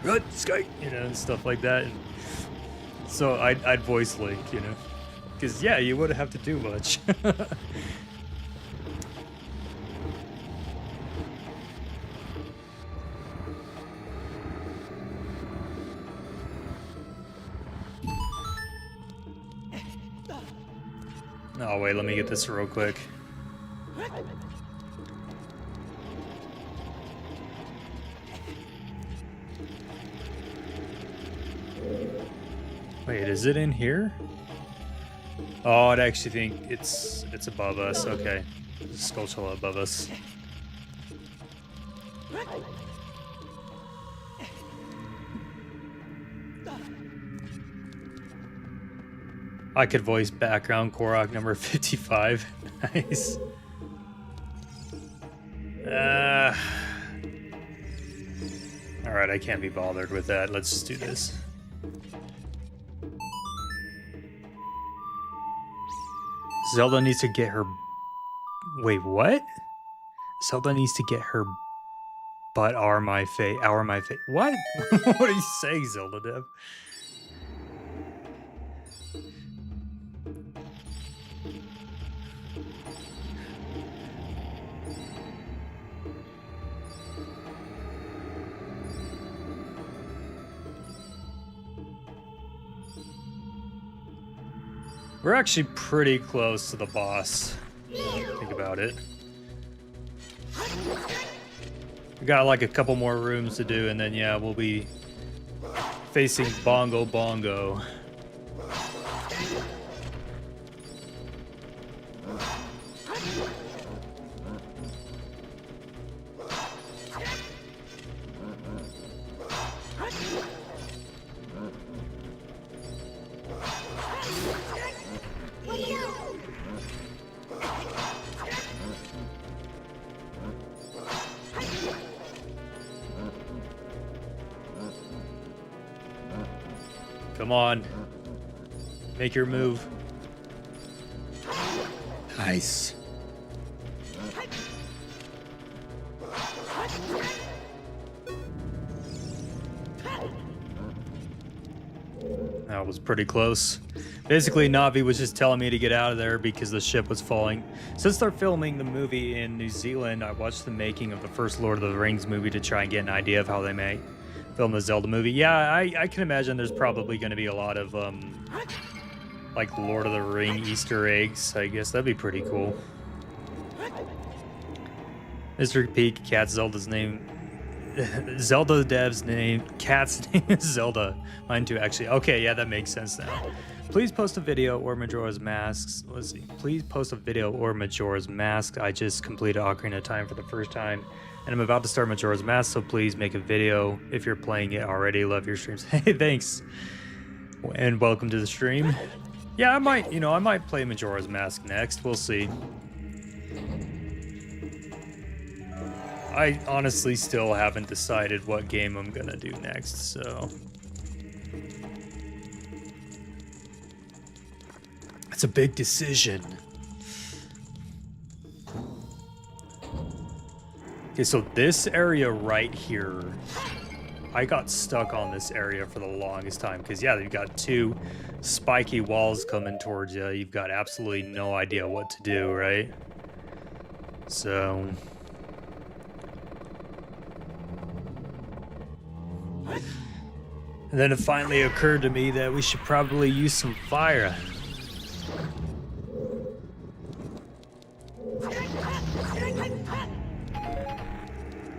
what sky, you know, and stuff like that. And so I'd voice Link, you know, because yeah, you wouldn't have to do much. Oh wait, let me get this real quick. Wait, is it in here? Oh, I'd actually think it's above us. Okay, there's a Skulltula above us. I could voice background Korok number 55. Nice. Alright, I can't be bothered with that. Let's just do this. Zelda needs to get her... Wait, what? Zelda needs to get her butt hour my face. What? What are you saying, Zelda Dev? We're actually pretty close to the boss. Think about it. We got like a couple more rooms to do, and then yeah, we'll be facing Bongo Bongo. Come on. Make your move. Nice. That was pretty close. Basically, Navi was just telling me to get out of there because the ship was falling. Since they're filming the movie in New Zealand, I watched the making of the first Lord of the Rings movie to try and get an idea of how they may film the Zelda movie. Yeah, I can imagine there's probably going to be a lot of, like, Lord of the Ring Easter eggs. I guess that'd be pretty cool. Mr. Peak, Cat Zelda's name... Zelda Dev's name... Cat's name is Zelda. Mine too, actually. Okay, yeah, that makes sense now. Please post a video or Majora's Masks. Let's see. Please post a video or Majora's Mask. I just completed Ocarina of Time for the first time, and I'm about to start Majora's Mask, so please make a video if you're playing it already. Love your streams. Hey, thanks. And welcome to the stream. Yeah, I might play Majora's Mask next. We'll see. I honestly still haven't decided what game I'm gonna do next, so... It's a big decision. Okay, so this area right here, I got stuck on this area for the longest time because yeah, you've got two spiky walls coming towards you. You've got absolutely no idea what to do, right? So... And then it finally occurred to me that we should probably use some fire.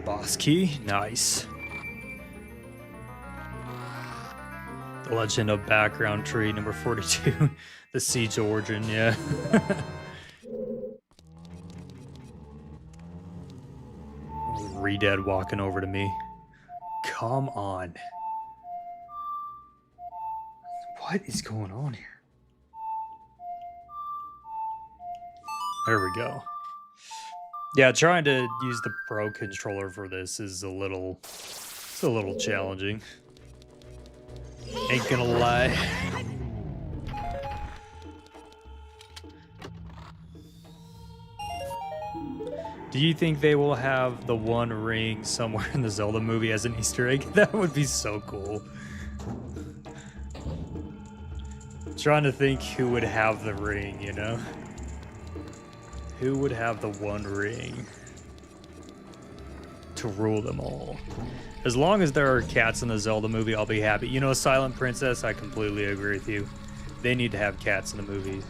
Boss key, nice. The Legend of Background Tree, number 42. The Siege Origin, yeah. Re-Dead walking over to me. Come on. What is going on here? There we go. Yeah, trying to use the Pro controller for this is a little challenging. Ain't gonna lie. Do you think they will have the One Ring somewhere in the Zelda movie as an Easter egg? That would be so cool. Trying to think who would have the ring, you know? Who would have the One Ring to rule them all? As long as there are cats in the Zelda movie, I'll be happy. You know, Silent Princess, I completely agree with you. They need to have cats in the movie.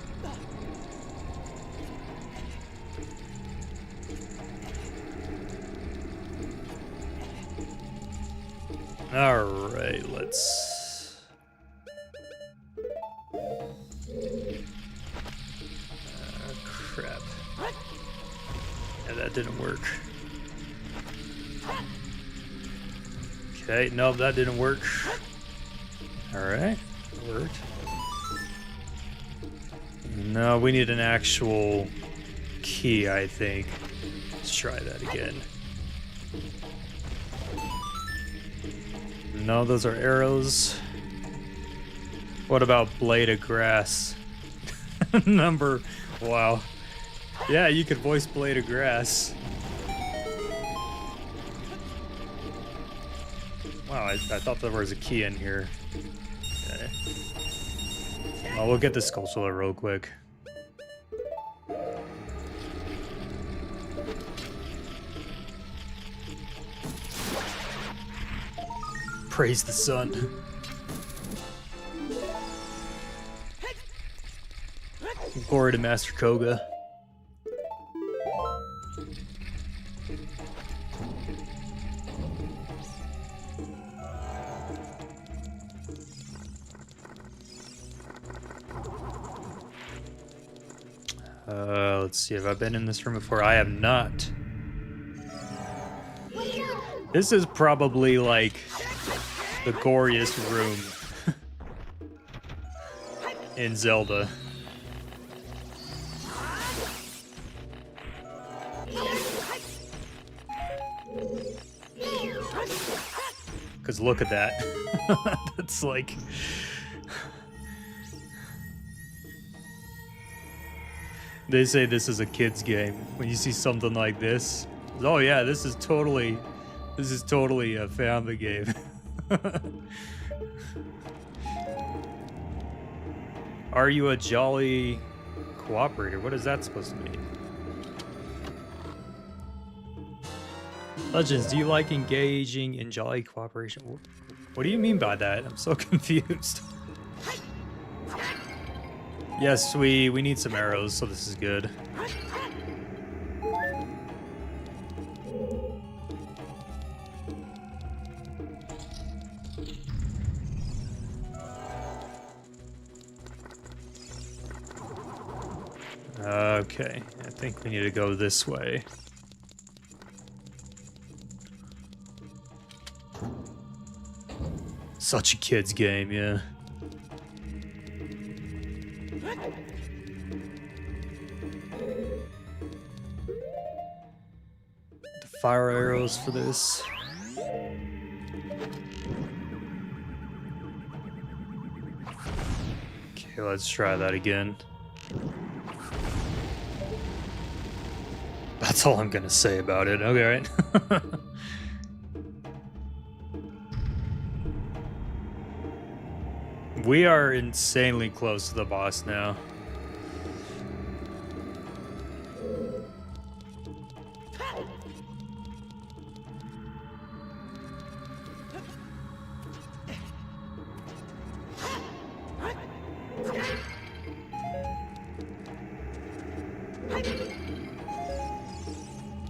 Alright, let's... crap. Yeah, that didn't work. Okay, no, that didn't work. Alright, that worked. No, we need an actual key, I think. Let's try that again. No, those are arrows. What about Blade of Grass? Number... Wow. Yeah, you could voice Blade of Grass. Wow, I thought there was a key in here. Okay. Oh, we'll get the Skulltula real quick. Praise the sun. Glory to Master Koga. Let's see, have I been in this room before? I have not. This is probably like the goriest room in Zelda. Because look at that. That's like... They say this is a kid's game. When you see something like this, oh yeah, this is totally a family game. Are you a jolly cooperator? What is that supposed to mean? Legends, do you like engaging in jolly cooperation? What do you mean by that? I'm so confused. Yes, we need some arrows, so this is good. Okay, I think we need to go this way. Such a kid's game, yeah. The fire arrows for this. Okay, let's try that again. That's all I'm gonna say about it. Okay, right? We are insanely close to the boss now.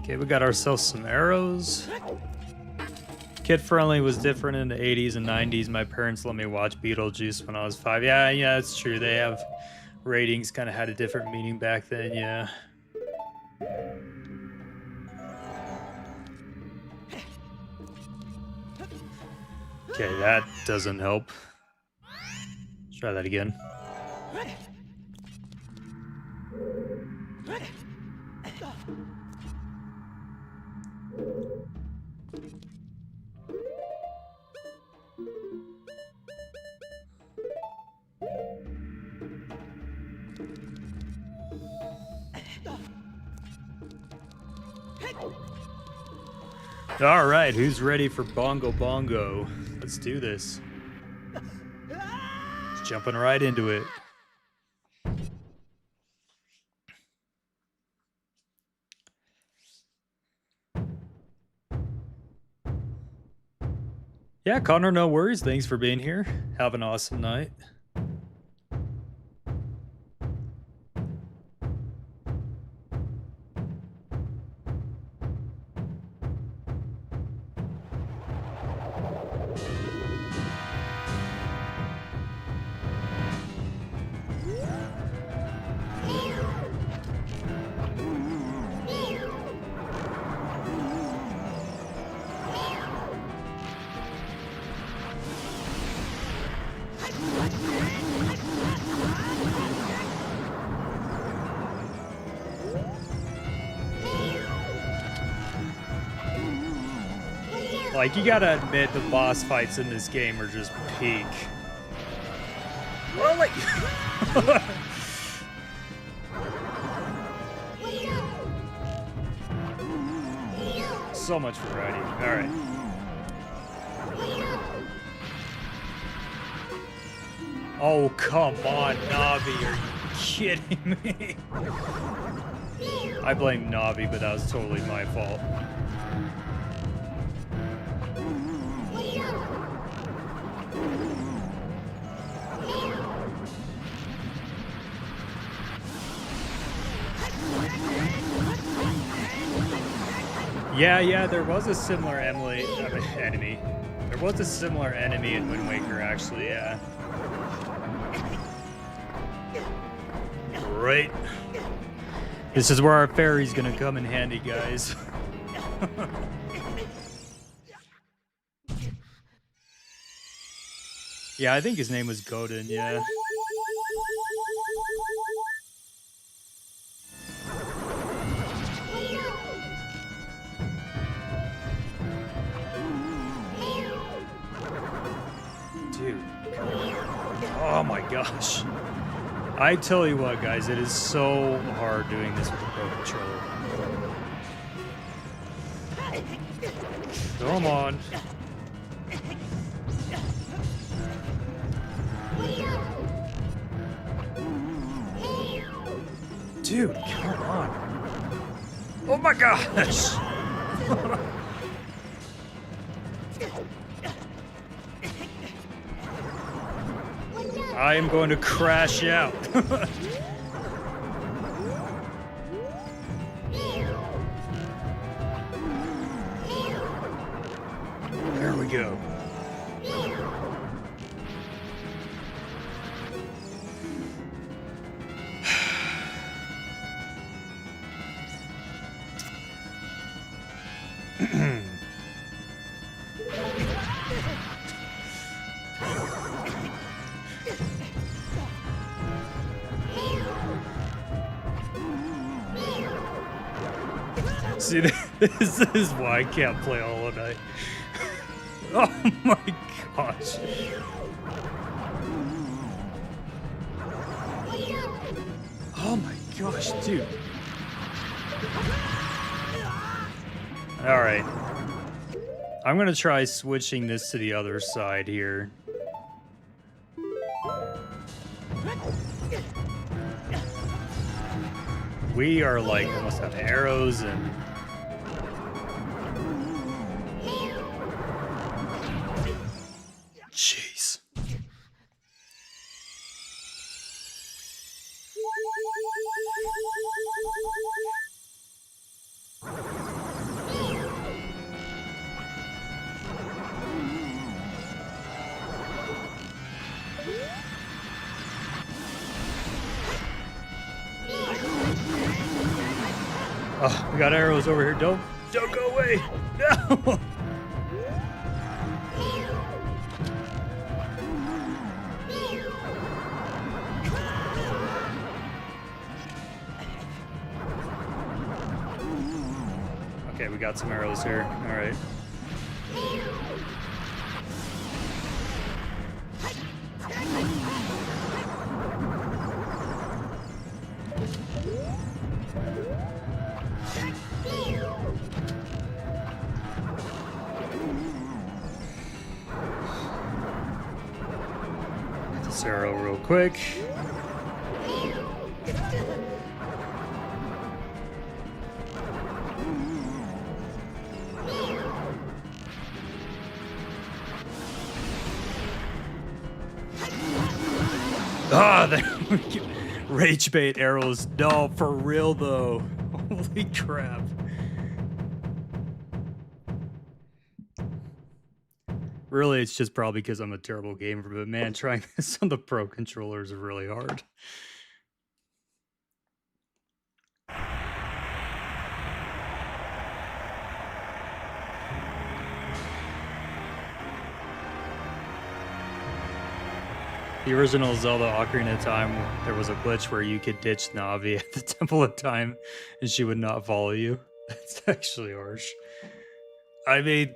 Okay, we got ourselves some arrows. Kid friendly was different in the 80s and 90s. My parents let me watch Beetlejuice when I was 5. Yeah, it's true. They have ratings kind of had a different meaning back then, yeah. Okay, that doesn't help. Let's try that again. All right, who's ready for Bongo Bongo? Let's do this. Just jumping right into it. Yeah, Connor, no worries. Thanks for being here. Have an awesome night. Like, you gotta admit the boss fights in this game are just peak. Well, like... so much variety. Alright. Oh, come on, Navi. Are you kidding me? I blame Navi, but that was totally my fault. Yeah, there was a similar enemy. There was a similar enemy in Wind Waker, actually, yeah. Right. This is where our fairy's gonna come in handy, guys. Yeah, I think his name was Godin, yeah. Oh my gosh. I tell you what, guys, it is so hard doing this with a Pro Controller. Come on. Dude, come on. Oh my gosh. I am going to crash out. There we go. See, this is why I can't play all night. Oh my gosh. Oh my gosh, dude. Alright. I'm gonna try switching this to the other side here. We are like almost out of arrows and... Jeez. Oh, we got arrows over here. Don't go away. No. Okay, we got some arrows here. All right. this arrow real quick. Ah, there we go. Rage bait arrows. No, for real though. Holy crap. Really, it's just probably because I'm a terrible gamer, but man, trying this on the Pro controller is really hard. The original Zelda Ocarina of Time, there was a glitch where you could ditch Navi at the Temple of Time and she would not follow you. That's actually harsh. I mean,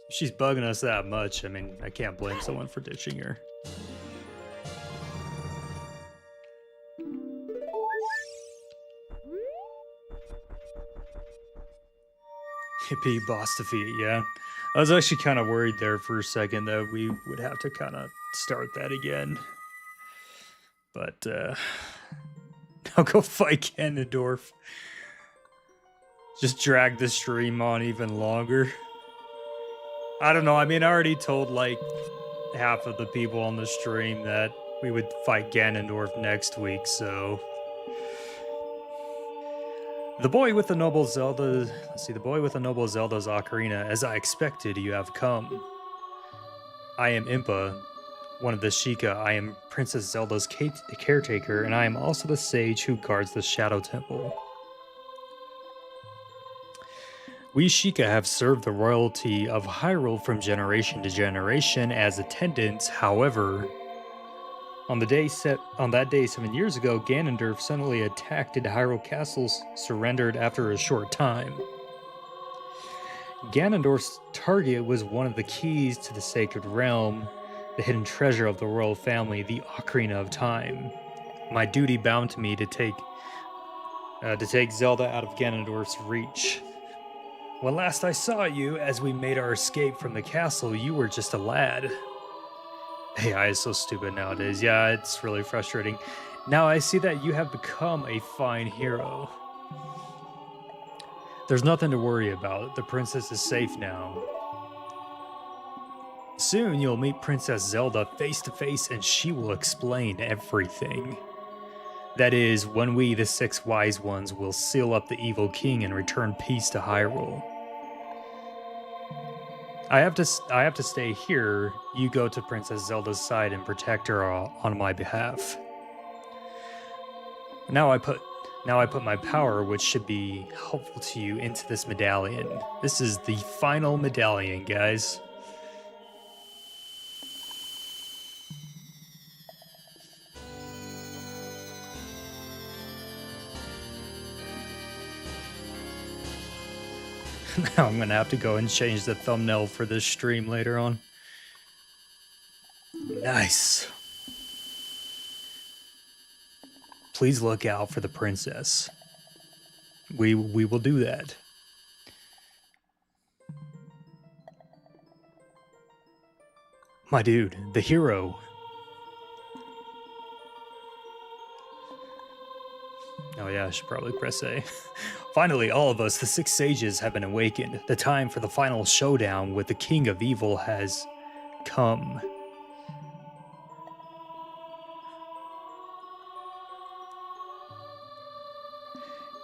she's bugging us that much. I mean, I can't blame someone for ditching her. Hippie boss defeat, yeah. I was actually kind of worried there for a second that we would have to kind of start that again. But, now go fight Ganondorf. Just drag the stream on even longer. I don't know, I mean, I already told, like, half of the people on the stream that we would fight Ganondorf next week, so... The boy with the noble Zelda... Let's see, the boy with the noble Zelda's ocarina. As I expected, you have come. I am Impa, one of the Sheikah. I am Princess Zelda's caretaker, and I am also the sage who guards the Shadow Temple. We Sheikah have served the royalty of Hyrule from generation to generation as attendants. However, on that day 7 years ago, Ganondorf suddenly attacked and Hyrule castles surrendered after a short time. Ganondorf's target was one of the keys to the Sacred Realm, the hidden treasure of the royal family, the Ocarina of Time. My duty bound to me to take Zelda out of Ganondorf's reach. When last I saw you, as we made our escape from the castle, you were just a lad. AI is so stupid nowadays. Yeah, it's really frustrating. Now I see that you have become a fine hero. There's nothing to worry about. The princess is safe now. Soon you'll meet Princess Zelda face to face and she will explain everything. That is, when we, the 6 wise ones, will seal up the evil king and return peace to Hyrule. I have to stay here. You go to Princess Zelda's side and protect her on my behalf. Now I put my power, which should be helpful to you, into this medallion. This is the final medallion, guys. Now I'm gonna have to go and change the thumbnail for this stream later on. Nice. Please look out for the princess. We will do that. My dude, the hero. Oh yeah, I should probably press A. Finally, all of us, the 6 sages, have been awakened. The time for the final showdown with the King of Evil has come.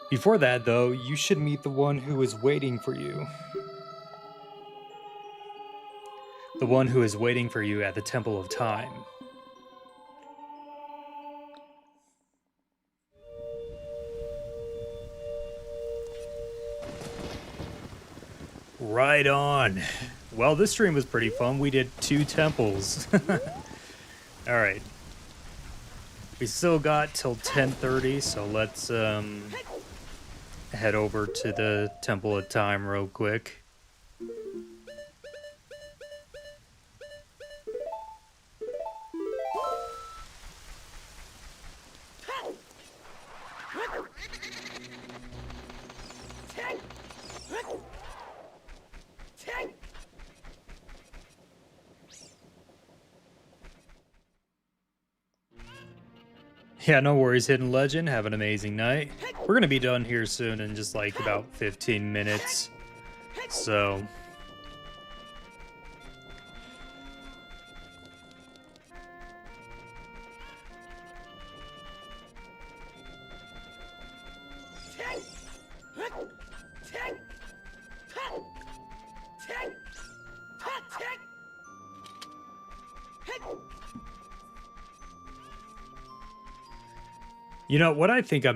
Before that, though, you should meet the one who is waiting for you. The one who is waiting for you at the Temple of Time. Right on. Well, this stream was pretty fun. We did 2 temples. Alright. We still got till 10:30, so let's head over to the Temple of Time real quick. Yeah, no worries, Hidden Legend. Have an amazing night. We're gonna be done here soon in just like about 15 minutes. So you know what I think I'm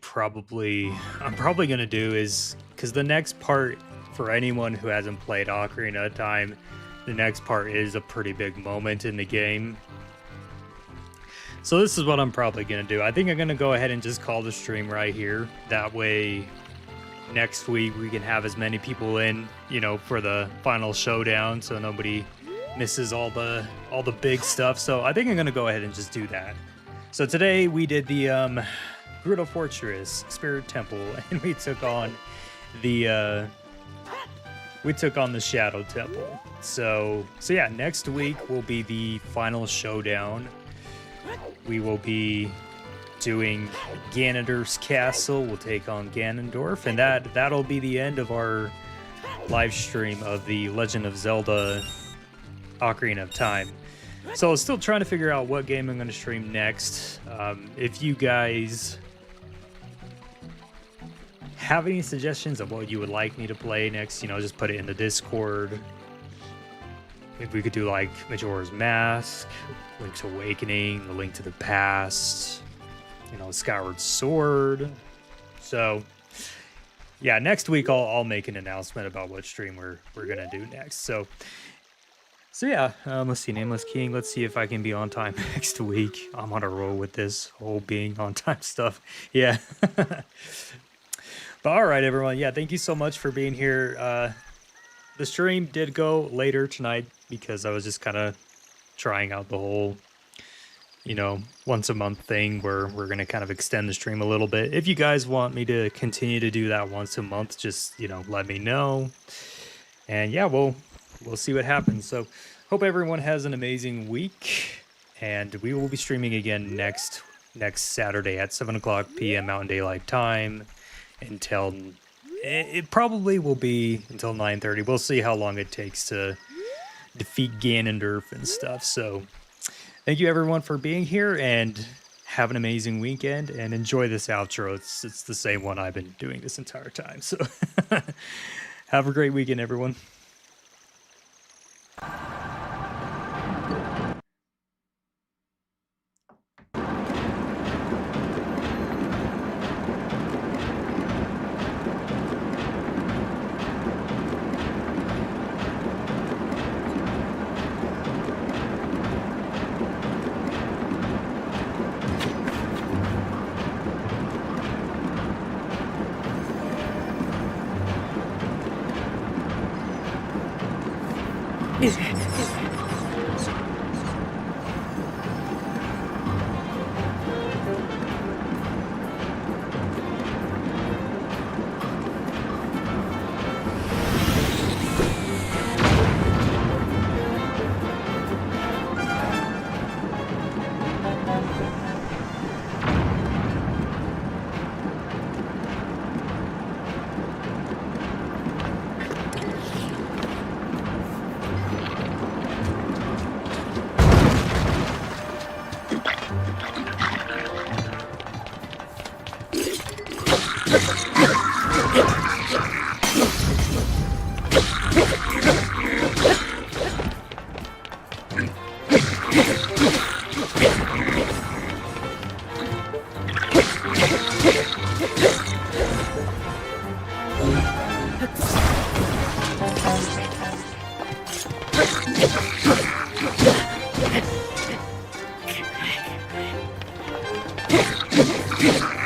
probably gonna do is, because the next part, for anyone who hasn't played Ocarina of Time, the next part is a pretty big moment in the game. So this is what I'm probably gonna do. I think I'm gonna go ahead and just call the stream right here. That way next week we can have as many people in, you know, for the final showdown, so nobody misses all the big stuff. So I think I'm gonna go ahead and just do that. So today we did the Gerudo Fortress, Spirit Temple, and we took on the Shadow Temple. So yeah, next week will be the final showdown. We will be doing Ganondorf's castle. We'll take on Ganondorf, and that'll be the end of our live stream of the Legend of Zelda Ocarina of Time. So still trying to figure out what game I'm going to stream next. If you guys have any suggestions of what you would like me to play next, you know, just put it in the Discord. Maybe we could do like Majora's Mask, Link's Awakening, The Link to the Past, you know, Skyward Sword. So yeah, next week I'll make an announcement about what stream we're gonna do next. So yeah, let's see, Nameless King. Let's see if I can be on time next week. I'm on a roll with this whole being on time stuff. Yeah. But all right, everyone. Yeah, thank you so much for being here. The stream did go later tonight because I was just kind of trying out the whole, you know, once a month thing where we're going to kind of extend the stream a little bit. If you guys want me to continue to do that once a month, just, you know, let me know. And yeah, we'll see what happens. So hope everyone has an amazing week, and we will be streaming again next Saturday at 7 o'clock p.m. Mountain Daylight Time until it probably will be until 9:30. We'll see how long it takes to defeat Ganondorf and stuff. So thank you everyone for being here, and have an amazing weekend, and enjoy this outro. It's the same one I've been doing this entire time. So have a great weekend, everyone. Yeah.